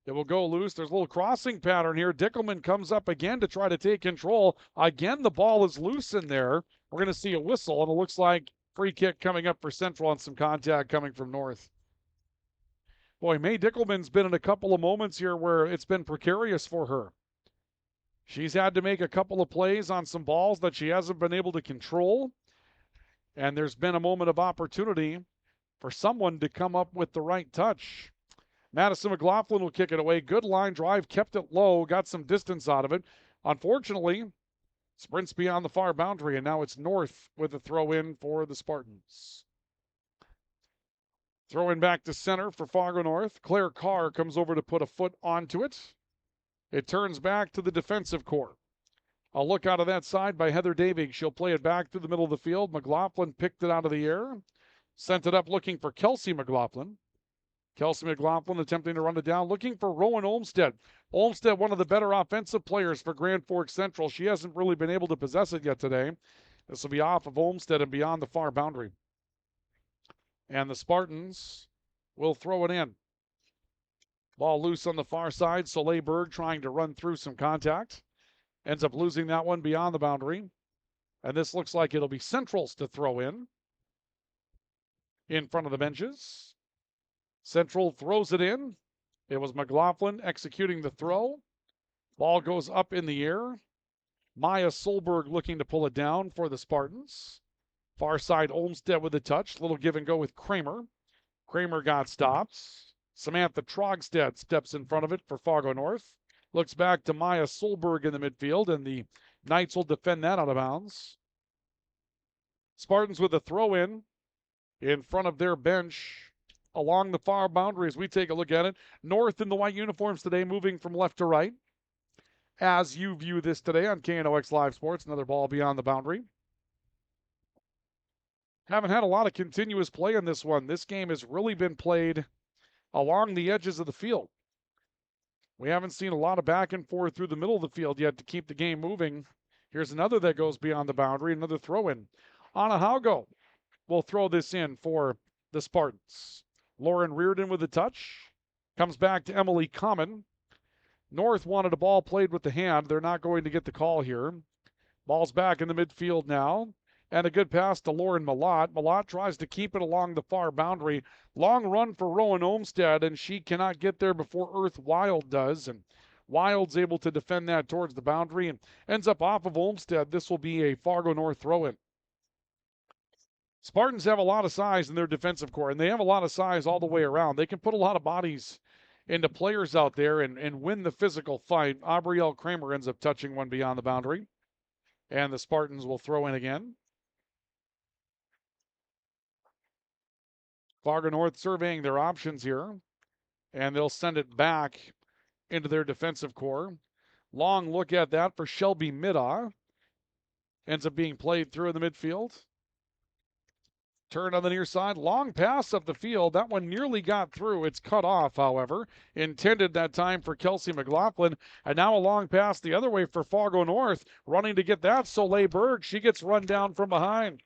It will go loose. There's a little crossing pattern here. Dickelman comes up again to try to take control. Again, the ball is loose in there. We're going to see a whistle, and it looks like free kick coming up for Central on some contact coming from North. Boy, May Dickelman's been in a couple of moments here where it's been precarious for her. She's had to make a couple of plays on some balls that she hasn't been able to control. And there's been a moment of opportunity for someone to come up with the right touch. Madison McLaughlin will kick it away. Good line drive, kept it low, got some distance out of it. Unfortunately, sprints beyond the far boundary, and now it's North with a throw-in for the Spartans. Throw-in back to center for Fargo North. Claire Carr comes over to put a foot onto it. It turns back to the defensive core. A look out of that side by Heather Davig. She'll play it back through the middle of the field. McLaughlin picked it out of the air. Sent it up looking for Kelsey McLaughlin. Kelsey McLaughlin attempting to run it down, looking for Rowan Olmstead. Olmstead, one of the better offensive players for Grand Forks Central. She hasn't really been able to possess it yet today. This will be off of Olmstead and beyond the far boundary. And the Spartans will throw it in. Ball loose on the far side. Soleil Berg trying to run through some contact. Ends up losing that one beyond the boundary. And this looks like it'll be Central's to throw in front of the benches. Central throws it in. It was McLaughlin executing the throw. Ball goes up in the air. Maya Solberg looking to pull it down for the Spartans. Far side Olmsted with a touch. Little give and go with Kramer. Kramer got stopped. Samantha Trogstead steps in front of it for Fargo North. Looks back to Maya Solberg in the midfield, and the Knights will defend that out of bounds. Spartans with a throw in front of their bench along the far boundary as we take a look at it. North in the white uniforms today, moving from left to right. As you view this today on KNOX Live Sports, another ball beyond the boundary. Haven't had a lot of continuous play in this one. This game has really been played along the edges of the field. We haven't seen a lot of back and forth through the middle of the field yet to keep the game moving. Here's another that goes beyond the boundary, another throw in. Anna Haugo will throw this in for the Spartans. Lauren Reardon with a touch. Comes back to Emily Common. North wanted a ball played with the hand. They're not going to get the call here. Ball's back in the midfield now. And a good pass to Lauren Malott. Malott tries to keep it along the far boundary. Long run for Rowan Olmsted, and she cannot get there before Earth Wild does. And Wild's able to defend that towards the boundary and ends up off of Olmsted. This will be a Fargo North throw-in. Spartans have a lot of size in their defensive core, and they have a lot of size all the way around. They can put a lot of bodies into players out there and win the physical fight. Aubrielle Kramer ends up touching one beyond the boundary. And the Spartans will throw in again. Fargo North surveying their options here. And they'll send it back into their defensive core. Long look at that for Shelby Middaugh. Ends up being played through in the midfield. Turn on the near side. Long pass up the field. That one nearly got through. It's cut off, however. Intended that time for Kelsey McLaughlin. And now a long pass the other way for Fargo North. Running to get that, Soleil Berg. She gets run down from behind.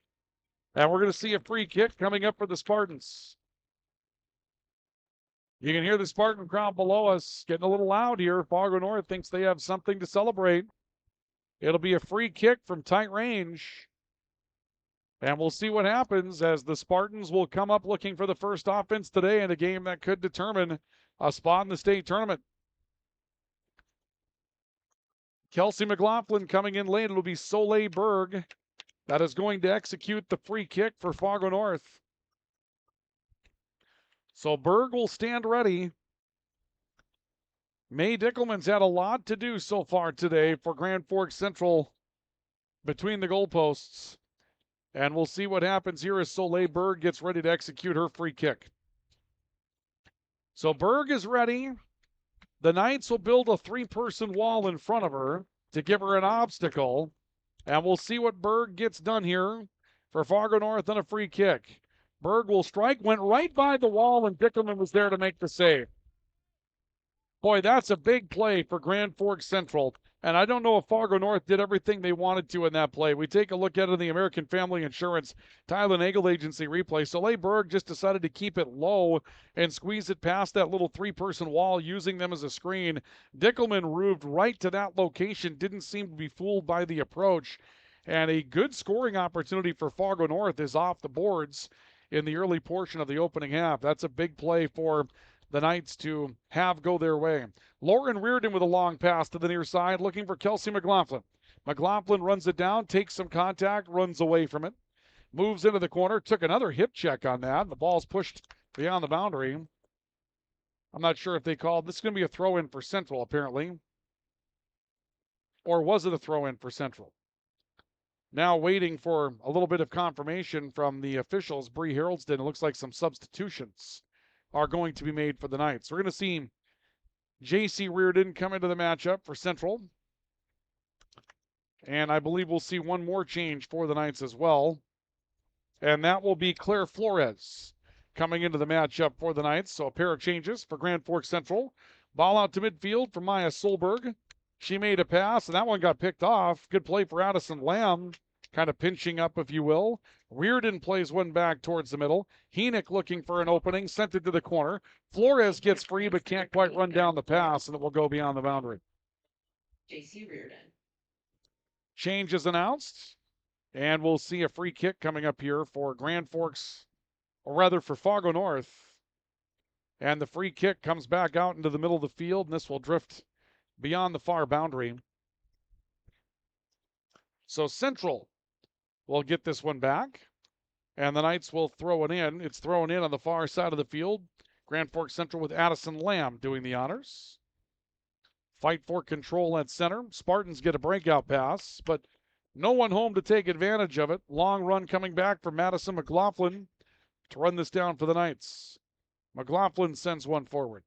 And we're going to see a free kick coming up for the Spartans. You can hear the Spartan crowd below us getting a little loud here. Fargo North thinks they have something to celebrate. It'll be a free kick from tight range. And we'll see what happens as the Spartans will come up looking for the first offense today in a game that could determine a spot in the state tournament. Kelsey McLaughlin coming in late. It'll be Soleil Berg that is going to execute the free kick for Fargo North. So Berg will stand ready. May Dickelman's had a lot to do so far today for Grand Forks Central between the goalposts. And we'll see what happens here as Soleil Berg gets ready to execute her free kick. So Berg is ready. The Knights will build a three-person wall in front of her to give her an obstacle. And we'll see what Berg gets done here for Fargo North on a free kick. Berg will strike, went right by the wall, and Dickelman was there to make the save. Boy, that's a big play for Grand Forks Central. And I don't know if Fargo North did everything they wanted to in that play. We take a look at it in the American Family Insurance Tyler Nagel Agency replay. Soleil Berg just decided to keep it low and squeeze it past that little three-person wall, using them as a screen. Dickelman roved right to that location, didn't seem to be fooled by the approach. And a good scoring opportunity for Fargo North is off the boards in the early portion of the opening half. That's a big play for the Knights to have go their way. Lauren Reardon with a long pass to the near side, looking for Kelsey McLaughlin. McLaughlin runs it down, takes some contact, runs away from it. Moves into the corner, took another hip check on that. The ball's pushed beyond the boundary. I'm not sure if they called. This is going to be a throw-in for Central, apparently. Or was it a throw-in for Central? Now waiting for a little bit of confirmation from the officials. Bree Haroldston, it looks like some substitutions are going to be made for the Knights. We're going to see J.C. Reardon come into the matchup for Central. And I believe we'll see one more change for the Knights as well. And that will be Claire Flores coming into the matchup for the Knights. So a pair of changes for Grand Forks Central. Ball out to midfield for Maya Solberg. She made a pass, and that one got picked off. Good play for Addison Lamb. kind of pinching up, if you will. Reardon plays one back towards the middle. Heenick looking for an opening, sent it to the corner. Flores gets free, but can't quite run down the pass, and it will go beyond the boundary. J.C. Reardon. Change is announced, and we'll see a free kick coming up here for Grand Forks, or rather for Fargo North. And the free kick comes back out into the middle of the field, and this will drift beyond the far boundary. So Central will get this one back, and the Knights will throw it in. It's thrown in on the far side of the field. Grand Forks Central with Addison Lamb doing the honors. Fight for control at center. Spartans get a breakout pass, but no one home to take advantage of it. Long run coming back from Madison McLaughlin to run this down for the Knights. McLaughlin sends one forward.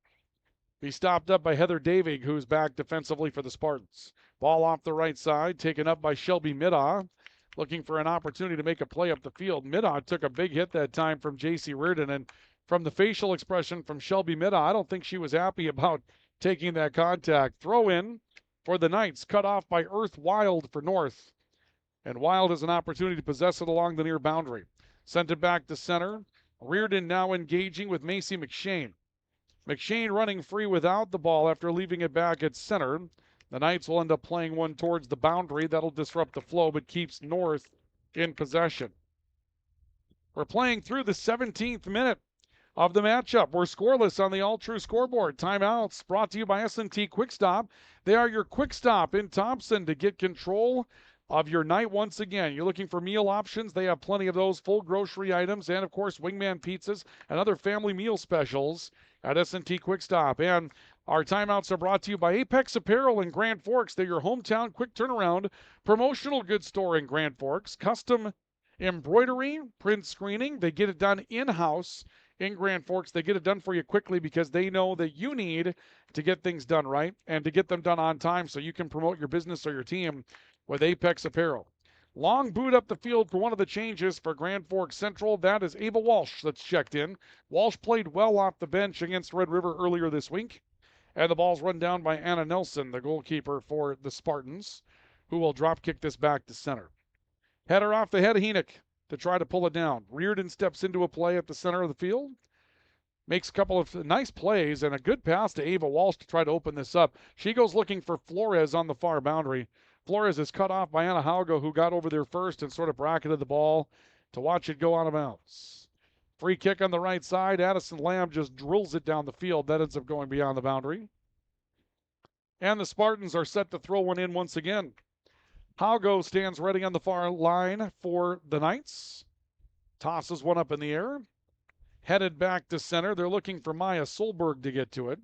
Be stopped up by Heather Davig, who's back defensively for the Spartans. Ball off the right side, taken up by Shelby Middaugh, looking for an opportunity to make a play up the field. Middaugh took a big hit that time from J.C. Reardon, and from the facial expression from Shelby Middaugh, I don't think she was happy about taking that contact. Throw in for the Knights, cut off by Earth Wild for North. And Wild has an opportunity to possess it along the near boundary. Sent it back to center. Reardon now engaging with Macy McShane. McShane running free without the ball after leaving it back at center. The Knights will end up playing one towards the boundary. That'll disrupt the flow, but keeps North in possession. We're playing through the 17th minute of the matchup. We're scoreless on the All True scoreboard. Timeouts brought to you by S&T Quick Stop. They are your quick stop in Thompson to get control of your night once again. You're looking for meal options. They have plenty of those, full grocery items, and of course Wingman pizzas and other family meal specials at S&T Quick Stop. And our timeouts are brought to you by Apex Apparel in Grand Forks. They're your hometown quick turnaround promotional goods store in Grand Forks. Custom embroidery, print screening. They get it done in-house in Grand Forks. They get it done for you quickly because they know that you need to get things done right and to get them done on time so you can promote your business or your team with Apex Apparel. Long boot up the field for one of the changes for Grand Forks Central. That is Ava Walsh that's checked in. Walsh played well off the bench against Red River earlier this week. And the ball's run down by Anna Nelson, the goalkeeper for the Spartans, who will drop kick this back to center. Header off the head of Heenick to try to pull it down. Reardon steps into a play at the center of the field. Makes a couple of nice plays and a good pass to Ava Walsh to try to open this up. She goes looking for Flores on the far boundary. Flores is cut off by Anna Haugo, who got over there first and sort of bracketed the ball to watch it go out of bounds. Free kick on the right side. Addison Lamb just drills it down the field. That ends up going beyond the boundary. And the Spartans are set to throw one in once again. Haugo stands ready on the far line for the Knights. Tosses one up in the air. Headed back to center. They're looking for Maya Solberg to get to it.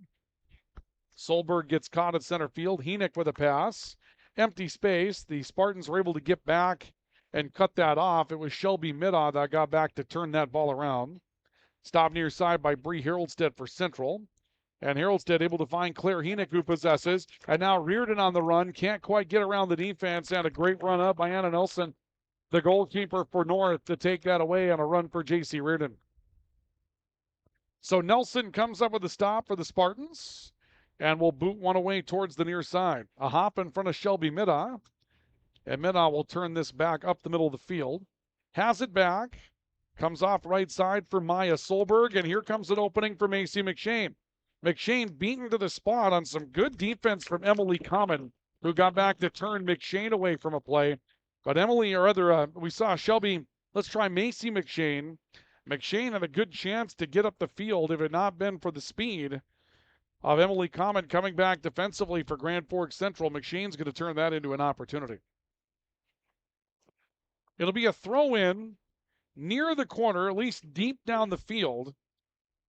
Solberg gets caught at center field. Heenick with a pass. Empty space. The Spartans were able to get back and cut that off. It was Shelby Middaugh that got back to turn that ball around. Stopped near side by Bree Haroldstead for Central. And Haroldstead able to find Claire Heenick, who possesses. And now Reardon on the run. Can't quite get around the defense. And a great run up by Anna Nelson, the goalkeeper for North, to take that away on a run for J.C. Reardon. So Nelson comes up with a stop for the Spartans and will boot one away towards the near side. A hop in front of Shelby Middaugh. And Middaugh will turn this back up the middle of the field. Has it back. Comes off right side for Maya Solberg. And here comes an opening for Macy McShane. McShane beaten to the spot on some good defense from Emily Common, who got back to turn McShane away from a play. But we saw Shelby, let's try Macy McShane. McShane had a good chance to get up the field if it had not been for the speed of Emily Common coming back defensively for Grand Forks Central. McShane's going to turn that into an opportunity. It'll be a throw-in near the corner, at least deep down the field.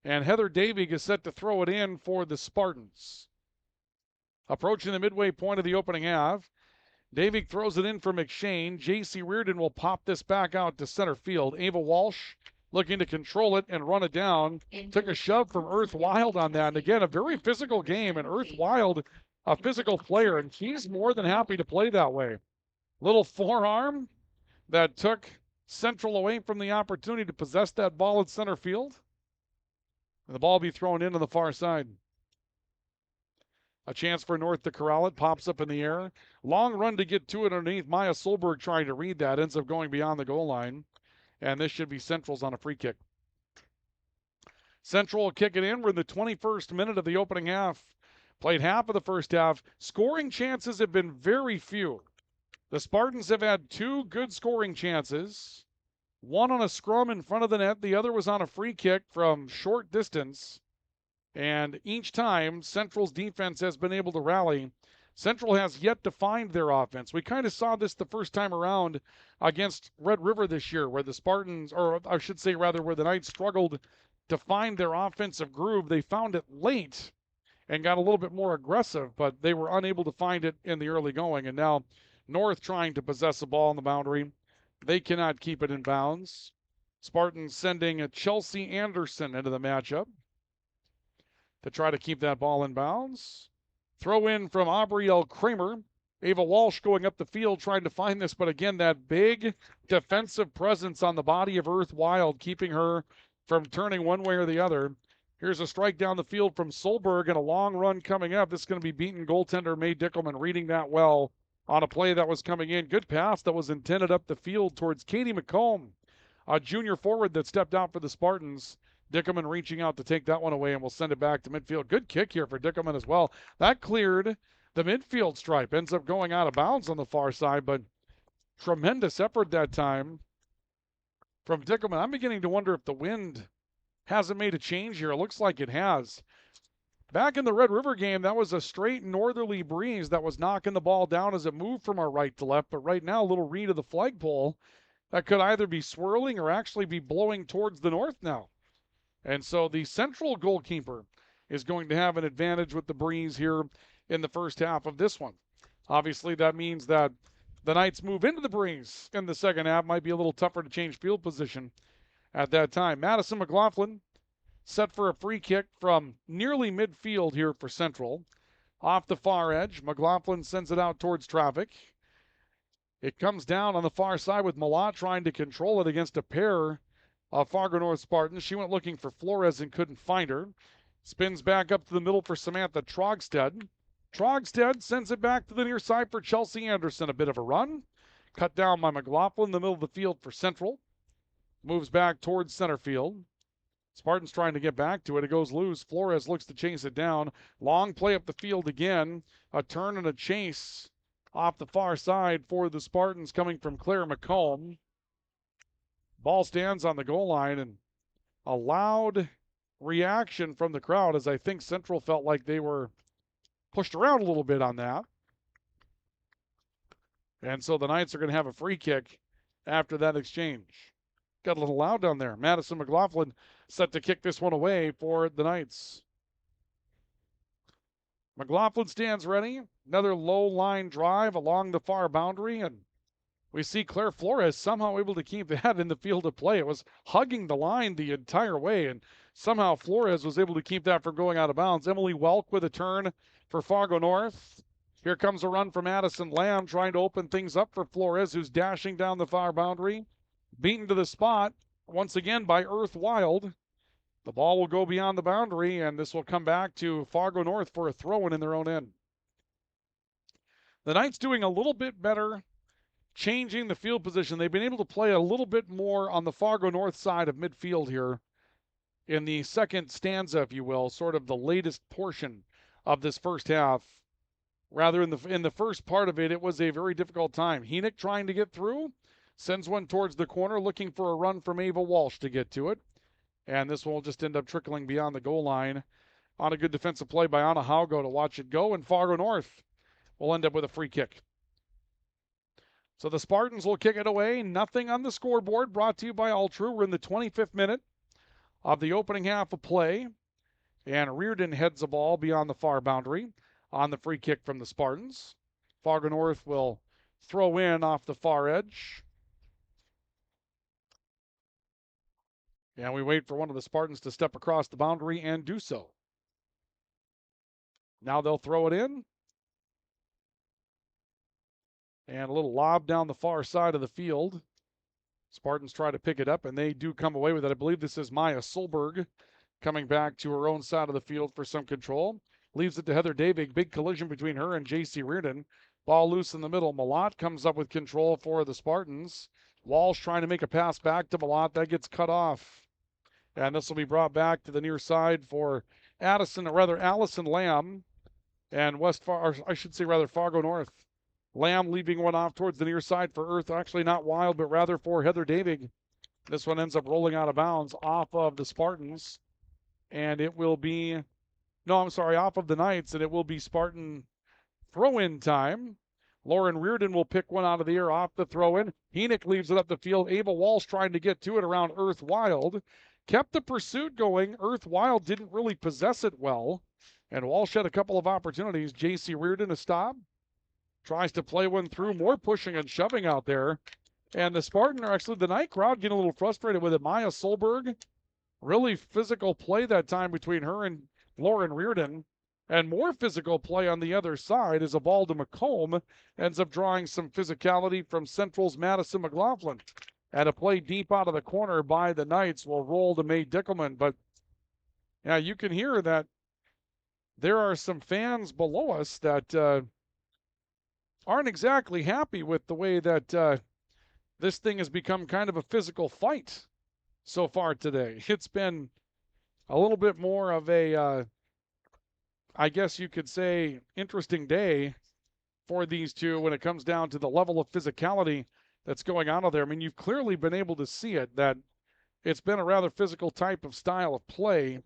And Heather Davig is set to throw it in for the Spartans. Approaching the midway point of the opening half, Davig throws it in for McShane. J.C. Reardon will pop this back out to center field. Ava Walsh looking to control it and run it down. Took a shove from Earth Wild on that. And again, a very physical game. And Earth Wild, a physical player, and she's more than happy to play that way. Little forearm that took Central away from the opportunity to possess that ball at center field. And the ball be thrown in on the far side. A chance for North to corral it. Pops up in the air. Long run to get to it underneath. Maya Solberg trying to read that. Ends up going beyond the goal line. And this should be Central's on a free kick. Central will kick it in. We're in the 21st minute of the opening half. Played half of the first half. Scoring chances have been very few. The Spartans have had 2 good scoring chances. One on a scrum in front of the net. The other was on a free kick from short distance. And each time, Central's defense has been able to rally. Central has yet to find their offense. We kind of saw this the first time around against Red River this year, where the Spartans, or I should say rather, where the Knights struggled to find their offensive groove. They found it late and got a little bit more aggressive, but they were unable to find it in the early going. And now North trying to possess the ball on the boundary. They cannot keep it in bounds. Spartans sending a Chelsea Anderson into the matchup to try to keep that ball in bounds. Throw in from Aubrey L. Kramer. Ava Walsh going up the field trying to find this, but again, that big defensive presence on the body of Earth Wild, keeping her from turning one way or the other. Here's a strike down the field from Solberg and a long run coming up. This is going to be beaten goaltender May Dickelman reading that well on a play that was coming in. Good pass that was intended up the field towards Katie McComb, a junior forward that stepped out for the Spartans. Dickelman reaching out to take that one away, and we'll send it back to midfield. Good kick here for Dickelman as well. That cleared the midfield stripe. Ends up going out of bounds on the far side, but tremendous effort that time from Dickelman. I'm beginning to wonder if the wind hasn't made a change here. It looks like it has. Back in the Red River game, that was a straight northerly breeze that was knocking the ball down as it moved from our right to left. But right now, a little read of the flagpole that could either be swirling or actually be blowing towards the north now. And so the Central goalkeeper is going to have an advantage with the breeze here in the first half of this one. Obviously, that means that the Knights move into the breeze in the second half. Might be a little tougher to change field position at that time. Madison McLaughlin set for a free kick from nearly midfield here for Central. Off the far edge, McLaughlin sends it out towards traffic. It comes down on the far side with Malott trying to control it against a pair of Fargo North Spartans. She went looking for Flores and couldn't find her. Spins back up to the middle for Samantha Trogstead. Trogstead sends it back to the near side for Chelsea Anderson. A bit of a run. Cut down by McLaughlin in the middle of the field for Central. Moves back towards center field. Spartans trying to get back to it. It goes loose. Flores looks to chase it down. Long play up the field again. A turn and a chase off the far side for the Spartans coming from Claire McComb. Ball stands on the goal line, and a loud reaction from the crowd as I think Central felt like they were pushed around a little bit on that. And so the Knights are going to have a free kick after that exchange. Got a little loud down there. Madison McLaughlin set to kick this one away for the Knights. McLaughlin stands ready. Another low line drive along the far boundary, and we see Claire Flores somehow able to keep that in the field of play. It was hugging the line the entire way, and somehow Flores was able to keep that from going out of bounds. Emily Welk with a turn for Fargo North. Here comes a run from Addison Lamb trying to open things up for Flores, who's dashing down the far boundary. Beaten to the spot once again by Earth Wild. The ball will go beyond the boundary, and this will come back to Fargo North for a throw-in in their own end. The Knights doing a little bit better changing the field position. They've been able to play a little bit more on the Fargo North side of midfield here in the second stanza, if you will, sort of the latest portion of this first half. Rather, in the first part of it, it was a very difficult time. Heenick trying to get through, sends one towards the corner, looking for a run from Ava Walsh to get to it. And this one will just end up trickling beyond the goal line on a good defensive play by Anna Haugo to watch it go, and Fargo North will end up with a free kick. So the Spartans will kick it away. Nothing on the scoreboard, brought to you by Altru. We're in the 25th minute of the opening half of play. And Reardon heads the ball beyond the far boundary on the free kick from the Spartans. Fargo North will throw in off the far edge. And we wait for one of the Spartans to step across the boundary and do so. Now they'll throw it in. And a little lob down the far side of the field. Spartans try to pick it up, and they do come away with it. I believe this is Maya Solberg coming back to her own side of the field for some control. leaves it to Heather Davig. Big collision between her and J.C. Reardon. Ball loose in the middle. Malott comes up with control for the Spartans. Walsh trying to make a pass back to Malott. That gets cut off. And this will be brought back to the near side for Allison Lamb and Fargo North. Lamb leaving one off towards the near side for Earth. Actually not Wild, but rather for Heather Davig. This one ends up rolling out of bounds off of the Spartans. And it will be, off of the Knights, and it will be Spartan throw-in time. Lauren Reardon will pick one out of the air off the throw-in. Heenick leaves it up the field. Ava Walsh trying to get to it around Earth Wild. Kept the pursuit going. Earth Wild didn't really possess it well. And Walsh had a couple of opportunities. J.C. Reardon a stop. Tries to play one through. More pushing and shoving out there. And the Knight crowd getting a little frustrated with it. Maya Solberg. Really physical play that time between her and Lauren Reardon. And more physical play on the other side as Evalda McComb ends up drawing some physicality from Central's Madison McLaughlin. And a play deep out of the corner by the Knights will roll to Mae Dickelman. But yeah, you can hear that there are some fans below us that aren't exactly happy with the way that this thing has become kind of a physical fight so far today. It's been a little bit more of a, I guess you could say, interesting day for these two when it comes down to the level of physicality that's going on out there. I mean, you've clearly been able to see it, that it's been a rather physical type of style of play,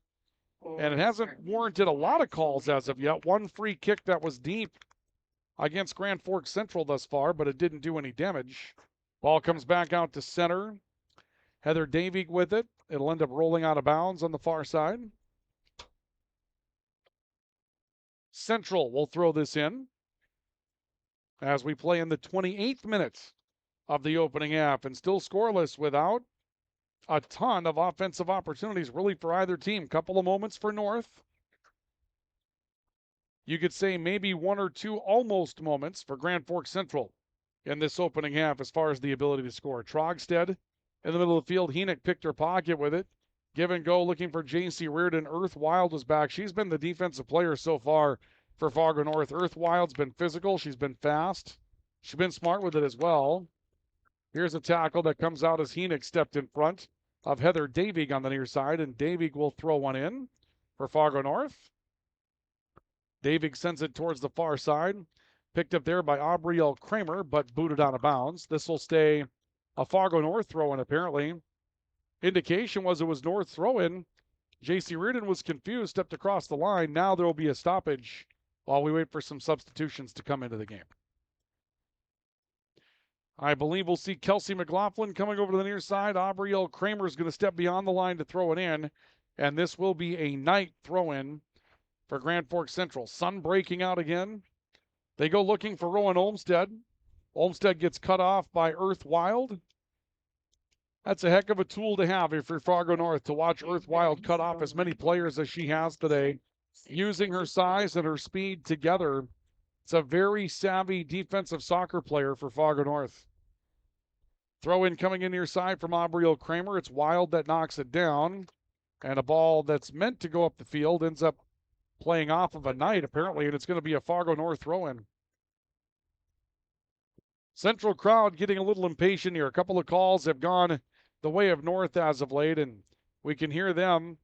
and it hasn't warranted a lot of calls as of yet. One free kick that was deep against Grand Forks Central thus far, but it didn't do any damage. Ball comes back out to center. Heather Davig with it. It'll end up rolling out of bounds on the far side. Central will throw this in as we play in the 28th minute of the opening half, and still scoreless without a ton of offensive opportunities really for either team. Couple of moments for North. You could say maybe one or two almost moments for Grand Forks Central in this opening half as far as the ability to score. Trogstead in the middle of the field. Heenick picked her pocket with it. Give and go looking for J.C. Reardon. Earth Wild was back. She's been the defensive player so far for Fargo North. Earth Wild's been physical. She's been fast. She's been smart with it as well. Here's a tackle that comes out as Heenick stepped in front of Heather Davig on the near side, and Davig will throw one in for Fargo North. Davig sends it towards the far side. Picked up there by Aubrielle Kramer, but booted out of bounds. This will stay a Fargo North throw-in, apparently. Indication was it was North throw-in. J.C. Reardon was confused, stepped across the line. Now there will be a stoppage while we wait for some substitutions to come into the game. I believe we'll see Kelsey McLaughlin coming over to the near side. Aubrielle Kramer is going to step beyond the line to throw it in. And this will be a Knight throw-in for Grand Forks Central. Sun breaking out again. They go looking for Rowan Olmstead. Olmstead gets cut off by Earth Wild. That's a heck of a tool to have if you're Fargo North, to watch Earth Wild cut off as many players as she has today. Using her size and her speed together, it's a very savvy defensive soccer player for Fargo North. Throw in coming in near side from Aubrielle Kramer. It's Wild that knocks it down. And a ball that's meant to go up the field ends up playing off of a Knight, apparently, and it's going to be a Fargo North throw-in. Central crowd getting a little impatient here. A couple of calls have gone the way of North as of late, and we can hear them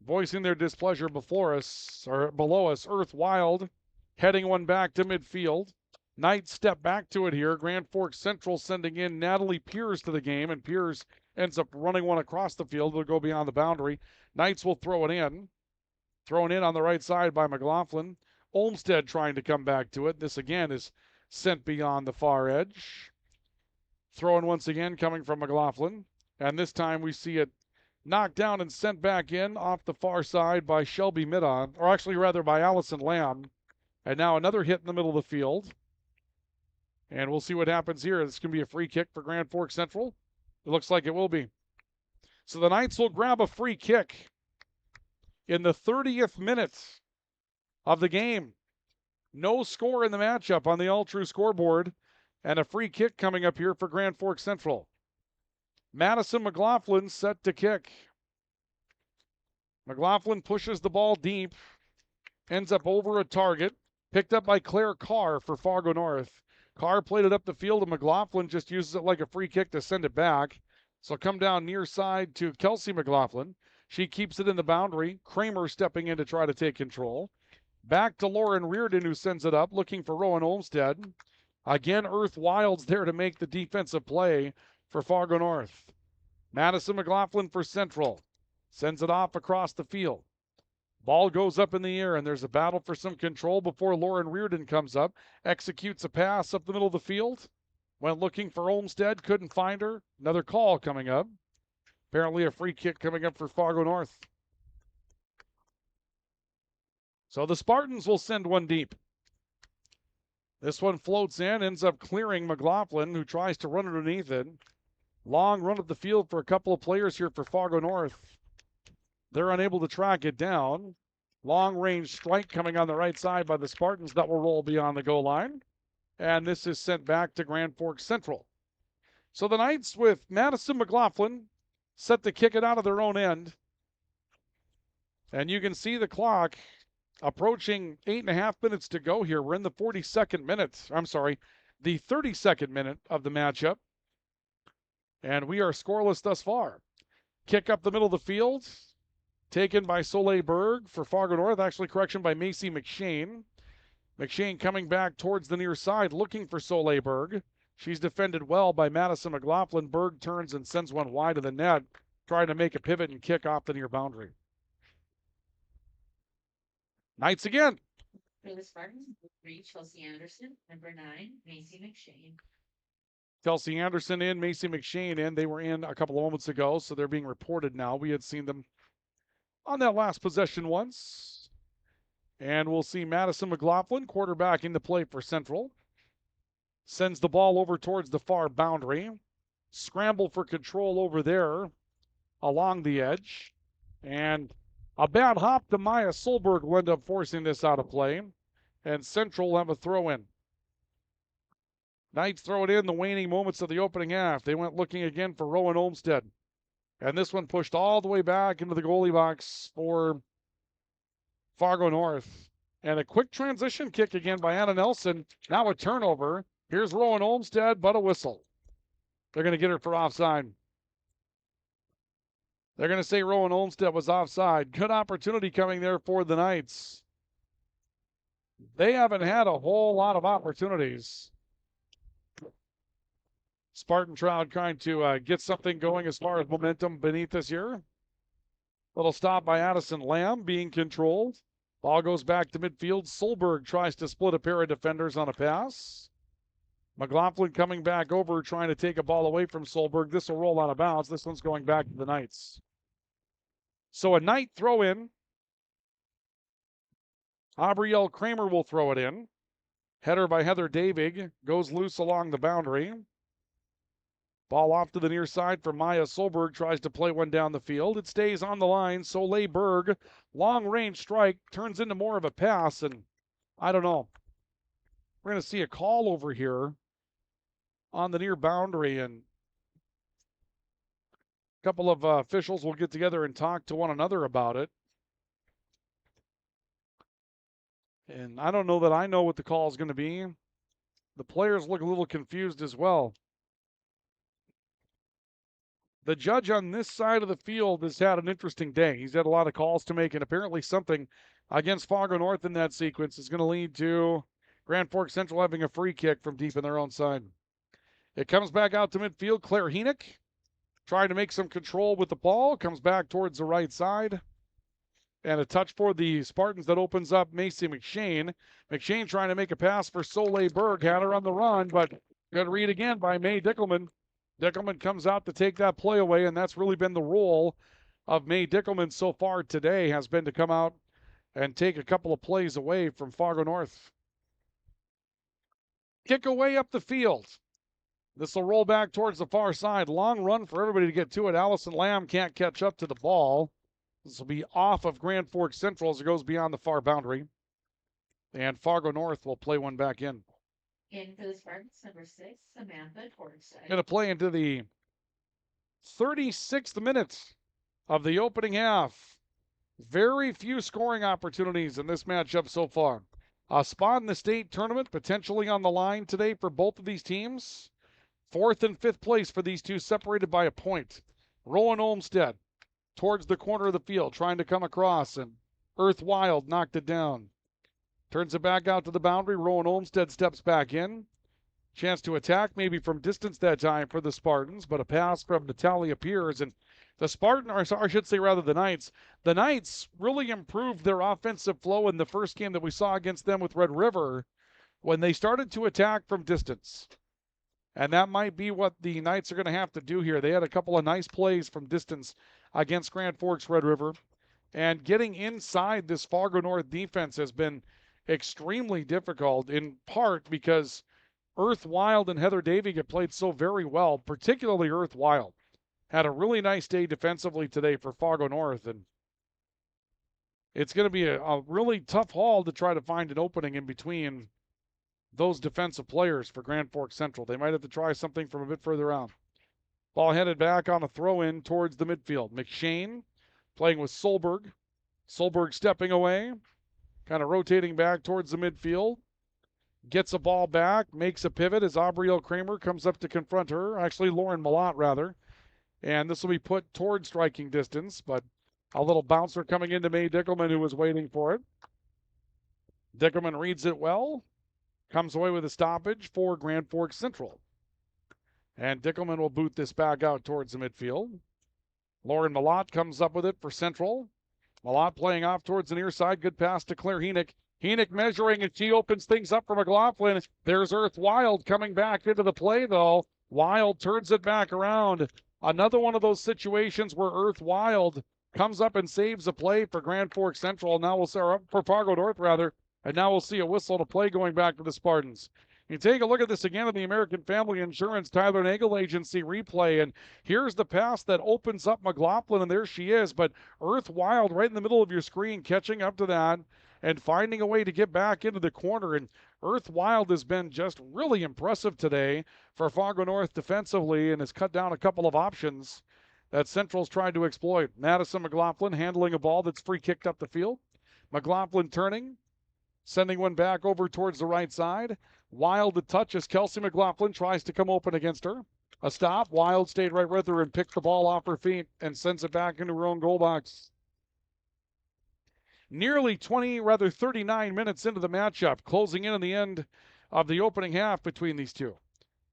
voicing their displeasure below us. Earth Wild heading one back to midfield. Knight step back to it here. Grand Forks Central sending in Natalie Piers to the game, and Piers ends up running one across the field. It'll go beyond the boundary. Knights will throw it in. Thrown in on the right side by McLaughlin. Olmstead trying to come back to it. This again is sent beyond the far edge. Thrown once again coming from McLaughlin. And this time we see it knocked down and sent back in off the far side by Shelby Midon, or actually rather by Allison Lamb. And now another hit in the middle of the field. And we'll see what happens here. This can be a free kick for Grand Forks Central. It looks like it will be. So the Knights will grab a free kick in the 30th minute of the game. No score in the matchup on the All True scoreboard, and a free kick coming up here for Grand Forks Central. Madison McLaughlin set to kick. McLaughlin pushes the ball deep. ends up over a target. Picked up by Claire Carr for Fargo North. Carr played it up the field, and McLaughlin just uses it like a free kick to send it back. So come down near side to Kelsey McLaughlin. She keeps it in the boundary. Kramer stepping in to try to take control. Back to Lauren Reardon, who sends it up, looking for Rowan Olmstead. Again, Earth Wilds there to make the defensive play for Fargo North. Madison McLaughlin for Central. Sends it off across the field. Ball goes up in the air, and there's a battle for some control before Lauren Reardon comes up, executes a pass up the middle of the field. Went looking for Olmstead, couldn't find her. Another call coming up. Apparently a free kick coming up for Fargo North. So the Spartans will send one deep. This one floats in, ends up clearing McLaughlin, who tries to run underneath it. Long run up the field for a couple of players here for Fargo North. They're unable to track it down. Long range strike coming on the right side by the Spartans that will roll beyond the goal line. And this is sent back to Grand Forks Central. So the Knights with Madison McLaughlin set to kick it out of their own end. And you can see the clock approaching 8.5 minutes to go here. We're in the 42nd minute. I'm sorry, the 32nd minute of the matchup. And we are scoreless thus far. Kick up the middle of the field. Taken by Soleil Berg for Fargo North. Actually, correction by Macy McShane. McShane coming back towards the near side, looking for Soleil Berg. She's defended well by Madison McLaughlin. Berg turns and sends one wide of the net, trying to make a pivot and kick off the near boundary. Knights again. For the Spartans, 3, Chelsea Anderson. Number 9, Macy McShane. Kelsey Anderson in, Macy McShane in. They were in a couple of moments ago, so they're being reported now. We had seen them on that last possession once. And we'll see Madison McLaughlin, quarterback, into play for Central. Sends the ball over towards the far boundary. Scramble for control over there along the edge. And a bad hop to Maya Solberg will end up forcing this out of play. And Central will have a throw in. Knights throw it in the waning moments of the opening half. They went looking again for Rowan Olmstead. And this one pushed all the way back into the goalie box for Fargo North. And a quick transition kick again by Anna Nelson. Now a turnover. Here's Rowan Olmstead, but a whistle. They're going to get her for offside. They're going to say Rowan Olmstead was offside. Good opportunity coming there for the Knights. They haven't had a whole lot of opportunities. Spartan Trout trying to get something going as far as momentum beneath this year. Little stop by Addison Lamb being controlled. Ball goes back to midfield. Solberg tries to split a pair of defenders on a pass. McLaughlin coming back over, trying to take a ball away from Solberg. This will roll out of bounds. This one's going back to the Knights. So a Knight throw in. Aubrielle Kramer will throw it in. Header by Heather Davig. Goes loose along the boundary. Ball off to the near side for Maya Solberg. Tries to play one down the field. It stays on the line. Soleil Berg, long range strike, turns into more of a pass. And I don't know. We're going to see a call over here on the near boundary. And a couple of officials will get together and talk to one another about it. And I don't know that I know what the call is going to be. The players look a little confused as well. The judge on this side of the field has had an interesting day. He's had a lot of calls to make, and apparently something against Fargo North in that sequence is going to lead to Grand Forks Central having a free kick from deep in their own side. It comes back out to midfield. Claire Heenick trying to make some control with the ball. Comes back towards the right side. And a touch for the Spartans that opens up Macy McShane. McShane trying to make a pass for Soleil Berg. Had her on the run, but good read again by May Dickelman. Dickelman comes out to take that play away, and that's really been the role of May Dickelman so far today, has been to come out and take a couple of plays away from Fargo North. Kick away up the field. This will roll back towards the far side. Long run for everybody to get to it. Allison Lamb can't catch up to the ball. This will be off of Grand Forks Central as it goes beyond the far boundary. And Fargo North will play one back in. In for the Spartans, number 6, Samantha Torgside. Going to play into the 36th minute of the opening half. Very few scoring opportunities in this matchup so far. A spot in the state tournament potentially on the line today for both of these teams. 4th and 5th place for these two, separated by a point. Rowan Olmsted towards the corner of the field, trying to come across, and Earth Wild knocked it down. Turns it back out to the boundary. Rowan Olmsted steps back in. Chance to attack, maybe from distance that time for the Spartans, but a pass from Natalia Piers. And the Spartans, or I should say rather the Knights really improved their offensive flow in the first game that we saw against them with Red River when they started to attack from distance. And that might be what the Knights are going to have to do here. They had a couple of nice plays from distance against Grand Forks Red River. And getting inside this Fargo North defense has been extremely difficult, in part because Earth Wild and Heather Davig have played so very well, particularly Earth Wild. Had a really nice day defensively today for Fargo North, and it's going to be a really tough haul to try to find an opening in between those defensive players for Grand Forks Central. They might have to try something from a bit further out. Ball headed back on a throw-in towards the midfield. McShane playing with Solberg. Solberg stepping away, kind of rotating back towards the midfield. Gets a ball back, makes a pivot as Aubrielle Kramer comes up to confront her. Actually, Lauren Malott, rather. And this will be put toward striking distance, but a little bouncer coming into May Dickelman, who was waiting for it. Dickelman reads it well. Comes away with a stoppage for Grand Forks Central. And Dickelman will boot this back out towards the midfield. Lauren Malott comes up with it for Central. Malott playing off towards the near side. Good pass to Claire Heenick. Heenick measuring, and she opens things up for McLaughlin. There's Earth Wild coming back into the play, though. Wild turns it back around. Another one of those situations where Earth Wild comes up and saves a play for Grand Forks Central. Now we'll see, for Fargo North, rather. And now we'll see a whistle to play going back to the Spartans. You take a look at this again in the American Family Insurance Tyler Nagel Agency replay, and here's the pass that opens up McLaughlin, and there she is. But Earth Wild right in the middle of your screen, catching up to that and finding a way to get back into the corner. And Earth Wild has been just really impressive today for Fargo North defensively and has cut down a couple of options that Central's tried to exploit. Madison McLaughlin handling a ball that's free kicked up the field. McLaughlin turning, sending one back over towards the right side. Wild to touch as Kelsey McLaughlin tries to come open against her. A stop. Wild stayed right with her and picked the ball off her feet and sends it back into her own goal box. Nearly 39 minutes into the matchup, closing in on the end of the opening half between these two.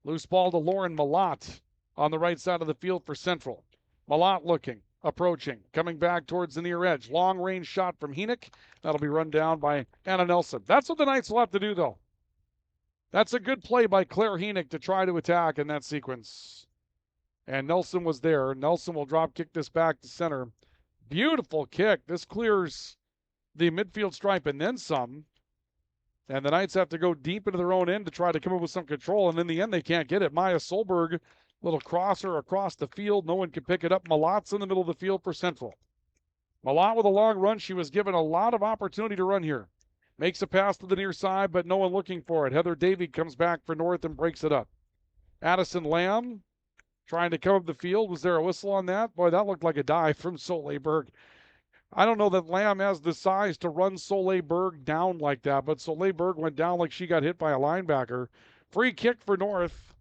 Loose ball to Lauren Malott on the right side of the field for Central. Malott looking, approaching, coming back towards the near edge. Long range shot from Heenick. That'll be run down by Anna Nelson. That's what the Knights will have to do, though. That's a good play by Claire Heenick to try to attack in that sequence. And Nelson was there. Nelson will drop kick this back to center. Beautiful kick. This clears the midfield stripe and then some. And the Knights have to go deep into their own end to try to come up with some control. And in the end, they can't get it. Maya Solberg, little crosser across the field. No one can pick it up. Malott's in the middle of the field for Central. Malott with a long run. She was given a lot of opportunity to run here. Makes a pass to the near side, but no one looking for it. Heather Davy comes back for North and breaks it up. Addison Lamb trying to come up the field. Was there a whistle on that? Boy, that looked like a dive from Soleil Berg. I don't know that Lamb has the size to run Soleil Berg down like that, but Soleil Berg went down like she got hit by a linebacker. Free kick for North.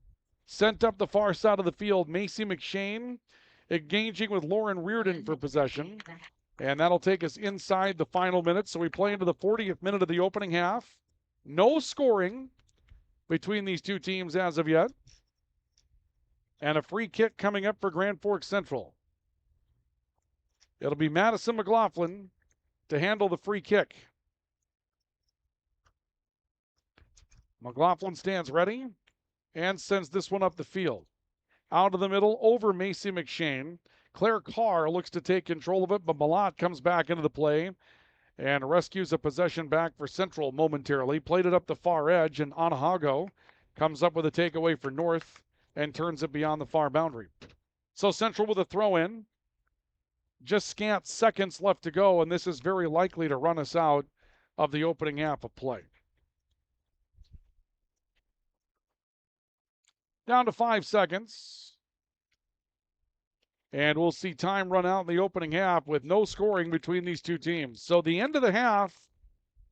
Sent up the far side of the field. Macy McShane engaging with Lauren Reardon for possession. And that'll take us inside the final minute. So we play into the 40th minute of the opening half. No scoring between these two teams as of yet. And a free kick coming up for Grand Forks Central. It'll be Madison McLaughlin to handle the free kick. McLaughlin stands ready and sends this one up the field. Out of the middle over Macy McShane. Claire Carr looks to take control of it, but Malott comes back into the play and rescues a possession back for Central momentarily. Played it up the far edge, and Anahago comes up with a takeaway for North and turns it beyond the far boundary. So Central with a throw-in. Just scant seconds left to go, and this is very likely to run us out of the opening half of play. Down to 5 seconds. And we'll see time run out in the opening half with no scoring between these two teams. So the end of the half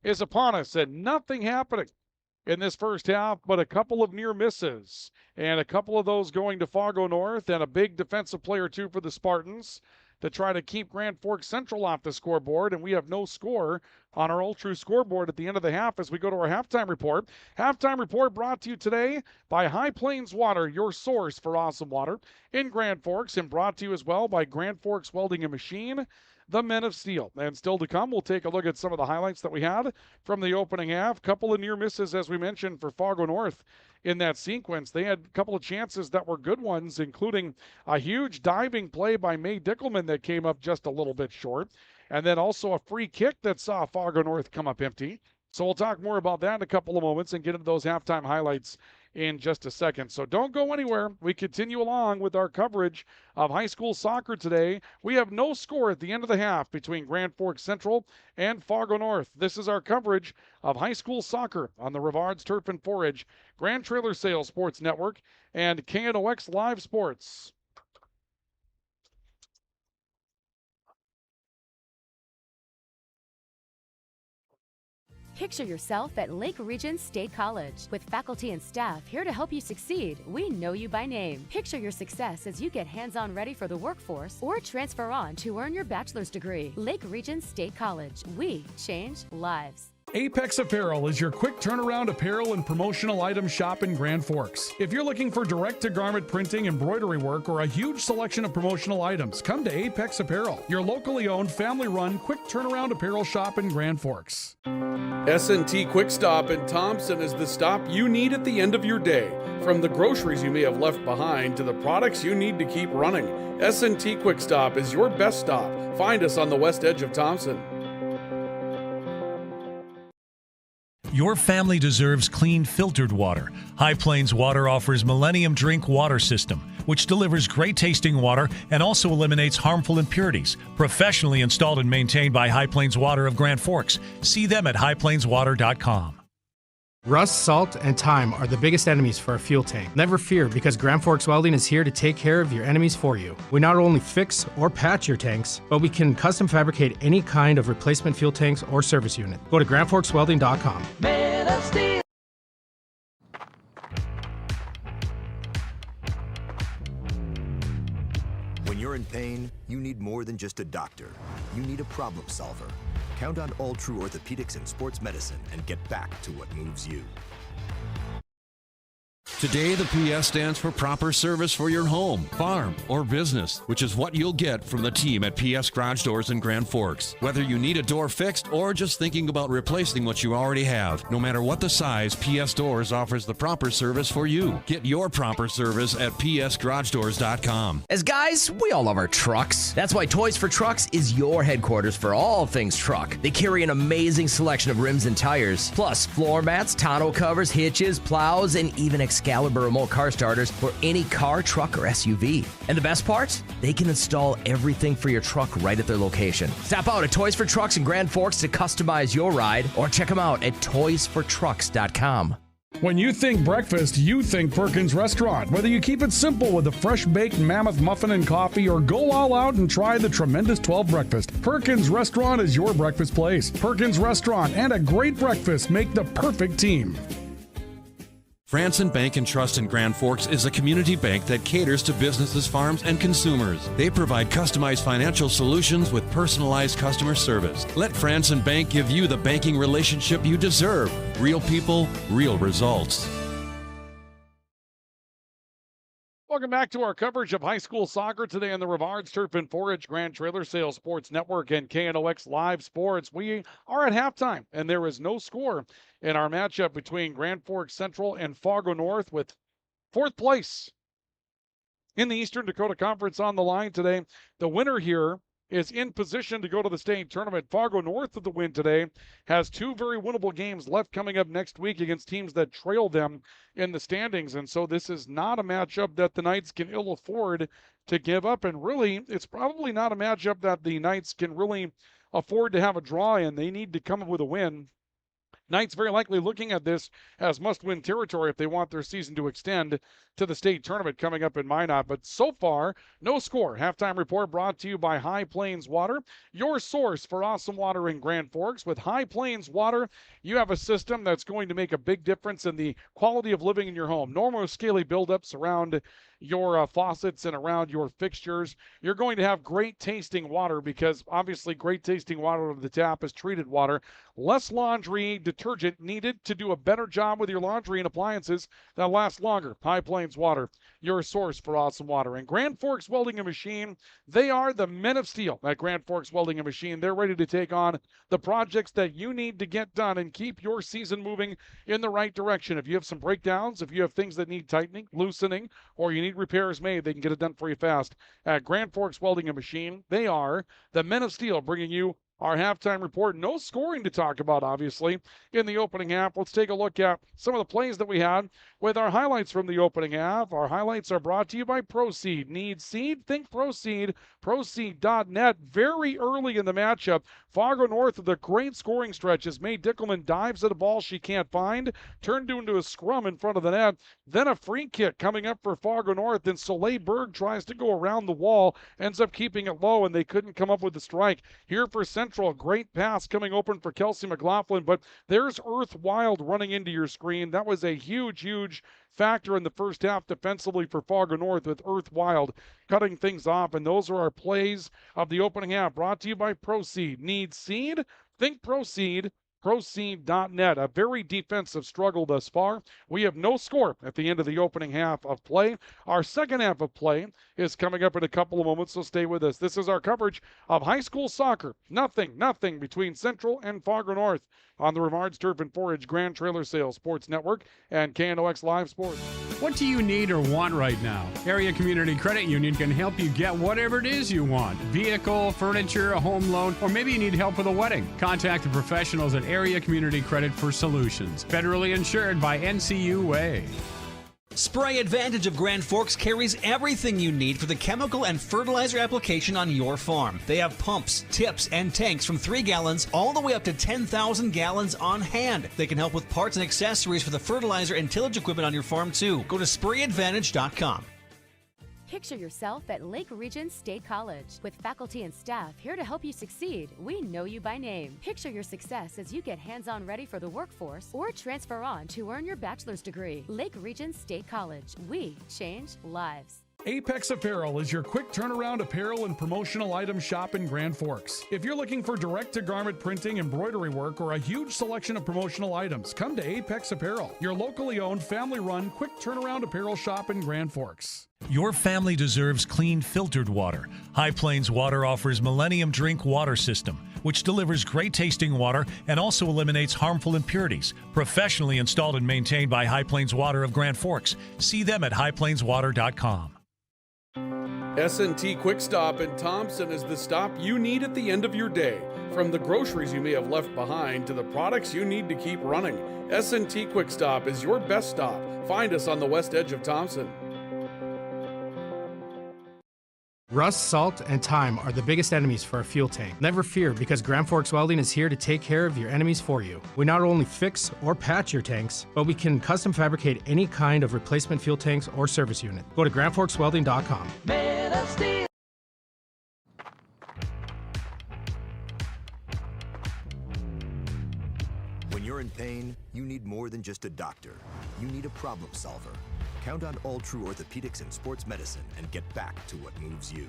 is upon us and nothing happening in this first half, but a couple of near misses and a couple of those going to Fargo North and a big defensive play or two for the Spartans to try to keep Grand Forks Central off the scoreboard, and we have no score on our All-True scoreboard at the end of the half as we go to our halftime report. Halftime report brought to you today by High Plains Water, your source for awesome water in Grand Forks, and brought to you as well by Grand Forks Welding and Machine, the Men of Steel. And still to come, we'll take a look at some of the highlights that we had from the opening half. Couple of near misses, as we mentioned, for Fargo North in that sequence. They had a couple of chances that were good ones, including a huge diving play by May Dickelman that came up just a little bit short, and then also a free kick that saw Fargo North come up empty. So we'll talk more about that in a couple of moments and get into those halftime highlights in just a second. So don't go anywhere. We continue along with our coverage of high school soccer today. We have no score at the end of the half between Grand Forks Central and Fargo North. This is our coverage of high school soccer on the Rougheriders Turf and Forage, Grand Trailer Sales Sports Network, and KNOX Live Sports. Picture yourself at Lake Region State College. With faculty and staff here to help you succeed, we know you by name. Picture your success as you get hands-on ready for the workforce or transfer on to earn your bachelor's degree. Lake Region State College. We change lives. Apex Apparel is your quick turnaround apparel and promotional item shop in Grand Forks. If you're looking for direct-to-garment printing, embroidery work, or a huge selection of promotional items, come to Apex Apparel, your locally owned, family-run, quick turnaround apparel shop in Grand Forks. S&T Quick Stop in Thompson is the stop you need at the end of your day. From the groceries you may have left behind to the products you need to keep running, S&T Quick Stop is your best stop. Find us on the west edge of Thompson. Your family deserves clean, filtered water. High Plains Water offers Millennium Drink Water System, which delivers great tasting water and also eliminates harmful impurities. Professionally installed and maintained by High Plains Water of Grand Forks. See them at highplainswater.com. Rust, salt, and time are the biggest enemies for a fuel tank. Never fear, because Grand Forks Welding is here to take care of your enemies for you. We not only fix or patch your tanks, but we can custom fabricate any kind of replacement fuel tanks or service unit. Go to grandforkswelding.com. Man of Steel. When you're in pain, you need more than just a doctor. You need a problem solver. Count on all-true orthopedics and sports medicine and get back to what moves you. Today, the PS stands for proper service for your home, farm, or business, which is what you'll get from the team at PS Garage Doors in Grand Forks. Whether you need a door fixed or just thinking about replacing what you already have, no matter what the size, PS Doors offers the proper service for you. Get your proper service at psgaragedoors.com. As guys, we all love our trucks. That's why Toys for Trucks is your headquarters for all things truck. They carry an amazing selection of rims and tires, plus floor mats, tonneau covers, hitches, plows, and even Excalibur remote car starters for any car, truck, or SUV. And the best part? They can install everything for your truck right at their location. Stop out at Toys for Trucks in Grand Forks to customize your ride, or check them out at toysfortrucks.com. When you think breakfast, you think Perkins Restaurant. Whether you keep it simple with a fresh-baked mammoth muffin and coffee or go all out and try the tremendous 12 breakfast, Perkins Restaurant is your breakfast place. Perkins Restaurant and a great breakfast make the perfect team. Franson Bank and Trust in Grand Forks is a community bank that caters to businesses, farms, and consumers. They provide customized financial solutions with personalized customer service. Let Franson Bank give you the banking relationship you deserve. Real people, real results. Welcome back to our coverage of high school soccer today on the Rougheriders Turf and Forage Grand Trailer Sales Sports Network and KNOX Live Sports. We are at halftime, and there is no score in our matchup between Grand Forks Central and Fargo North, with fourth place in the Eastern Dakota Conference on the line today. The winner here is in position to go to the state tournament. Fargo North of the win today has two very winnable games left coming up next week against teams that trail them in the standings. And so this is not a matchup that the Knights can ill afford to give up. And really, it's probably not a matchup that the Knights can really afford to have a draw in. They need to come up with a win Knights very likely looking at this as must-win territory if they want their season to extend to the state tournament coming up in Minot. But so far, no score. Halftime report brought to you by High Plains Water, your source for awesome water in Grand Forks. With High Plains Water, you have a system that's going to make a big difference in the quality of living in your home. Normal scaly buildups around your faucets and around your fixtures. You're going to have great tasting water because obviously great tasting water out of the tap is treated water. Less laundry detergent needed to do a better job with your laundry and appliances that last longer. High Plains Water, your source for awesome water. And Grand Forks Welding and Machine, they are the men of steel at Grand Forks Welding and Machine. They're ready to take on the projects that you need to get done and keep your season moving in the right direction. If you have some breakdowns, if you have things that need tightening, loosening, or you need repairs made, they can get it done for you fast at Grand Forks Welding and Machine. They are the men of steel, bringing you our halftime report. No scoring to talk about, obviously, in the opening half. Let's take a look at some of the plays that we had with our highlights from the opening half. Our highlights are brought to you by Proceed. Need seed? Think Proceed. Proceed.net. Very early in the matchup, Fargo North with a great scoring stretch as May Dickelman dives at a ball she can't find, turned into a scrum in front of the net, then a free kick coming up for Fargo North, then Soleil Berg tries to go around the wall, ends up keeping it low, and they couldn't come up with the strike. Here for Central, great pass coming open for Kelsey McLaughlin, but there's Earth Wild running into your screen. That was a huge factor in the first half defensively for Fargo North with Earth Wild cutting things off. And those are our plays of the opening half, brought to you by Proceed. Need seed? Think Proceed. Proceed.net. A very defensive struggle thus far. We have no score at the end of the opening half of play. Our second half of play is coming up in a couple of moments, so stay with us. This is our coverage of high school soccer. Nothing between Central and Fargo North on the Rivards Turf and Forage Grand Trailer Sales Sports Network and KNOX Live Sports. What do you need or want right now? Area Community Credit Union can help you get whatever it is you want. Vehicle, furniture, a home loan, or maybe you need help with a wedding. Contact the professionals at Area Community Credit for solutions. Federally insured by NCUA. Spray Advantage of Grand Forks carries everything you need for the chemical and fertilizer application on your farm. They have pumps, tips, and tanks from 3 gallons all the way up to 10,000 gallons on hand. They can help with parts and accessories for the fertilizer and tillage equipment on your farm too. Go to sprayadvantage.com. Picture yourself at Lake Region State College. With faculty and staff here to help you succeed, we know you by name. Picture your success as you get hands-on ready for the workforce or transfer on to earn your bachelor's degree. Lake Region State College. We change lives. Apex Apparel is your quick turnaround apparel and promotional item shop in Grand Forks. If you're looking for direct-to-garment printing, embroidery work, or a huge selection of promotional items, come to Apex Apparel, your locally owned, family-run, quick turnaround apparel shop in Grand Forks. Your family deserves clean, filtered water. High Plains Water offers Millennium Drink Water System, which delivers great tasting water and also eliminates harmful impurities. Professionally installed and maintained by High Plains Water of Grand Forks. See them at highplainswater.com. S&T Quick Stop in Thompson is the stop you need at the end of your day. From the groceries you may have left behind to the products you need to keep running, S&T Quick Stop is your best stop. Find us on the west edge of Thompson. Rust, salt, and time are the biggest enemies for a fuel tank. Never fear, because Grand Forks Welding is here to take care of your enemies for you. We not only fix or patch your tanks, but we can custom fabricate any kind of replacement fuel tanks or service unit. Go to grandforkswelding.com. Man of Steel. When you're in pain, you need more than just a doctor. You need a problem solver. Count on All True Orthopedics and Sports Medicine and get back to what moves you.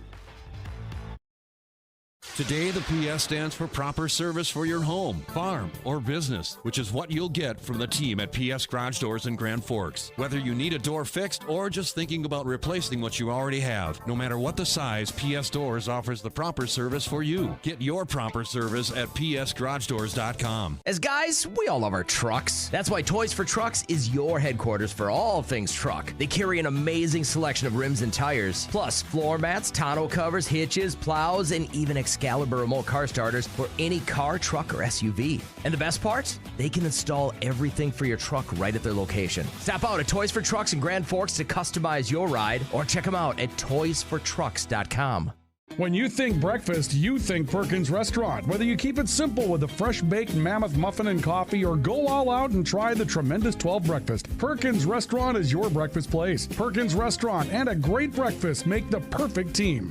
Today, the PS stands for proper service for your home, farm, or business, which is what you'll get from the team at PS Garage Doors in Grand Forks. Whether you need a door fixed or just thinking about replacing what you already have, no matter what the size, PS Doors offers the proper service for you. Get your proper service at psgaragedoors.com. As guys, we all love our trucks. That's why Toys for Trucks is your headquarters for all things truck. They carry an amazing selection of rims and tires, plus floor mats, tonneau covers, hitches, plows, and even Excalibur remote car starters for any car, truck, or SUV. And the best part? They can install everything for your truck right at their location. Stop out at Toys for Trucks in Grand Forks to customize your ride, or check them out at toysfortrucks.com. When you think breakfast, you think Perkins Restaurant. Whether you keep it simple with a fresh baked mammoth muffin and coffee or go all out and try the tremendous 12 breakfast, Perkins Restaurant is your breakfast place. Perkins Restaurant and a great breakfast make the perfect team.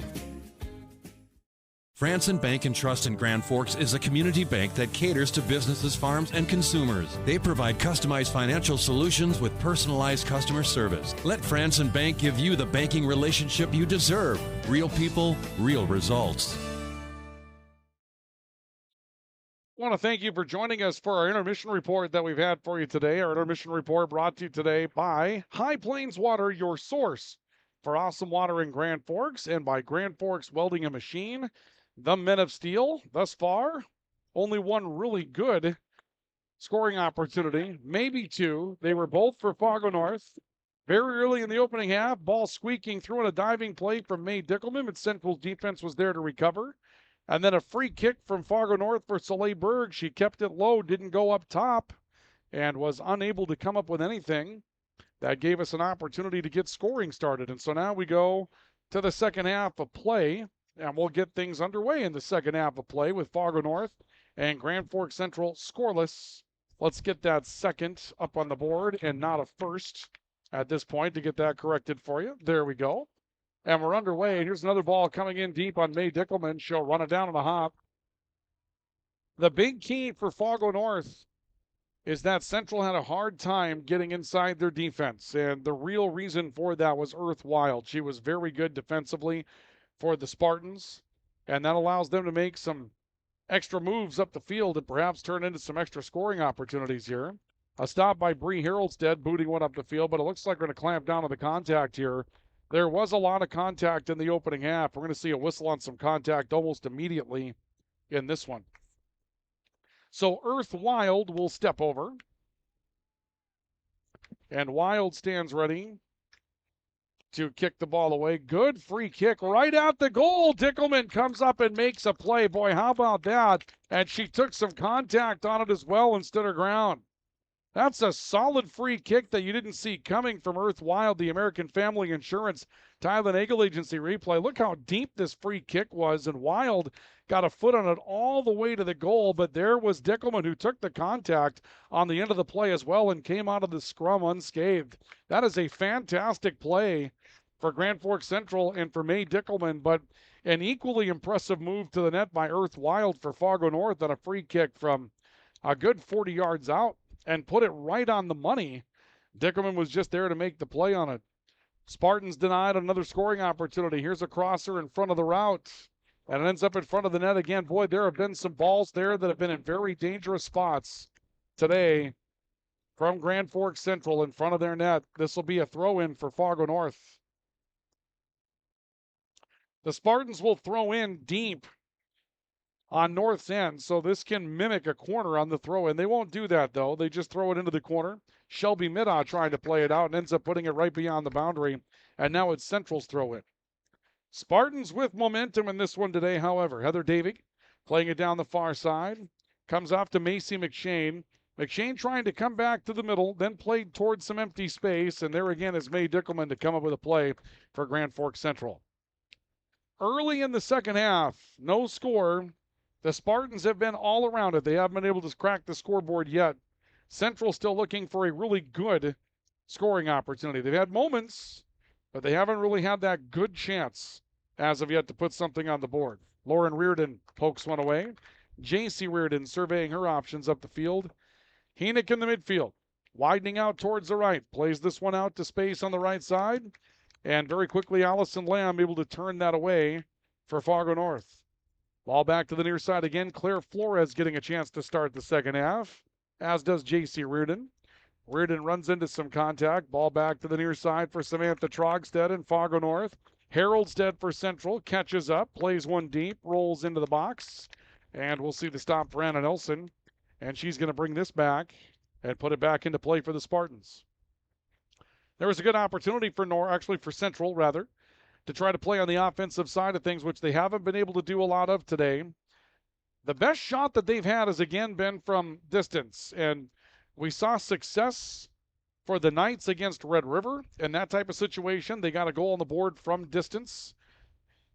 Franson Bank and Trust in Grand Forks is a community bank that caters to businesses, farms, and consumers. They provide customized financial solutions with personalized customer service. Let Franson Bank give you the banking relationship you deserve. Real people, real results. I want to thank you for joining us for our intermission report that we've had for you today. Our intermission report brought to you today by High Plains Water, your source for awesome water in Grand Forks, and by Grand Forks Welding and Machine. The Men of Steel, thus far, only one really good scoring opportunity, maybe two. They were both for Fargo North. Very early in the opening half, ball squeaking through on a diving play from May Dickelman, but Central's defense was there to recover. And then a free kick from Fargo North for Soleil Berg. She kept it low, didn't go up top, and was unable to come up with anything. That gave us an opportunity to get scoring started. And so now we go to the second half of play. And we'll get things underway in the second half of play with Fargo North and Grand Forks Central scoreless. Let's get that second up on the board and not a first at this point to get that corrected for you. There we go. And we're underway. Here's another ball coming in deep on May Dickelman. She'll run it down on a hop. The big key for Fargo North is that Central had a hard time getting inside their defense. And the real reason for that was Earth Wild. She was very good defensively for the Spartans, and that allows them to make some extra moves up the field and perhaps turn into some extra scoring opportunities here. A stop by Bree Haroldstead, booting one up the field, but it looks like we're going to clamp down on the contact here. There was a lot of contact in the opening half. We're going to see a whistle on some contact almost immediately in this one. So Earth Wild will step over, and Wild stands ready to kick the ball away. Good free kick right at the goal. Dickelman comes up and makes a play. Boy, how about that? And she took some contact on it as well and stood her ground. That's a solid free kick that you didn't see coming from Earth Wild, the American Family Insurance Thailand Eagle Agency replay. Look how deep this free kick was, and Wild got a foot on it all the way to the goal, but there was Dickelman who took the contact on the end of the play as well and came out of the scrum unscathed. That is a fantastic play for Grand Forks Central and for May Dickelman, but an equally impressive move to the net by Earth Wild for Fargo North on a free kick from a good 40 yards out and put it right on the money. Dickelman was just there to make the play on it. Spartans denied another scoring opportunity. Here's a crosser in front of the route, and it ends up in front of the net again. Boy, there have been some balls there that have been in very dangerous spots today from Grand Forks Central in front of their net. This will be a throw-in for Fargo North. The Spartans will throw in deep on North's end, so this can mimic a corner on the throw-in. They won't do that, though. They just throw it into the corner. Shelby Middaugh trying to play it out and ends up putting it right beyond the boundary, and now it's Central's throw-in. Spartans with momentum in this one today, however. Heather Davig playing it down the far side. Comes off to Macy McShane. McShane trying to come back to the middle, then played towards some empty space, and there again is May Dickelman to come up with a play for Grand Forks Central. Early in the second half, no score. The Spartans have been all around it. They haven't been able to crack the scoreboard yet. Central still looking for a really good scoring opportunity. They've had moments, but they haven't really had that good chance as of yet to put something on the board. Lauren Reardon pokes one away. J.C. Reardon surveying her options up the field. Heenick in the midfield, widening out towards the right. Plays this one out to space on the right side. And very quickly, Allison Lamb able to turn that away for Fargo North. Ball back to the near side again. Claire Flores getting a chance to start the second half, as does J.C. Reardon. Reardon runs into some contact. Ball back to the near side for Samantha Trogstead and Fargo North. Haroldstead for Central. Catches up, plays one deep, rolls into the box. And we'll see the stop for Anna Nelson. And she's going to bring this back and put it back into play for the Spartans. There was a good opportunity for Central, to try to play on the offensive side of things, which they haven't been able to do a lot of today. The best shot that they've had has again been from distance, and we saw success for the Knights against Red River in that type of situation. They got a goal on the board from distance.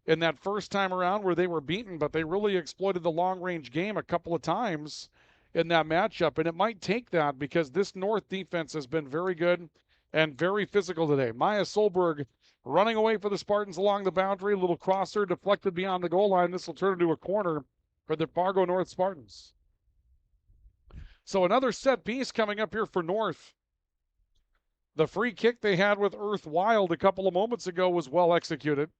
in that first time around where they were beaten, but they really exploited the long-range game a couple of times in that matchup, and it might take that because this North defense has been very good and very physical today. Maya Solberg running away for the Spartans along the boundary, a little crosser deflected beyond the goal line. This will turn into a corner for the Fargo North Spartans. So another set piece coming up here for North. The free kick they had with Earth Wild a couple of moments ago was well executed.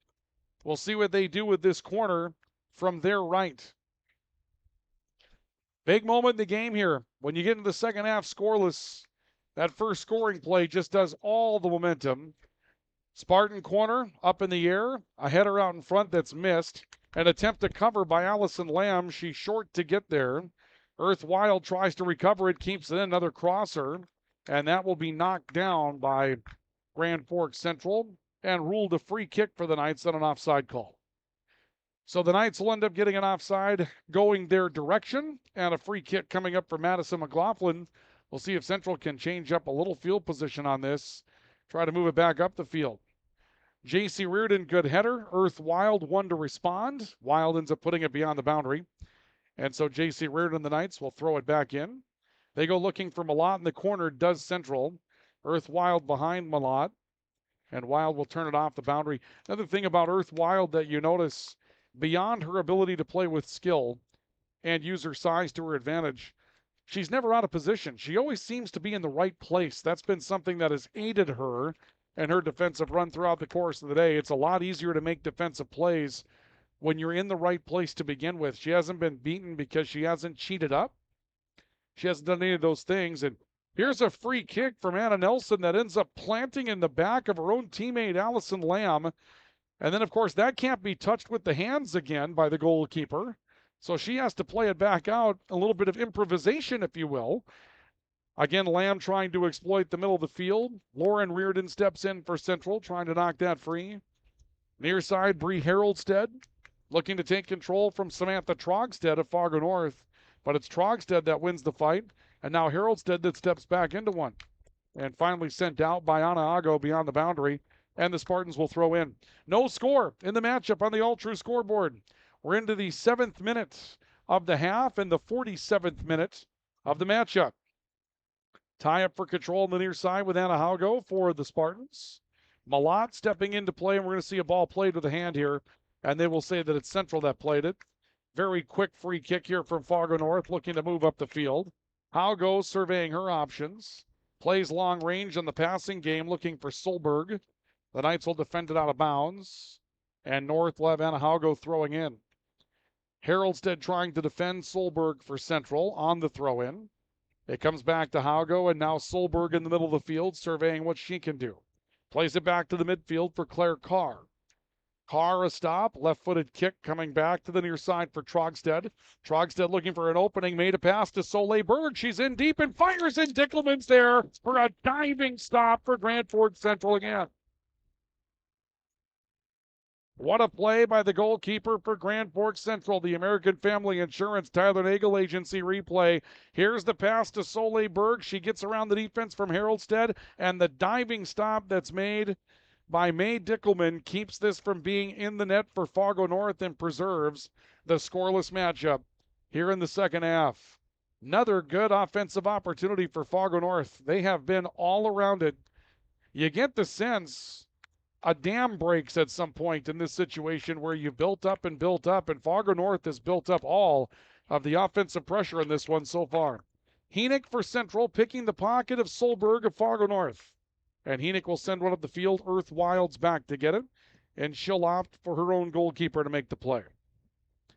We'll see what they do with this corner from their right. Big moment in the game here. When you get into the second half scoreless, that first scoring play just does all the momentum. Spartan corner up in the air. A header out in front that's missed. An attempt to cover by Allison Lamb. She's short to get there. Earth Wild tries to recover it, keeps it in, another crosser. And that will be knocked down by Grand Forks Central and ruled a free kick for the Knights on an offside call. So the Knights will end up getting an offside going their direction and a free kick coming up for Madison McLaughlin. We'll see if Central can change up a little field position on this, try to move it back up the field. J.C. Reardon, good header. Earth Wild, one to respond. Wild ends up putting it beyond the boundary. And so J.C. Reardon, the Knights, will throw it back in. They go looking for Malott in the corner, does Central. Earth Wild behind Malott. And Wild will turn it off the boundary. Another thing about Earth Wild that you notice, beyond her ability to play with skill and use her size to her advantage, she's never out of position. She always seems to be in the right place. That's been something that has aided her and her defensive run throughout the course of the day. It's a lot easier to make defensive plays when you're in the right place to begin with. She hasn't been beaten because she hasn't cheated up. She hasn't done any of those things. And here's a free kick from Anna Nelson that ends up planting in the back of her own teammate, Allison Lamb. And then, of course, that can't be touched with the hands again by the goalkeeper. So she has to play it back out, a little bit of improvisation, if you will. Again, Lamb trying to exploit the middle of the field. Lauren Reardon steps in for Central, trying to knock that free. Near side, Bree Haroldstead looking to take control from Samantha Trogstead of Fargo North. But it's Trogstead that wins the fight. And now Haroldstead that steps back into one. And finally sent out by Anna Ago beyond the boundary. And the Spartans will throw in. No score in the matchup on the All-True scoreboard. We're into the 7th minute of the half and the 47th minute of the matchup. Tie up for control on the near side with Anna Haugo for the Spartans. Malott stepping into play, and we're going to see a ball played with a hand here. And they will say that it's Central that played it. Very quick free kick here from Fargo North, looking to move up the field. Haugo surveying her options. Plays long range on the passing game, looking for Solberg. The Knights will defend it out of bounds. And North will have Anna Haugo throwing in. Haroldstead trying to defend Solberg for Central on the throw-in. It comes back to Haugo, and now Solberg in the middle of the field, surveying what she can do. Plays it back to the midfield for Claire Carr. Carr a stop, left-footed kick coming back to the near side for Trogstead. Trogstead looking for an opening, made a pass to Soleil Berg. She's in deep and fires in. Dickelman's there for a diving stop for Grand Forks Central again. What a play by the goalkeeper for Grand Forks Central, the American Family Insurance Tyler Nagel Agency replay. Here's the pass to Soleil Berg. She gets around the defense from Haroldstead, and the diving stop that's made by May Dickelman keeps this from being in the net for Fargo North and preserves the scoreless matchup here in the second half. Another good offensive opportunity for Fargo North. They have been all around it. You get the sense a dam breaks at some point in this situation where you built up, and Fargo North has built up all of the offensive pressure in this one so far. Henick for Central, picking the pocket of Solberg of Fargo North. And Henick will send one up the field. Earth Wild's back to get it. And she'll opt for her own goalkeeper to make the play.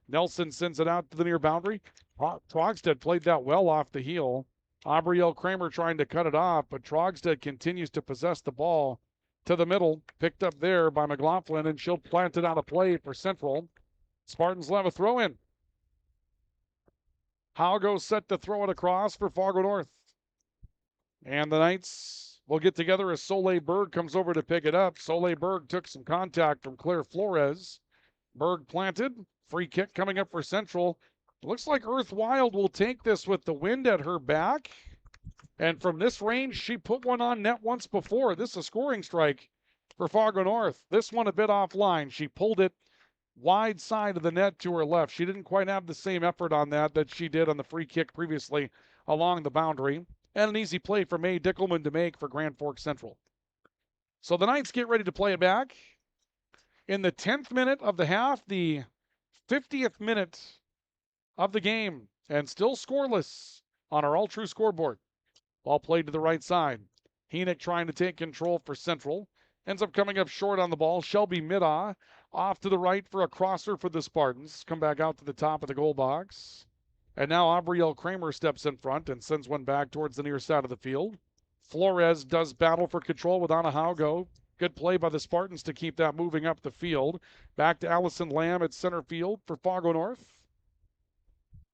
Nelson sends it out to the near boundary. Trogstead played that well off the heel. Aubrielle Kramer trying to cut it off, but Trogstead continues to possess the ball to the middle. Picked up there by McLaughlin, and she'll plant it out of play for Central. Spartans will have a throw in. Haugo set to throw it across for Fargo North. And the Knights will get together as Soleil Berg comes over to pick it up. Soleil Berg took some contact from Claire Flores. Berg planted. Free kick coming up for Central. Looks like Earth Wild will take this with the wind at her back. And from this range, she put one on net once before. This is a scoring strike for Fargo North. This one a bit offline. She pulled it wide side of the net to her left. She didn't quite have the same effort on that she did on the free kick previously along the boundary. And an easy play for May Dickelman to make for Grand Forks Central. So the Knights get ready to play it back. In the 10th minute of the half, the 50th minute of the game, and still scoreless on our all-true scoreboard. Ball played to the right side. Henick trying to take control for Central. Ends up coming up short on the ball. Shelby Middaugh off to the right for a crosser for the Spartans. Come back out to the top of the goal box. And now Aubrielle Kramer steps in front and sends one back towards the near side of the field. Flores does battle for control with Anna Haugo. Good play by the Spartans to keep that moving up the field. Back to Allison Lamb at center field for Fargo North.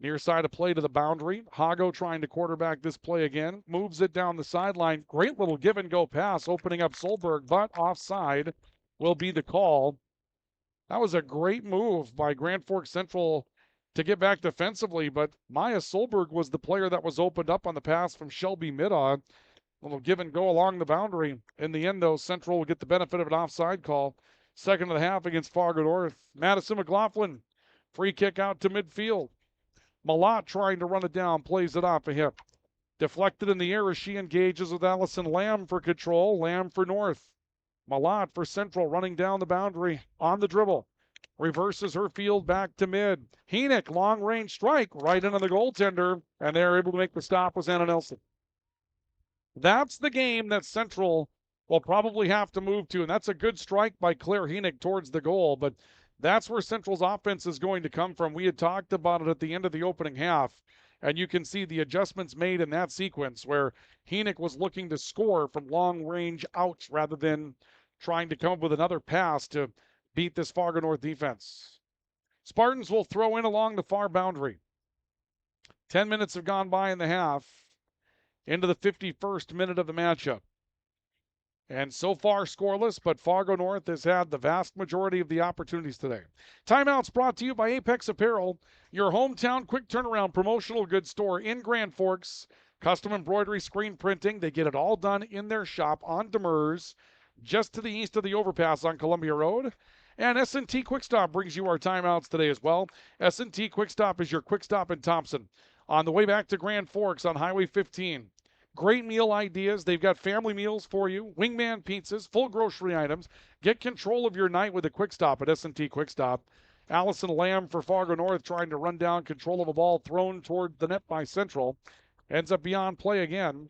Near side of play to the boundary. Hago trying to quarterback this play again. Moves it down the sideline. Great little give and go pass opening up Solberg, but offside will be the call. That was a great move by Grand Forks Central to get back defensively, but Maya Solberg was the player that was opened up on the pass from Shelby Middaugh. Little give and go along the boundary. In the end, though, Central will get the benefit of an offside call. Second of the half against Fargo North. Madison McLaughlin, free kick out to midfield. Malott trying to run it down, plays it off a hip. Deflected in the air as she engages with Allison Lamb for control. Lamb for North. Malott for Central running down the boundary on the dribble. Reverses her field back to mid. Henick, long range strike right into the goaltender, and they're able to make the stop with Anna Nelson. That's the game that Central will probably have to move to, and that's a good strike by Claire Henick towards the goal, but that's where Central's offense is going to come from. We had talked about it at the end of the opening half, and you can see the adjustments made in that sequence where Henick was looking to score from long range outs rather than trying to come up with another pass to beat this Fargo North defense. Spartans will throw in along the far boundary. 10 minutes have gone by in the half, into the 51st minute of the matchup. And so far scoreless, but Fargo North has had the vast majority of the opportunities today. Timeouts brought to you by Apex Apparel, your hometown quick turnaround promotional goods store in Grand Forks. Custom embroidery, screen printing, they get it all done in their shop on Demers, just to the east of the overpass on Columbia Road. And S&T Quick Stop brings you our timeouts today as well. S&T Quick Stop is your quick stop in Thompson. On the way back to Grand Forks on Highway 15. Great meal ideas. They've got family meals for you, wingman pizzas, full grocery items. Get control of your night with a Quick Stop at S&T Quick Stop. Allison Lamb for Fargo North trying to run down control of a ball thrown toward the net by Central. Ends up beyond play again.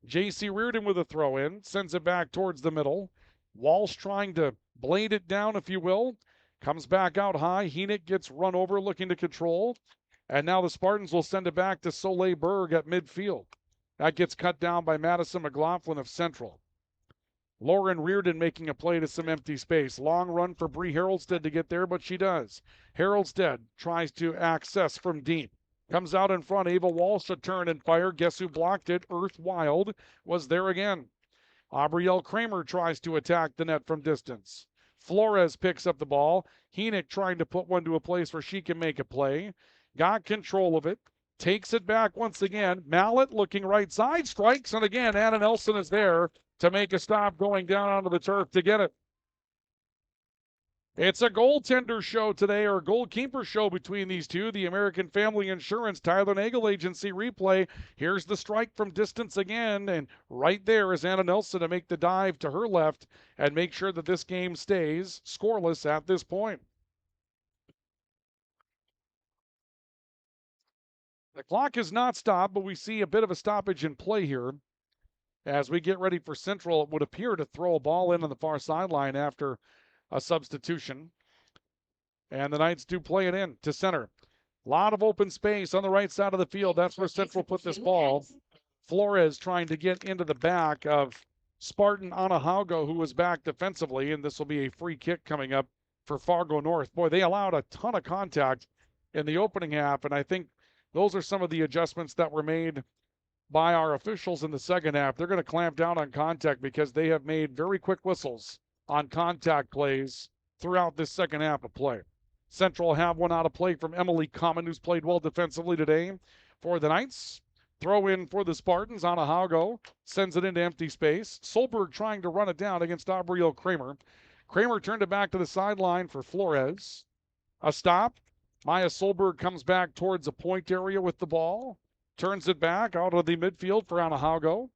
J.C. Reardon with a throw in. Sends it back towards the middle. Walsh trying to blade it down, if you will. Comes back out high. Henick gets run over looking to control. And now the Spartans will send it back to Soleil Berg at midfield. That gets cut down by Madison McLaughlin of Central. Lauren Reardon making a play to some empty space. Long run for Bree Haroldstead to get there, but she does. Haroldstead tries to access from deep. Comes out in front. Ava Walsh a turn and fire. Guess who blocked it? Earth Wild was there again. Aubrielle Kramer tries to attack the net from distance. Flores picks up the ball. Henick trying to put one to a place where she can make a play. Got control of it. Takes it back once again. Mallet looking right side, strikes, and again, Anna Nelson is there to make a stop going down onto the turf to get it. It's a goaltender show today, or a goalkeeper show between these two. The American Family Insurance Tyler Nagel Agency replay. Here's the strike from distance again, and right there is Anna Nelson to make the dive to her left and make sure that this game stays scoreless at this point. The clock is not stopped, but we see a bit of a stoppage in play here. As we get ready for Central, it would appear to throw a ball in on the far sideline after a substitution. And the Knights do play it in to center. A lot of open space on the right side of the field. That's where Central put this ball. Flores trying to get into the back of Spartan Anna Haugo, who was back defensively, and this will be a free kick coming up for Fargo North. Boy, they allowed a ton of contact in the opening half, and I think those are some of the adjustments that were made by our officials in the second half. They're going to clamp down on contact because they have made very quick whistles on contact plays throughout this second half of play. Central have one out of play from Emily Common, who's played well defensively today for the Knights. Throw in for the Spartans. Anna Haugo sends it into empty space. Solberg trying to run it down against Aubrielle Kramer. Kramer turned it back to the sideline for Flores. A stop. Maya Solberg comes back towards the point area with the ball. Turns it back out of the midfield for Anna Haugo.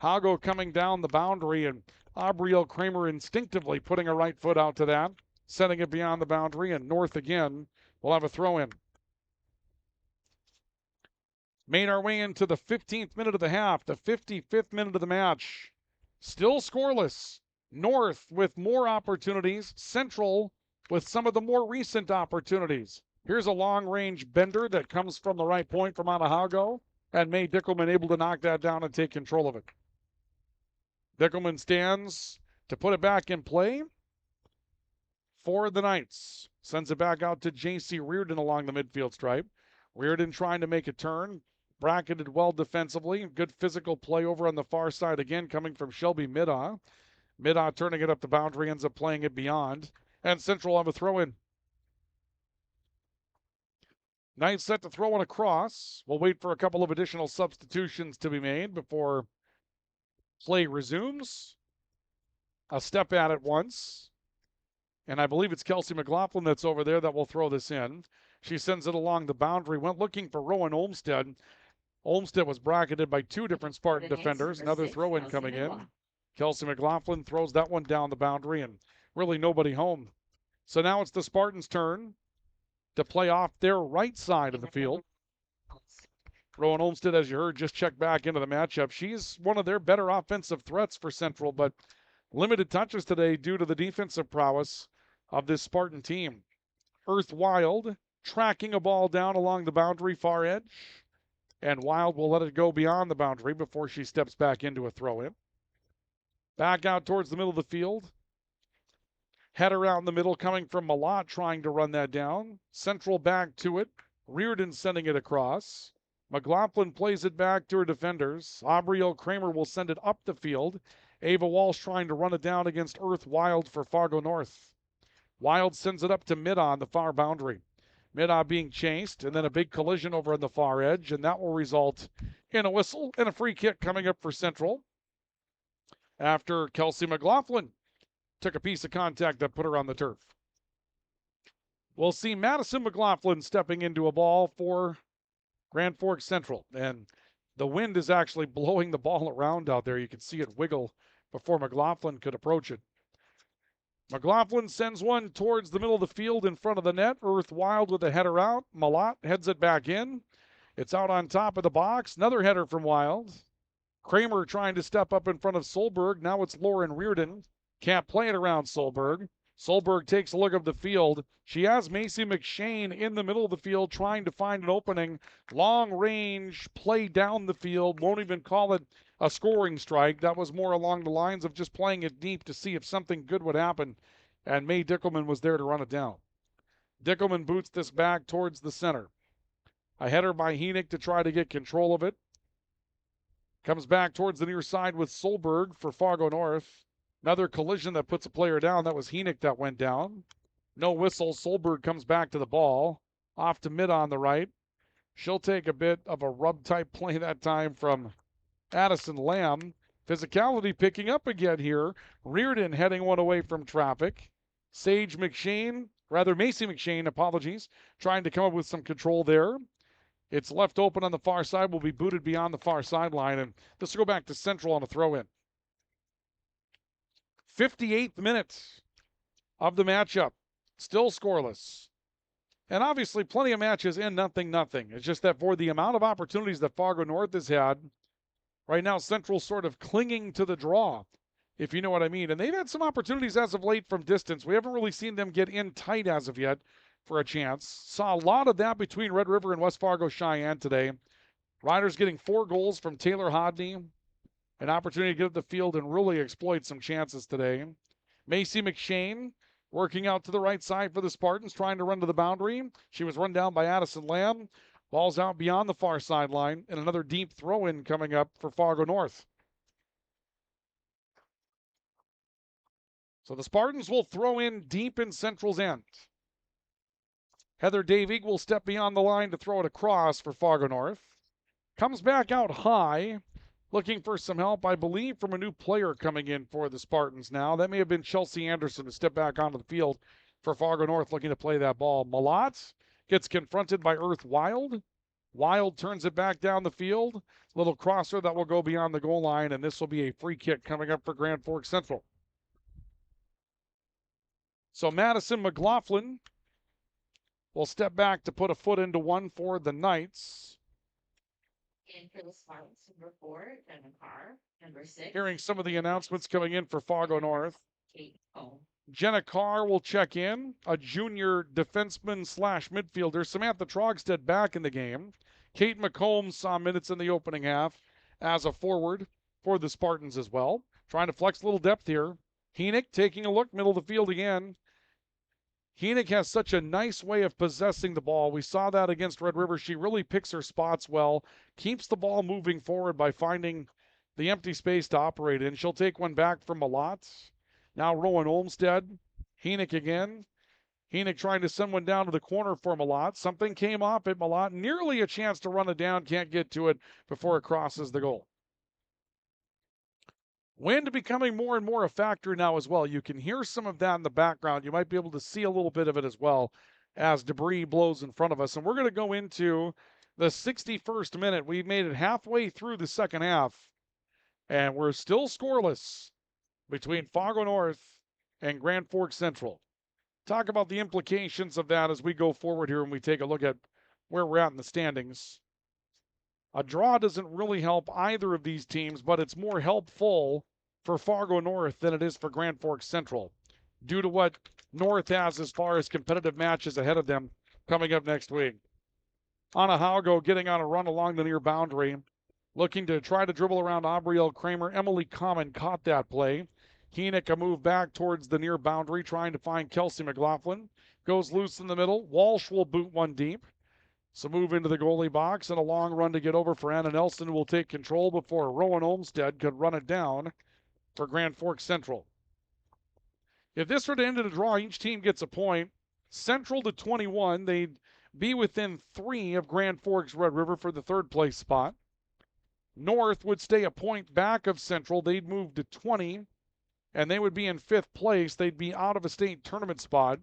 Haugo coming down the boundary, and Aubrielle Kramer instinctively putting her right foot out to that, sending it beyond the boundary, and North again will have a throw in. Made our way into the 15th minute of the half, the 55th minute of the match. Still scoreless. North with more opportunities. Central with some of the more recent opportunities. Here's a long-range bender that comes from the right point from Anna Haugo, and May Dickelman able to knock that down and take control of it. Dickelman stands to put it back in play for the Knights. Sends it back out to J.C. Reardon along the midfield stripe. Reardon trying to make a turn. Bracketed well defensively. Good physical play over on the far side again coming from Shelby Middaugh. Middaugh turning it up the boundary, ends up playing it beyond. And Central have a throw in. Knights set to throw in a cross. We'll wait for a couple of additional substitutions to be made before play resumes. A step at it once. And I believe it's Kelsey McLaughlin that's over there that will throw this in. She sends it along the boundary. Went looking for Rowan Olmstead. Olmstead was bracketed by two different Spartan defenders. Another throw in coming in. Kelsey McLaughlin throws that one down the boundary, and really nobody home. So now it's the Spartans' turn to play off their right side of the field. Rowan Olmstead, as you heard, just checked back into the matchup. She's one of their better offensive threats for Central, but limited touches today due to the defensive prowess of this Spartan team. Earth Wild tracking a ball down along the boundary far edge, and Wild will let it go beyond the boundary before she steps back into a throw-in. Back out towards the middle of the field. Head around the middle coming from Malott trying to run that down. Central back to it. Reardon sending it across. McLaughlin plays it back to her defenders. Aubrielle Kramer will send it up the field. Ava Walsh trying to run it down against Earth Wild for Fargo North. Wild sends it up to Middaugh on the far boundary. Middaugh being chased, and then a big collision over on the far edge, and that will result in a whistle and a free kick coming up for Central after Kelsey McLaughlin took a piece of contact that put her on the turf. We'll see Madison McLaughlin stepping into a ball for Grand Forks Central, and the wind is actually blowing the ball around out there. You can see it wiggle before McLaughlin could approach it. McLaughlin sends one towards the middle of the field in front of the net. Earth Wild with a header out. Malott heads it back in. It's out on top of the box. Another header from Wild. Kramer trying to step up in front of Solberg. Now it's Lauren Reardon. Can't play it around Solberg. Solberg takes a look at the field. She has Macy McShane in the middle of the field trying to find an opening. Long range play down the field. Won't even call it a scoring strike. That was more along the lines of just playing it deep to see if something good would happen. And May Dickelman was there to run it down. Dickelman boots this back towards the center. A header by Heenick to try to get control of it. Comes back towards the near side with Solberg for Fargo North. Another collision that puts a player down. That was Heenick that went down. No whistle. Solberg comes back to the ball. Off to mid on the right. She'll take a bit of a rub-type play that time from Addison Lamb. Physicality picking up again here. Reardon heading one away from traffic. Macy McShane, apologies, trying to come up with some control there. It's left open on the far side, will be booted beyond the far sideline, and this will go back to Central on a throw-in. 58th minute of the matchup. Still scoreless. And obviously plenty of matches in 0-0. It's just that for the amount of opportunities that Fargo North has had, right now Central's sort of clinging to the draw, if you know what I mean. And they've had some opportunities as of late from distance. We haven't really seen them get in tight as of yet for a chance. Saw a lot of that between Red River and West Fargo Cheyenne today. Riders getting 4 goals from Taylor Hodney. An opportunity to get up the field and really exploit some chances today. Macy McShane working out to the right side for the Spartans, trying to run to the boundary. She was run down by Addison Lamb. Ball's out beyond the far sideline, and another deep throw-in coming up for Fargo North. So the Spartans will throw in deep in Central's end. Heather Davig will step beyond the line to throw it across for Fargo North. Comes back out high. Looking for some help, I believe, from a new player coming in for the Spartans now. That may have been Chelsea Anderson to step back onto the field for Fargo North looking to play that ball. Malott gets confronted by Earth Wild. Wild turns it back down the field. Little crosser that will go beyond the goal line, and this will be a free kick coming up for Grand Forks Central. So Madison McLaughlin will step back to put a foot into one for the Knights. In for the Spartans, number 4, Jenna Carr. Number 6. Hearing some of the announcements coming in for Fargo North. Kate Cole. Jenna Carr will check in, a junior defenseman / midfielder. Samantha Trogstead back in the game. Kate McComb saw minutes in the opening half as a forward for the Spartans as well. Trying to flex a little depth here. Heenick taking a look, middle of the field again. Heenick has such a nice way of possessing the ball. We saw that against Red River. She really picks her spots well, keeps the ball moving forward by finding the empty space to operate in. She'll take one back from Malott. Now Rowan Olmstead. Heenick again. Heenick trying to send one down to the corner for Malott. Something came off at Malott. Nearly a chance to run it down. Can't get to it before it crosses the goal. Wind becoming more and more a factor now as well. You can hear some of that in the background. You might be able to see a little bit of it as well as debris blows in front of us. And we're going to go into the 61st minute. We've made it halfway through the second half, and we're still scoreless between Fargo North and Grand Forks Central. Talk about the implications of that as we go forward here and we take a look at where we're at in the standings. A draw doesn't really help either of these teams, but it's more helpful for Fargo North than it is for Grand Forks Central due to what North has as far as competitive matches ahead of them coming up next week. Anna Haugo getting on a run along the near boundary, looking to try to dribble around Aubrielle Kramer. Emily Common caught that play. Heenick a move back towards the near boundary, trying to find Kelsey McLaughlin. Goes loose in the middle. Walsh will boot one deep. So move into the goalie box and a long run to get over for Anna Nelson, who will take control before Rowan Olmstead could run it down for Grand Forks Central. If this were to end in a draw, each team gets a point. Central to 21. They'd be within 3 of Grand Forks Red River for the third place spot. North would stay a point back of Central. They'd move to 20, and they would be in 5th place. They'd be out of a state tournament spot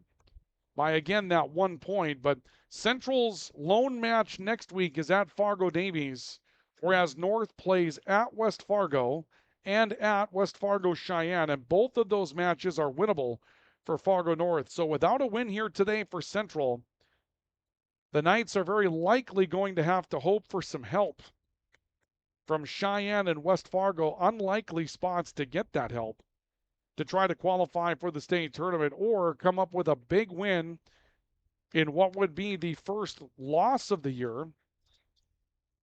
by, again, that 1 point. But Central's lone match next week is at Fargo Davies, whereas North plays at West Fargo and at West Fargo Cheyenne, and both of those matches are winnable for Fargo North. So without a win here today for Central, the Knights are very likely going to have to hope for some help from Cheyenne and West Fargo, unlikely spots to get that help to try to qualify for the state tournament or come up with a big win in what would be the first loss of the year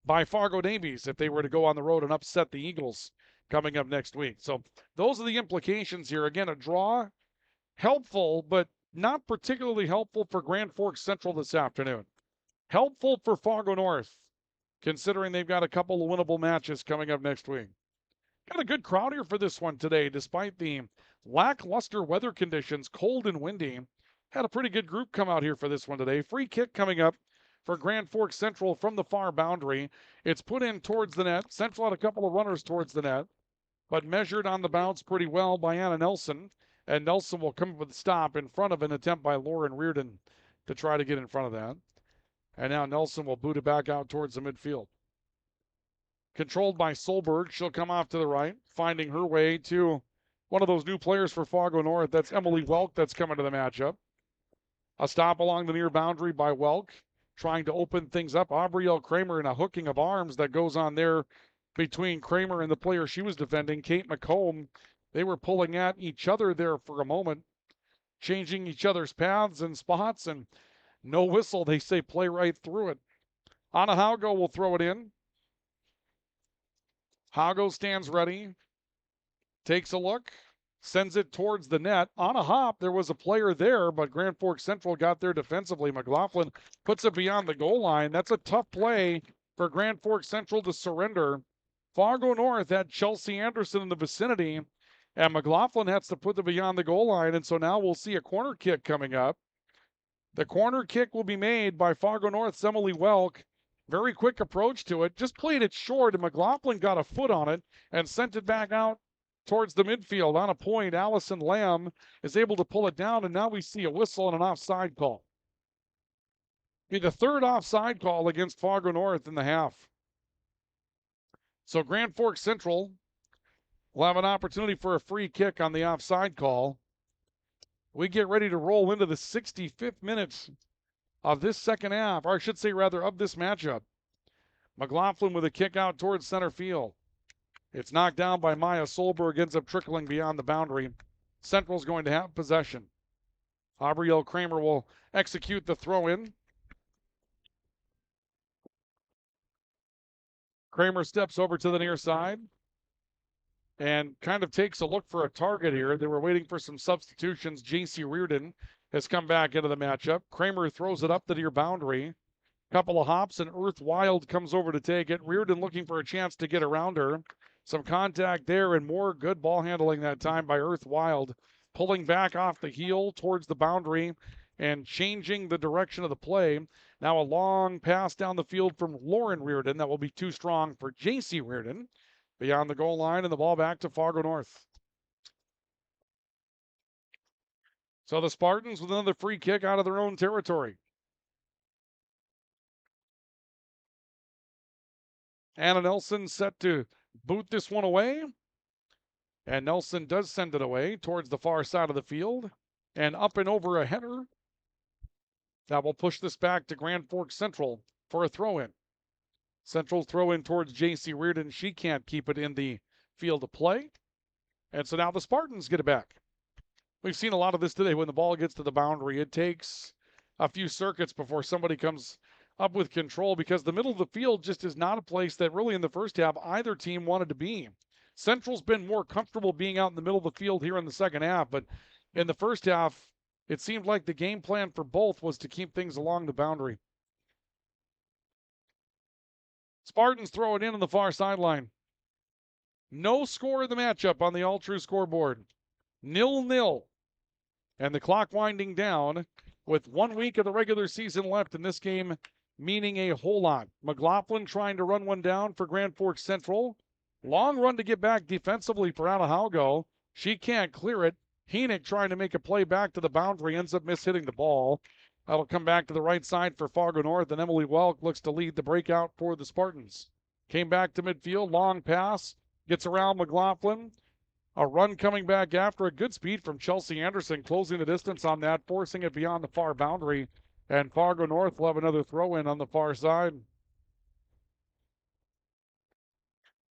by Fargo Davies if they were to go on the road and upset the Eagles coming up next week. So those are the implications here. Again, a draw, helpful, but not particularly helpful for Grand Forks Central this afternoon. Helpful for Fargo North, considering they've got a couple of winnable matches coming up next week. Got a good crowd here for this one today, despite the lackluster weather conditions, cold and windy. Had a pretty good group come out here for this one today. Free kick coming up for Grand Forks Central from the far boundary. It's put in towards the net. Central had a couple of runners towards the net, but measured on the bounce pretty well by Anna Nelson. And Nelson will come up with a stop in front of an attempt by Lauren Reardon to try to get in front of that. And now Nelson will boot it back out towards the midfield. Controlled by Solberg. She'll come off to the right, finding her way to one of those new players for Fargo North. That's Emily Welk that's coming to the matchup. A stop along the near boundary by Welk, trying to open things up. Aubrielle Kramer in a hooking of arms that goes on there between Kramer and the player she was defending, Kate McComb. They were pulling at each other there for a moment, changing each other's paths and spots, and no whistle. They say play right through it. Anna Haugo will throw it in. Haugo stands ready, takes a look, sends it towards the net. On a hop, there was a player there, but Grand Forks Central got there defensively. McLaughlin puts it beyond the goal line. That's a tough play for Grand Forks Central to surrender. Fargo North had Chelsea Anderson in the vicinity, and McLaughlin has to put it beyond the goal line, and so now we'll see a corner kick coming up. The corner kick will be made by Fargo North's Emily Welk. Very quick approach to it. Just played it short, and McLaughlin got a foot on it and sent it back out towards the midfield on a point. Allison Lamb is able to pull it down, and now we see a whistle and an offside call. Be the third offside call against Fargo North in the half. So Grand Forks Central will have an opportunity for a free kick on the offside call. We get ready to roll into the 65th minute of this second half, or I should say rather of this matchup. McLaughlin with a kick out towards center field. It's knocked down by Maya Solberg, ends up trickling beyond the boundary. Central's going to have possession. Aubrielle Kramer will execute the throw-in. Kramer steps over to the near side and kind of takes a look for a target here. They were waiting for some substitutions. J.C. Reardon has come back into the matchup. Kramer throws it up the near boundary. Couple of hops, and Earth Wild comes over to take it. Reardon looking for a chance to get around her. Some contact there and more good ball handling that time by Earth Wild. Pulling back off the heel towards the boundary and changing the direction of the play. Now a long pass down the field from Lauren Reardon. That will be too strong for J.C. Reardon. Beyond the goal line, and the ball back to Fargo North. So the Spartans with another free kick out of their own territory. Anna Nelson set to boot this one away. And Nelson does send it away towards the far side of the field. And up and over a header. That will push this back to Grand Forks Central for a throw-in. Central throw in towards J.C. Reardon. She can't keep it in the field of play. And so now the Spartans get it back. We've seen a lot of this today. When the ball gets to the boundary, it takes a few circuits before somebody comes up with control, because the middle of the field just is not a place that really in the first half either team wanted to be. Central's been more comfortable being out in the middle of the field here in the second half, but in the first half, it seemed like the game plan for both was to keep things along the boundary. Spartans throw it in on the far sideline. No score in the matchup on the All True scoreboard. 0-0. And the clock winding down with 1 week of the regular season left in this game, meaning a whole lot. McLaughlin trying to run one down for Grand Forks Central. Long run to get back defensively for Anahalgo. She can't clear it. Heenick trying to make a play back to the boundary, ends up mishitting the ball. That'll come back to the right side for Fargo North, and Emily Welk looks to lead the breakout for the Spartans. Came back to midfield, long pass, gets around McLaughlin. A run coming back after a good speed from Chelsea Anderson, closing the distance on that, forcing it beyond the far boundary. And Fargo North will have another throw-in on the far side.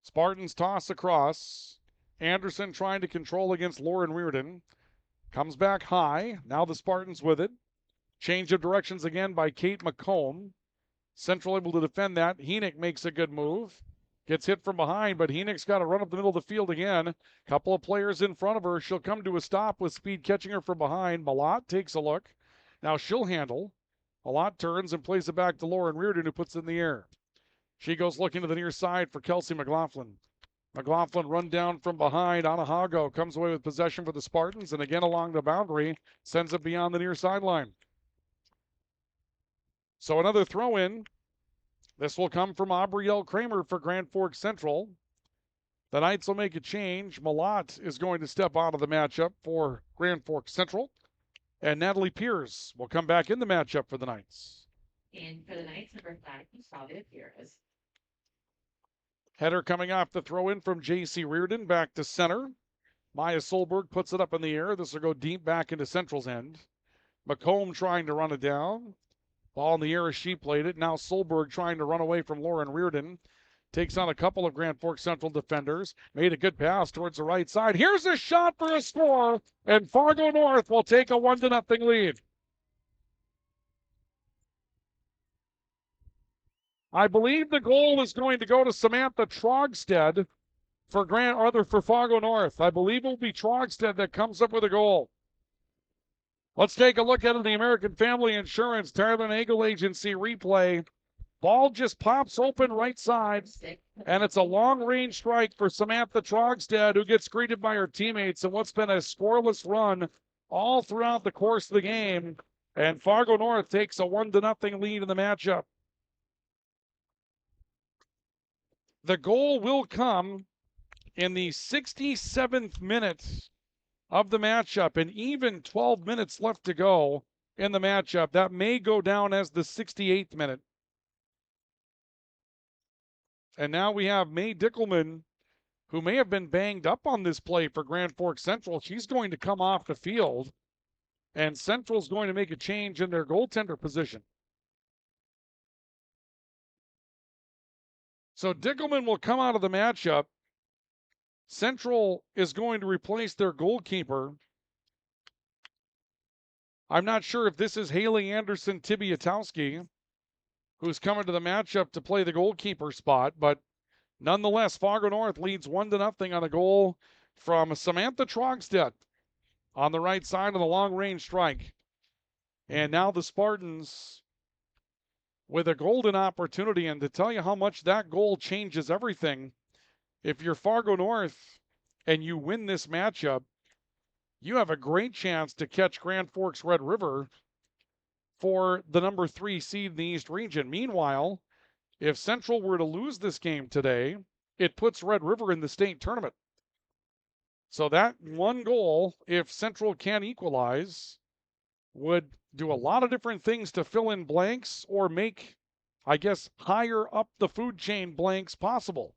Spartans toss across. Anderson trying to control against Lauren Reardon. Comes back high. Now the Spartans with it. Change of directions again by Kate McComb. Central able to defend that. Heenick makes a good move. Gets hit from behind, but Heenick's got to run up the middle of the field again. Couple of players in front of her. She'll come to a stop with speed catching her from behind. Malott takes a look. Now she'll handle. Malott turns and plays it back to Lauren Reardon, who puts it in the air. She goes looking to the near side for Kelsey McLaughlin. McLaughlin run down from behind. Anahago comes away with possession for the Spartans, and again along the boundary, sends it beyond the near sideline. So another throw-in. This will come from Aubrielle Kramer for Grand Forks Central. The Knights will make a change. Malott is going to step out of the matchup for Grand Forks Central. And Natalie Pierce will come back in the matchup for the Knights. And for the Knights, number 5, Sylvia Pierce. Header coming off the throw-in from J.C. Reardon back to center. Maya Solberg puts it up in the air. This will go deep back into Central's end. McComb trying to run it down. Ball in the air as she played it. Now Solberg trying to run away from Lauren Reardon. Takes on a couple of Grand Forks Central defenders. Made a good pass towards the right side. Here's a shot for a score. And Fargo North will take a 1-0 lead. I believe the goal is going to go to Samantha Trogstead for Fargo North. I believe it will be Trogstead that comes up with a goal. Let's take a look at the American Family Insurance Tyler Nagel Agency replay. Ball just pops open right side, and it's a long-range strike for Samantha Trogstead, who gets greeted by her teammates in what's been a scoreless run all throughout the course of the game. And Fargo North takes a 1-0 lead in the matchup. The goal will come in the 67th minute of the matchup, and even 12 minutes left to go in the matchup. That may go down as the 68th minute. And now we have May Dickelman, who may have been banged up on this play for Grand Forks Central. She's going to come off the field, and Central's going to make a change in their goaltender position. So Dickelman will come out of the matchup. Central is going to replace their goalkeeper. I'm not sure if this is Haley Anderson Tibiatowski, who's coming to the matchup to play the goalkeeper spot, but nonetheless, Fargo North leads 1-0 on a goal from Samantha Trogstedt on the right side of the long-range strike. And now the Spartans with a golden opportunity, and to tell you how much that goal changes everything, if you're Fargo North and you win this matchup, you have a great chance to catch Grand Forks Red River for the number 3 seed in the East region. Meanwhile, if Central were to lose this game today, it puts Red River in the state tournament. So that one goal, if Central can equalize, would do a lot of different things to fill in blanks or make, I guess, higher up the food chain blanks possible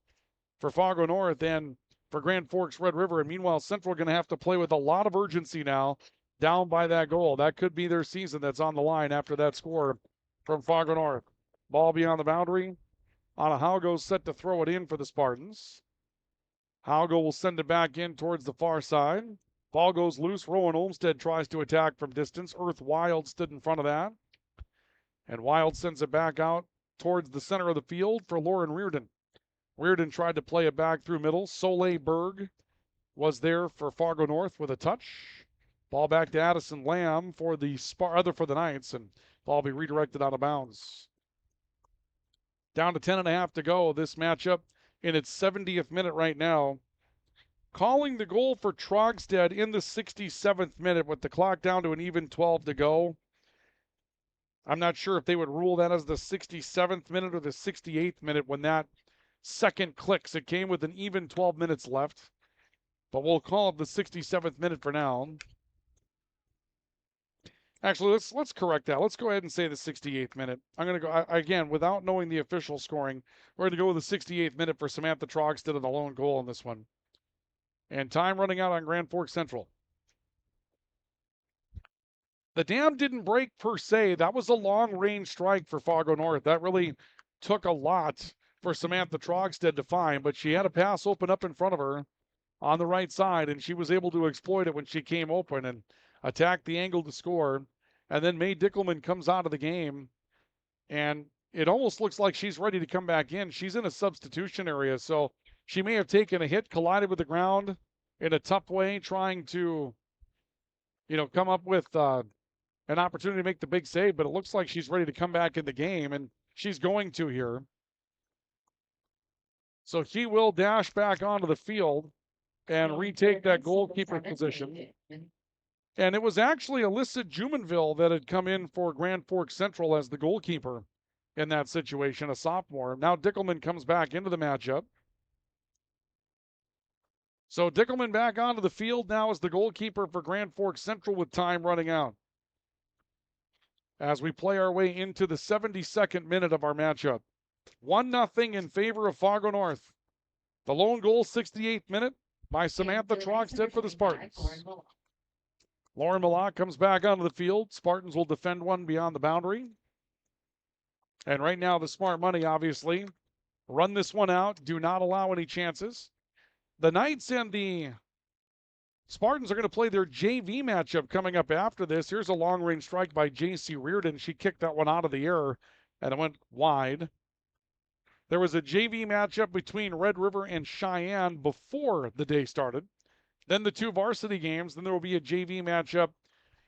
for Fargo North and for Grand Forks Red River. And meanwhile, Central going to have to play with a lot of urgency now, down by that goal. That could be their season that's on the line after that score from Fargo North. Ball beyond the boundary. Anna Haugo's set to throw it in for the Spartans. Haugo will send it back in towards the far side. Ball goes loose. Rowan Olmsted tries to attack from distance. Earth Wild stood in front of that. And Wild sends it back out towards the center of the field for Lauren Reardon. Reardon tried to play it back through middle. Soleil Berg was there for Fargo North with a touch. Ball back to Addison Lamb for the Knights, and ball be redirected out of bounds. Down to 10.5 to go. This matchup in its 70th minute right now. Calling the goal for Trogstedt in the 67th minute with the clock down to an even 12 to go. I'm not sure if they would rule that as the 67th minute or the 68th minute when that second clicks. It came with an even 12 minutes left, but we'll call it the 67th minute for now. Actually, let's correct that. Let's go ahead and say the 68th minute. I'm going to go, again, without knowing the official scoring, we're going to go with the 68th minute for Samantha Trogstedt and the lone goal in this one. And time running out on Grand Forks Central. The dam didn't break per se. That was a long-range strike for Fargo North. That really took a lot for Samantha Trogstedt to find, but she had a pass open up in front of her on the right side, and she was able to exploit it when she came open and attack the angle to score. And then May Dickelman comes out of the game, and it almost looks like she's ready to come back in. She's in a substitution area, so she may have taken a hit, collided with the ground in a tough way, trying to, come up with an opportunity to make the big save, but it looks like she's ready to come back in the game, and she's going to here. So she will dash back onto the field and retake that goalkeeper position. And it was actually Alyssa Jumonville that had come in for Grand Forks Central as the goalkeeper in that situation, a sophomore. Now Dickelman comes back into the matchup. So Dickelman back onto the field now as the goalkeeper for Grand Forks Central with time running out. As we play our way into the 72nd minute of our matchup. 1-0 in favor of Fargo North. The lone goal, 68th minute, by Samantha Trogstedt for the Spartans. Lauren Malak comes back onto the field. Spartans will defend one beyond the boundary. And right now, the smart money, obviously, run this one out. Do not allow any chances. The Knights and the Spartans are going to play their JV matchup coming up after this. Here's a long-range strike by J.C. Reardon. She kicked that one out of the air, and it went wide. There was a JV matchup between Red River and Cheyenne before the day started. Then the two varsity games. Then there will be a JV matchup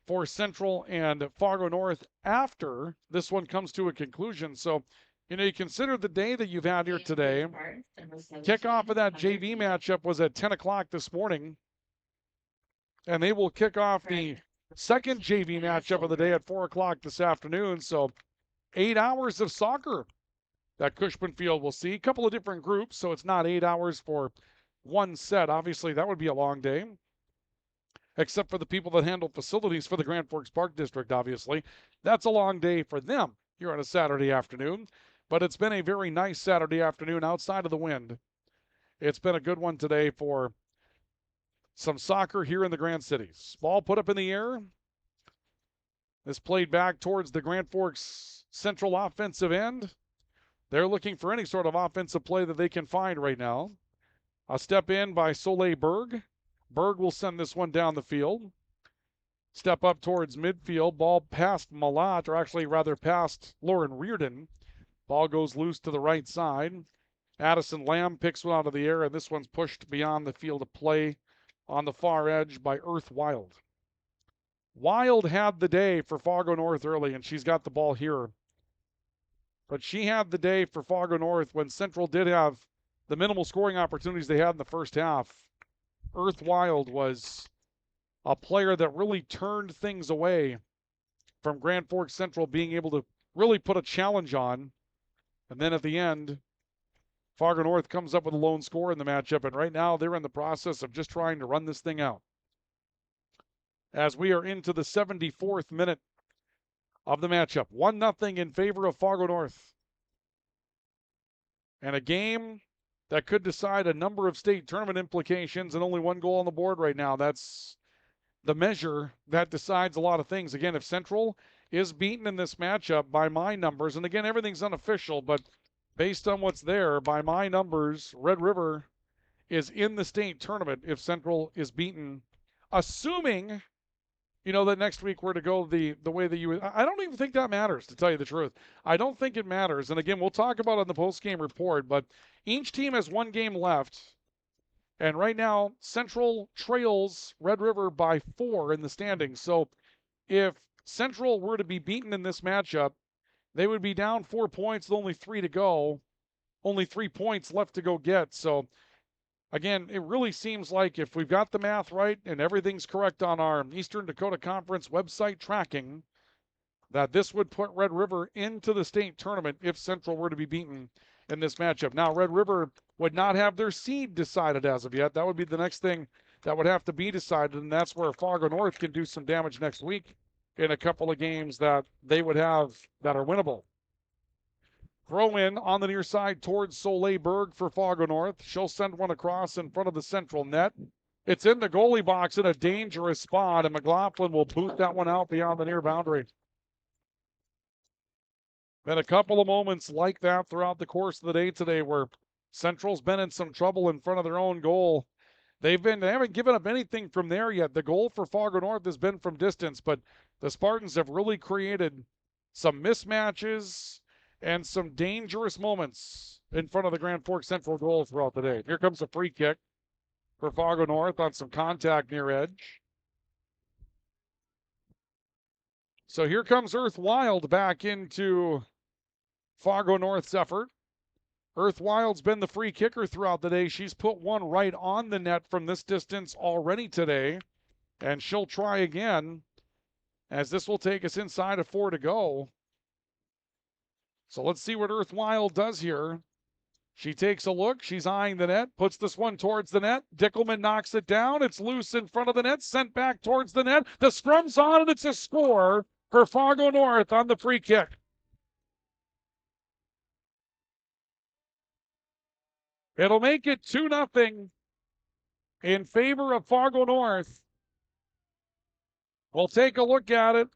for Central and Fargo North after this one comes to a conclusion. So, you consider the day that you've had here today. Kickoff of that JV matchup was at 10 o'clock this morning. And they will kick off the second JV matchup of the day at 4 o'clock this afternoon. So 8 hours of soccer that Cushman Field will see. A couple of different groups, so it's not 8 hours for one set. Obviously, that would be a long day, except for the people that handle facilities for the Grand Forks Park District, obviously. That's a long day for them here on a Saturday afternoon, but it's been a very nice Saturday afternoon outside of the wind. It's been a good one today for some soccer here in the Grand Cities. Ball put up in the air. This played back towards the Grand Forks Central offensive end. They're looking for any sort of offensive play that they can find right now. A step in by Soleil Berg. Berg will send this one down the field. Step up towards midfield. Ball past Malat, or actually rather past Lauren Reardon. Ball goes loose to the right side. Addison Lamb picks one out of the air, and this one's pushed beyond the field of play on the far edge by Earth Wild. Wild had the day for Fargo North early, and she's got the ball here. But she had the day for Fargo North when Central did have the minimal scoring opportunities they had in the first half. Earth Wild was a player that really turned things away from Grand Forks Central being able to really put a challenge on. And then at the end, Fargo North comes up with a lone score in the matchup, and right now they're in the process of just trying to run this thing out. As we are into the 74th minute of the matchup, 1-0 in favor of Fargo North. And a game that could decide a number of state tournament implications, and only one goal on the board right now. That's the measure that decides a lot of things. Again, if Central is beaten in this matchup by my numbers, and again, everything's unofficial, but based on what's there, by my numbers, Red River is in the state tournament if Central is beaten, assuming, that next week we're to go the way that you, I don't even think that matters, to tell you the truth. I don't think it matters. And again, we'll talk about it in the post-game report, but each team has one game left. And right now, Central trails Red River by 4 in the standings. So if Central were to be beaten in this matchup, they would be down 4 points with only 3 to go. Only 3 points left to go get. So again, it really seems like if we've got the math right and everything's correct on our Eastern Dakota Conference website tracking, that this would put Red River into the state tournament if Central were to be beaten in this matchup. Now, Red River would not have their seed decided as of yet. That would be the next thing that would have to be decided, and that's where Fargo North can do some damage next week in a couple of games that they would have that are winnable. Throw in on the near side towards Soleil Berg for Fargo North. She'll send one across in front of the Central net. It's in the goalie box in a dangerous spot, and McLaughlin will boot that one out beyond the near boundary. Been a couple of moments like that throughout the course of the day today where Central's been in some trouble in front of their own goal. They haven't given up anything from there yet. The goal for Fargo North has been from distance, but the Spartans have really created some mismatches and some dangerous moments in front of the Grand Forks Central goal throughout the day. Here comes a free kick for Fargo North on some contact near edge. So here comes Earth Wild back into Fargo North's effort. Earth Wild's been the free kicker throughout the day. She's put one right on the net from this distance already today, and she'll try again as this will take us inside of 4 to go. So let's see what Earth Wild does here. She takes a look. She's eyeing the net, puts this one towards the net. Dickelman knocks it down. It's loose in front of the net, sent back towards the net. The scrum's on, and it's a score for Fargo North on the free kick. It'll make it 2-0 in favor of Fargo North. We'll take a look at it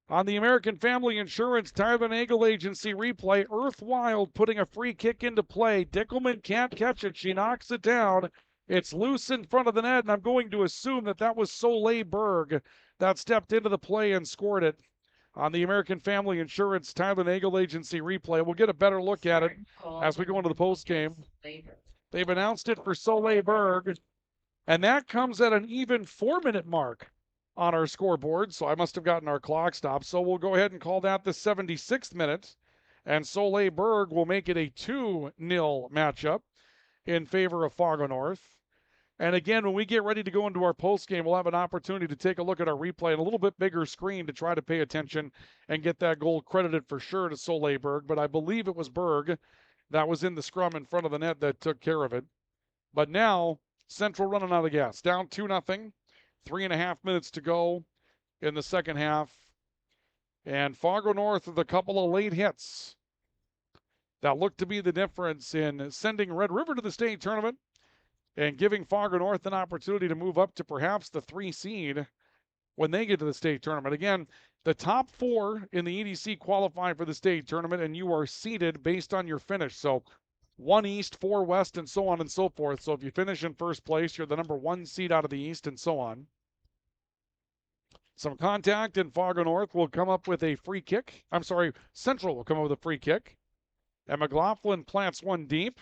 on the American Family Insurance Tyler Nagel Agency replay. Earth Wild putting a free kick into play. Dickelman can't catch it. She knocks it down. It's loose in front of the net, and I'm going to assume that was Soleil Berg that stepped into the play and scored it on the American Family Insurance Tyler Nagel Agency replay. We'll get a better look at it as we go into the post game. They've announced it for Soleil Berg, and that comes at an even 4-minute mark on our scoreboard, so I must have gotten our clock stopped. So we'll go ahead and call that the 76th minute, and Soleil Berg will make it a 2-0 matchup in favor of Fargo North. And again, when we get ready to go into our post game, we'll have an opportunity to take a look at our replay on a little bit bigger screen to try to pay attention and get that goal credited for sure to Soleil Berg. But I believe it was Berg that was in the scrum in front of the net that took care of it. But now Central running out of the gas. Down 2-0. 3.5 minutes to go in the second half. And Fargo North with a couple of late hits that look to be the difference in sending Red River to the state tournament and giving Fargo North an opportunity to move up to perhaps the 3 seed when they get to the state tournament. Again, the top 4 in the EDC qualify for the state tournament, and you are seeded based on your finish. So 1 East, 4 West, and so on and so forth. So if you finish in first place, you're the number 1 seed out of the East, and so on. Some contact, and Fargo North will come up with a free kick. I'm sorry, Central will come up with a free kick. And McLaughlin plants one deep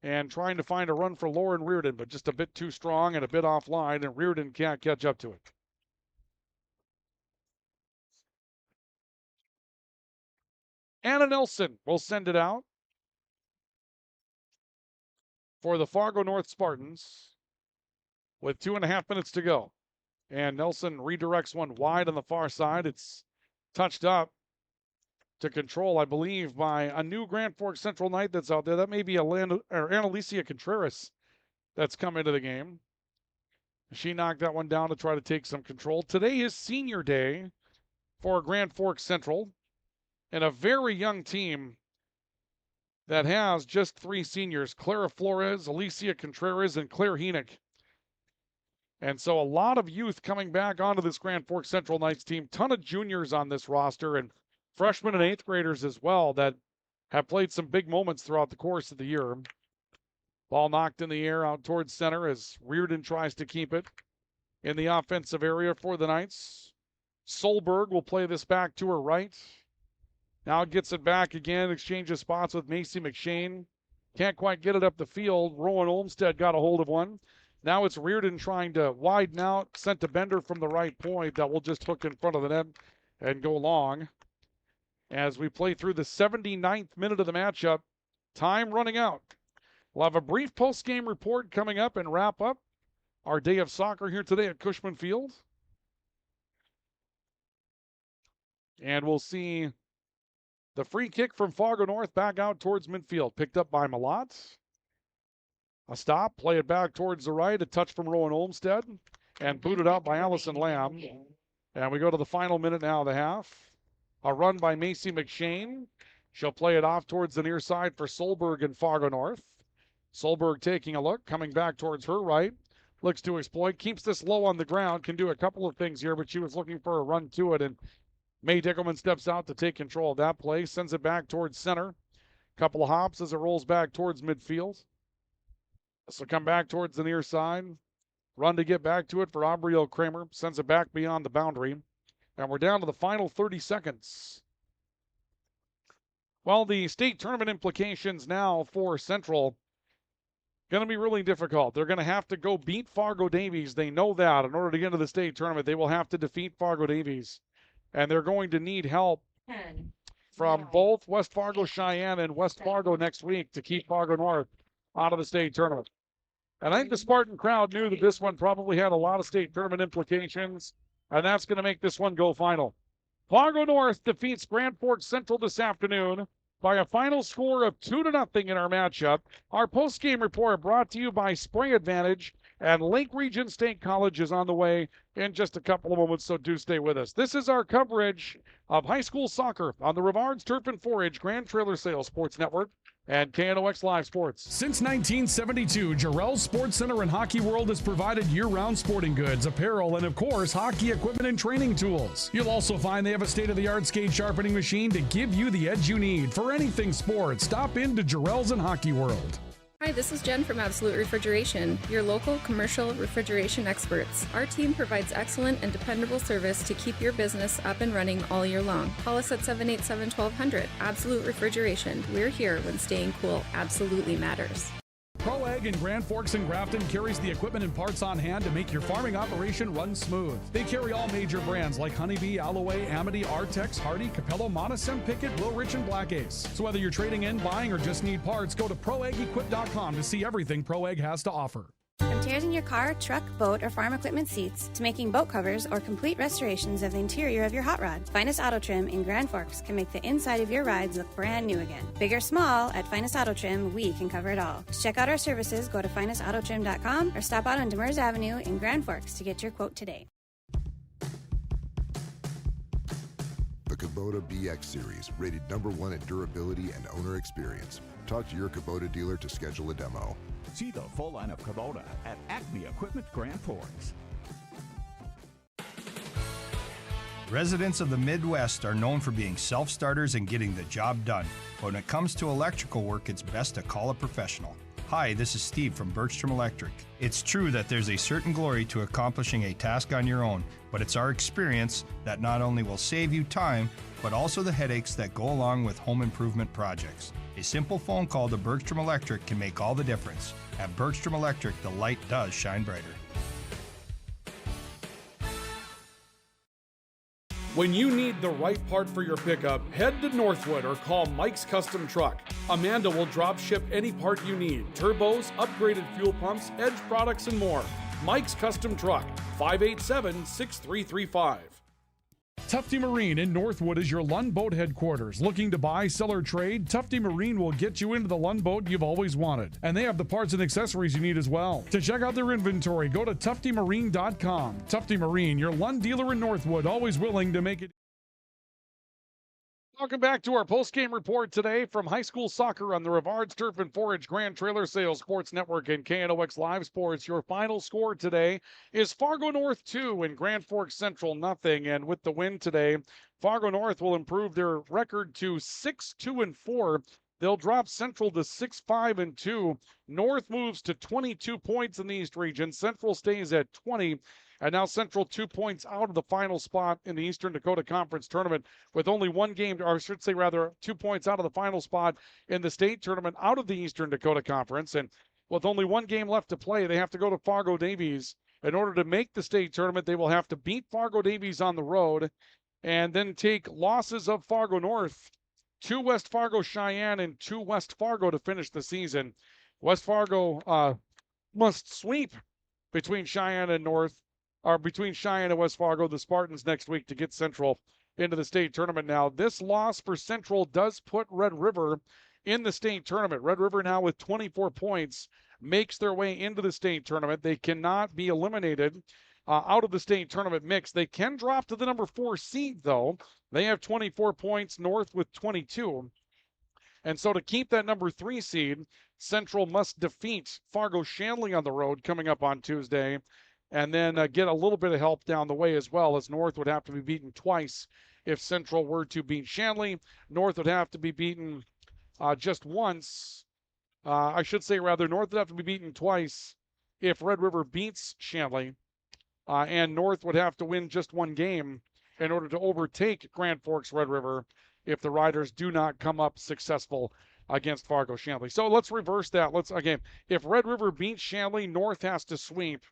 and trying to find a run for Lauren Reardon, but just a bit too strong and a bit offline, and Reardon can't catch up to it. Anna Nelson will send it out for the Fargo North Spartans with 2.5 minutes to go. And Nelson redirects one wide on the far side. It's touched up to control, I believe, by a new Grand Forks Central Knight that's out there. That may be Annalicia Contreras that's come into the game. She knocked that one down to try to take some control. Today is senior day for Grand Forks Central, and a very young team that has just 3 seniors, Clara Flores, Alicia Contreras, and Claire Heenick. And so a lot of youth coming back onto this Grand Forks Central Knights team. Ton of juniors on this roster, and freshmen and 8th graders as well that have played some big moments throughout the course of the year. Ball knocked in the air out towards center as Reardon tries to keep it in the offensive area for the Knights. Solberg will play this back to her right. Now gets it back again, exchanges spots with Macy McShane. Can't quite get it up the field. Rowan Olmstead got a hold of one. Now it's Reardon trying to widen out, sent to Bender from the right point. That will just hook in front of the net and go long. As we play through the 79th minute of the matchup, time running out. We'll have a brief post-game report coming up and wrap up our day of soccer here today at Cushman Field. And we'll see the free kick from Fargo North back out towards midfield, picked up by Malott. A stop, play it back towards the right, a touch from Rowan Olmstead, and booted out by Allison Lamb. And we go to the final minute now of the half. A run by Macy McShane. She'll play it off towards the near side for Solberg and Fargo North. Solberg taking a look, coming back towards her right. Looks to exploit, keeps this low on the ground, can do a couple of things here, but she was looking for a run to it, and May Dickelman steps out to take control of that play, sends it back towards center. Couple of hops as it rolls back towards midfield. This will come back towards the near side. Run to get back to it for Aubrielle Kramer. Sends it back beyond the boundary. And we're down to the final 30 seconds. Well, the state tournament implications now for Central going to be really difficult. They're going to have to go beat Fargo Davies. They know that. In order to get into the state tournament, they will have to defeat Fargo Davies. And they're going to need help from both West Fargo Cheyenne and West Fargo next week to keep Fargo North out of the state tournament. And I think the Spartan crowd knew that this one probably had a lot of state tournament implications, and that's going to make this one go final. Fargo North defeats Grand Forks Central this afternoon by a final score of 2-0 in our matchup. Our post-game report brought to you by Spray Advantage, and Lake Region State College is on the way in just a couple of moments, so do stay with us. This is our coverage of high school soccer on the Rivards Turf and Forage Grand Trailer Sales Sports Network and KNOX Live Sports. Since 1972, Jarrell's Sports Center and Hockey World has provided year-round sporting goods, apparel, and of course, hockey equipment and training tools. You'll also find they have a state-of-the-art skate sharpening machine to give you the edge you need for anything sports. Stop in to Jarrell's and Hockey World. Hi, this is Jen from Absolute Refrigeration, your local commercial refrigeration experts. Our team provides excellent and dependable service to keep your business up and running all year long. Call us at 787-1200. Absolute Refrigeration. We're here when staying cool absolutely matters. ProAg in Grand Forks and Grafton carries the equipment and parts on hand to make your farming operation run smooth. They carry all major brands like Honeybee, Alloway, Amity, Artex, Hardy, Capello, Monosem, Pickett, Wilrich, and Black Ace. So whether you're trading in, buying, or just need parts, go to ProAgEquip.com to see everything ProAg has to offer. I'm Repairs in your car, truck, boat, or farm equipment seats to making boat covers or complete restorations of the interior of your hot rod. Finest Auto Trim in Grand Forks can make the inside of your rides look brand new again. Big or small, at Finest Auto Trim, we can cover it all. To check out our services, go to finestautotrim.com or stop out on Demers Avenue in Grand Forks to get your quote today. The Kubota BX Series, rated #1 in durability and owner experience. Talk to your Kubota dealer to schedule a demo. See the full line of Kubota at Acme Equipment Grand Forks. Residents of the Midwest are known for being self-starters and getting the job done. But when it comes to electrical work, it's best to call a professional. Hi, this is Steve from Bergstrom Electric. It's true that there's a certain glory to accomplishing a task on your own, but it's our experience that not only will save you time, but also the headaches that go along with home improvement projects. A simple phone call to Bergstrom Electric can make all the difference. At Bergstrom Electric, the light does shine brighter. When you need the right part for your pickup, head to Northwood or call Mike's Custom Truck. Amanda will drop ship any part you need: turbos, upgraded fuel pumps, Edge products, and more. Mike's Custom Truck, 587-6335. Tufty Marine in Northwood is your Lund Boat headquarters. Looking to buy, sell, or trade? Tufty Marine will get you into the Lund boat you've always wanted. And they have the parts and accessories you need as well. To check out their inventory, go to tuftymarine.com. Tufty Marine, your Lund dealer in Northwood, always willing to make it. Welcome back to our post-game report today from high school soccer on the Rougheriders Turf and Forage Grand Trailer Sales Sports Network and KNOX Live Sports. Your final score today is Fargo North 2 and Grand Forks Central nothing. And with the win today, Fargo North will improve their record to 6-2-4. They'll drop Central to 6-5-2. North moves to 22 points in the East region. Central stays at 20. And now Central 2 points out of the final spot in the Eastern Dakota Conference Tournament with only one game, or I should say rather 2 points out of the final spot in the state tournament out of the Eastern Dakota Conference. And with only one game left to play, they have to go to Fargo Davies. In order to make the state tournament, they will have to beat Fargo Davies on the road and then take losses of Fargo North, 2 West Fargo Cheyenne, and 2 West Fargo to finish the season. West Fargo must sweep between Cheyenne and North, or between Cheyenne and West Fargo, the Spartans next week to get Central into the state tournament. Now, this loss for Central does put Red River in the state tournament. Red River now with 24 points makes their way into the state tournament. They cannot be eliminated out of the state tournament mix. They can drop to the number 4 seed, though. They have 24 points, North with 22. And so to keep that number 3 seed, Central must defeat Fargo Shanley on the road coming up on Tuesday, and then get a little bit of help down the way as well, as North would have to be beaten twice if Central were to beat Shanley. North would have to be beaten just once. I should say, rather, North would have to be beaten twice if Red River beats Shanley. And North would have to win just one game in order to overtake Grand Forks Red River if the Riders do not come up successful against Fargo Shanley. So let's reverse that. If Red River beats Shanley, North has to sweep.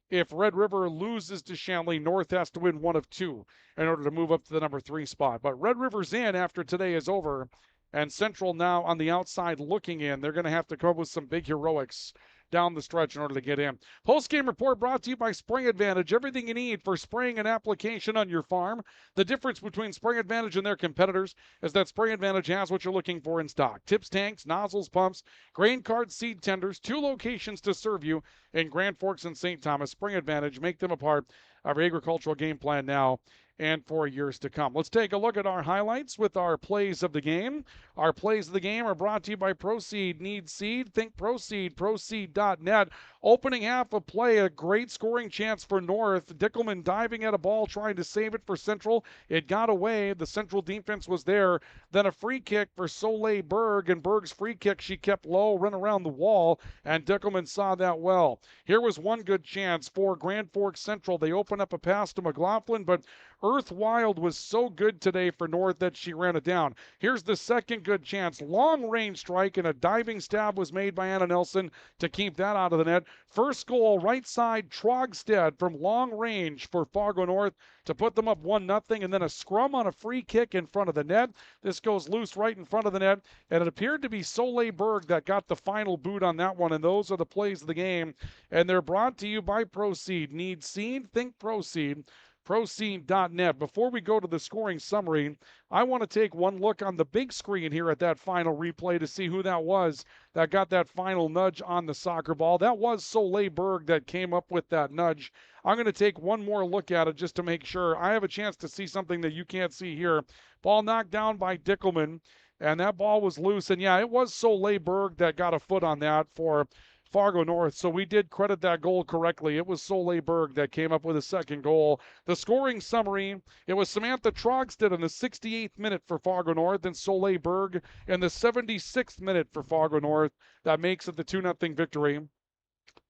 If Red River loses to Shanley, North has to win one of 2 in order to move up to the number 3 spot. But Red River's in after today is over, and Central now on the outside looking in. They're going to have to come up with some big heroics down the stretch in order to get in. Post-game report brought to you by Spray Advantage. Everything you need for spraying and application on your farm. The difference between Spray Advantage and their competitors is that Spray Advantage has what you're looking for in stock. Tips, tanks, nozzles, pumps, grain carts, seed tenders, 2 locations to serve you in Grand Forks and St. Thomas. Spray Advantage, make them a part of your agricultural game plan now and for years to come. Let's take a look at our highlights with our plays of the game. Our plays of the game are brought to you by Proceed. Need seed? Think Proceed. Proceed.net. Opening half of play, a great scoring chance for North. Dickelman diving at a ball, trying to save it for Central. It got away. The Central defense was there. Then a free kick for Soleil Berg, and Berg's free kick she kept low, run around the wall, and Dickelman saw that well. Here was one good chance for Grand Forks Central. They open up a pass to McLaughlin, but Earth Wild was so good today for North that she ran it down. Here's the second good chance. Long range strike and a diving stab was made by Anna Nelson to keep that out of the net. First goal, right side, Trogstad from long range for Fargo North to put them up 1-0, and then a scrum on a free kick in front of the net. This goes loose right in front of the net, and it appeared to be Soleil Berg that got the final boot on that one, and those are the plays of the game, and they're brought to you by Proceed. Need seed? Think Proceed. Proceed.net. Before we go to the scoring summary, I want to take one look on the big screen here at that final replay to see who that was that got that final nudge on the soccer ball. That was Soleil Berg that came up with that nudge. I'm going to take one more look at it just to make sure. I have a chance to see something that you can't see here. Ball knocked down by Dickelman, and that ball was loose. And yeah, it was Soleil Berg that got a foot on that for Fargo North, so we did credit that goal correctly. It was Soleil Berg that came up with a second goal. The scoring summary, it was Samantha Trogstad in the 68th minute for Fargo North and Soleil Berg in the 76th minute for Fargo North. That makes it the 2-0 victory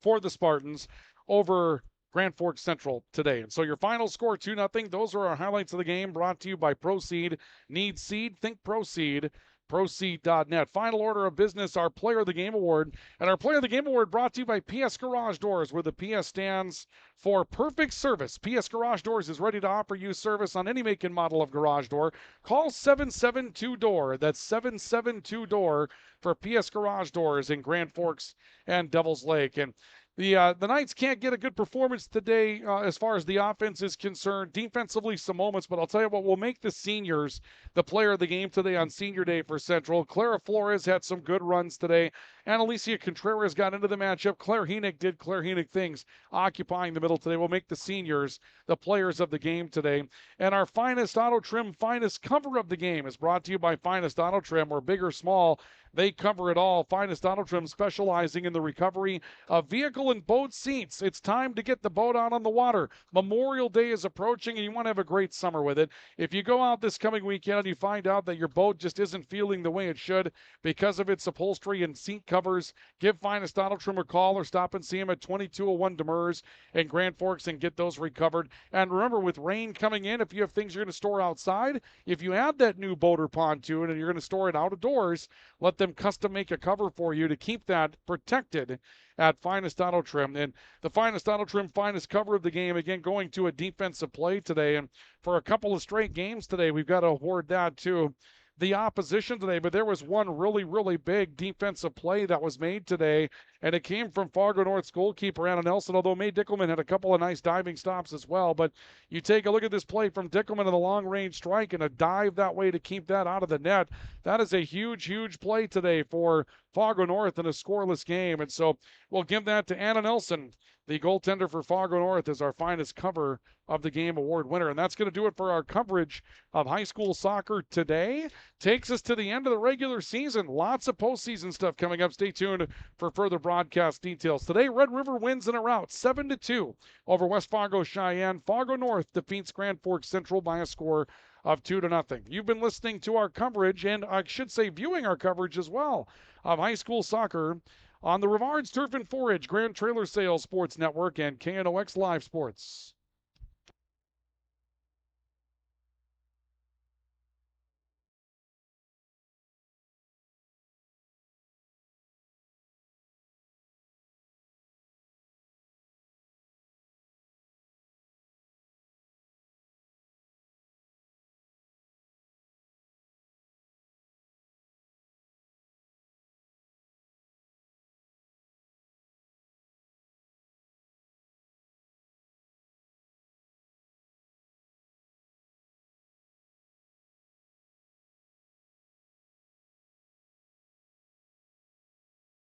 for the Spartans over Grand Forks Central today. And so your final score, 2-0. Those are our highlights of the game brought to you by Proceed. Need seed? Think Proceed. Proceed.net. Final order of business, our Player of the Game Award. And our Player of the Game Award brought to you by PS Garage Doors, where the PS stands for perfect service. PS Garage Doors is ready to offer you service on any make and model of garage door. Call 772-DOOR. That's 772-DOOR for PS Garage Doors in Grand Forks and Devil's Lake. And the Knights can't get a good performance today as far as the offense is concerned. Defensively, some moments, but I'll tell you what, we'll make the seniors the player of the game today on Senior Day for Central. Clara Flores had some good runs today. And Alicia Contreras got into the matchup. Claire Henick did Claire Henick things, occupying the middle today. We'll make the seniors the players of the game today. And our Finest Auto Trim, Finest Cover of the game is brought to you by Finest Auto Trim, where big or small, they cover it all. Finest Auto Trim specializing in the recovery of vehicle and boat seats. It's time to get the boat out on the water. Memorial Day is approaching and you want to have a great summer with it. If you go out this coming weekend and you find out that your boat just isn't feeling the way it should because of its upholstery and seat covers, give Finest Auto Trim a call or stop and see them at 2201 Demers in Grand Forks and get those recovered. And remember, with rain coming in, if you have things you're going to store outside, if you add that new boat or pontoon and you're going to store it out of doors, let them custom make a cover for you to keep that protected at Finest Auto Trim. And the Finest Auto Trim, Finest Cover of the game, again, going to a defensive play today. And for a couple of straight games today, we've got to award that to the opposition today, but there was one really, really big defensive play that was made today, and it came from Fargo North's goalkeeper, Anna Nelson, although Mae Dickelman had a couple of nice diving stops as well. But you take a look at this play from Dickelman in the long-range strike and a dive that way to keep that out of the net. That is a huge, huge play today for Fargo North in a scoreless game, and so we'll give that to Anna Nelson, the goaltender for Fargo North, as our Finest Cover of the Game award winner. And that's going to do it for our coverage of high school soccer today. Takes us to the end of the regular season. Lots of postseason stuff coming up. Stay tuned for further broadcast details. Today, Red River wins in a rout 7-2 over West Fargo Cheyenne. Fargo North defeats Grand Forks Central by a score of 2-0. You've been listening to our coverage, and I should say viewing our coverage as well, of high school soccer on the Rougheriders Turf and Forage Grand Trailer Sales Sports Network and KNOX Live Sports.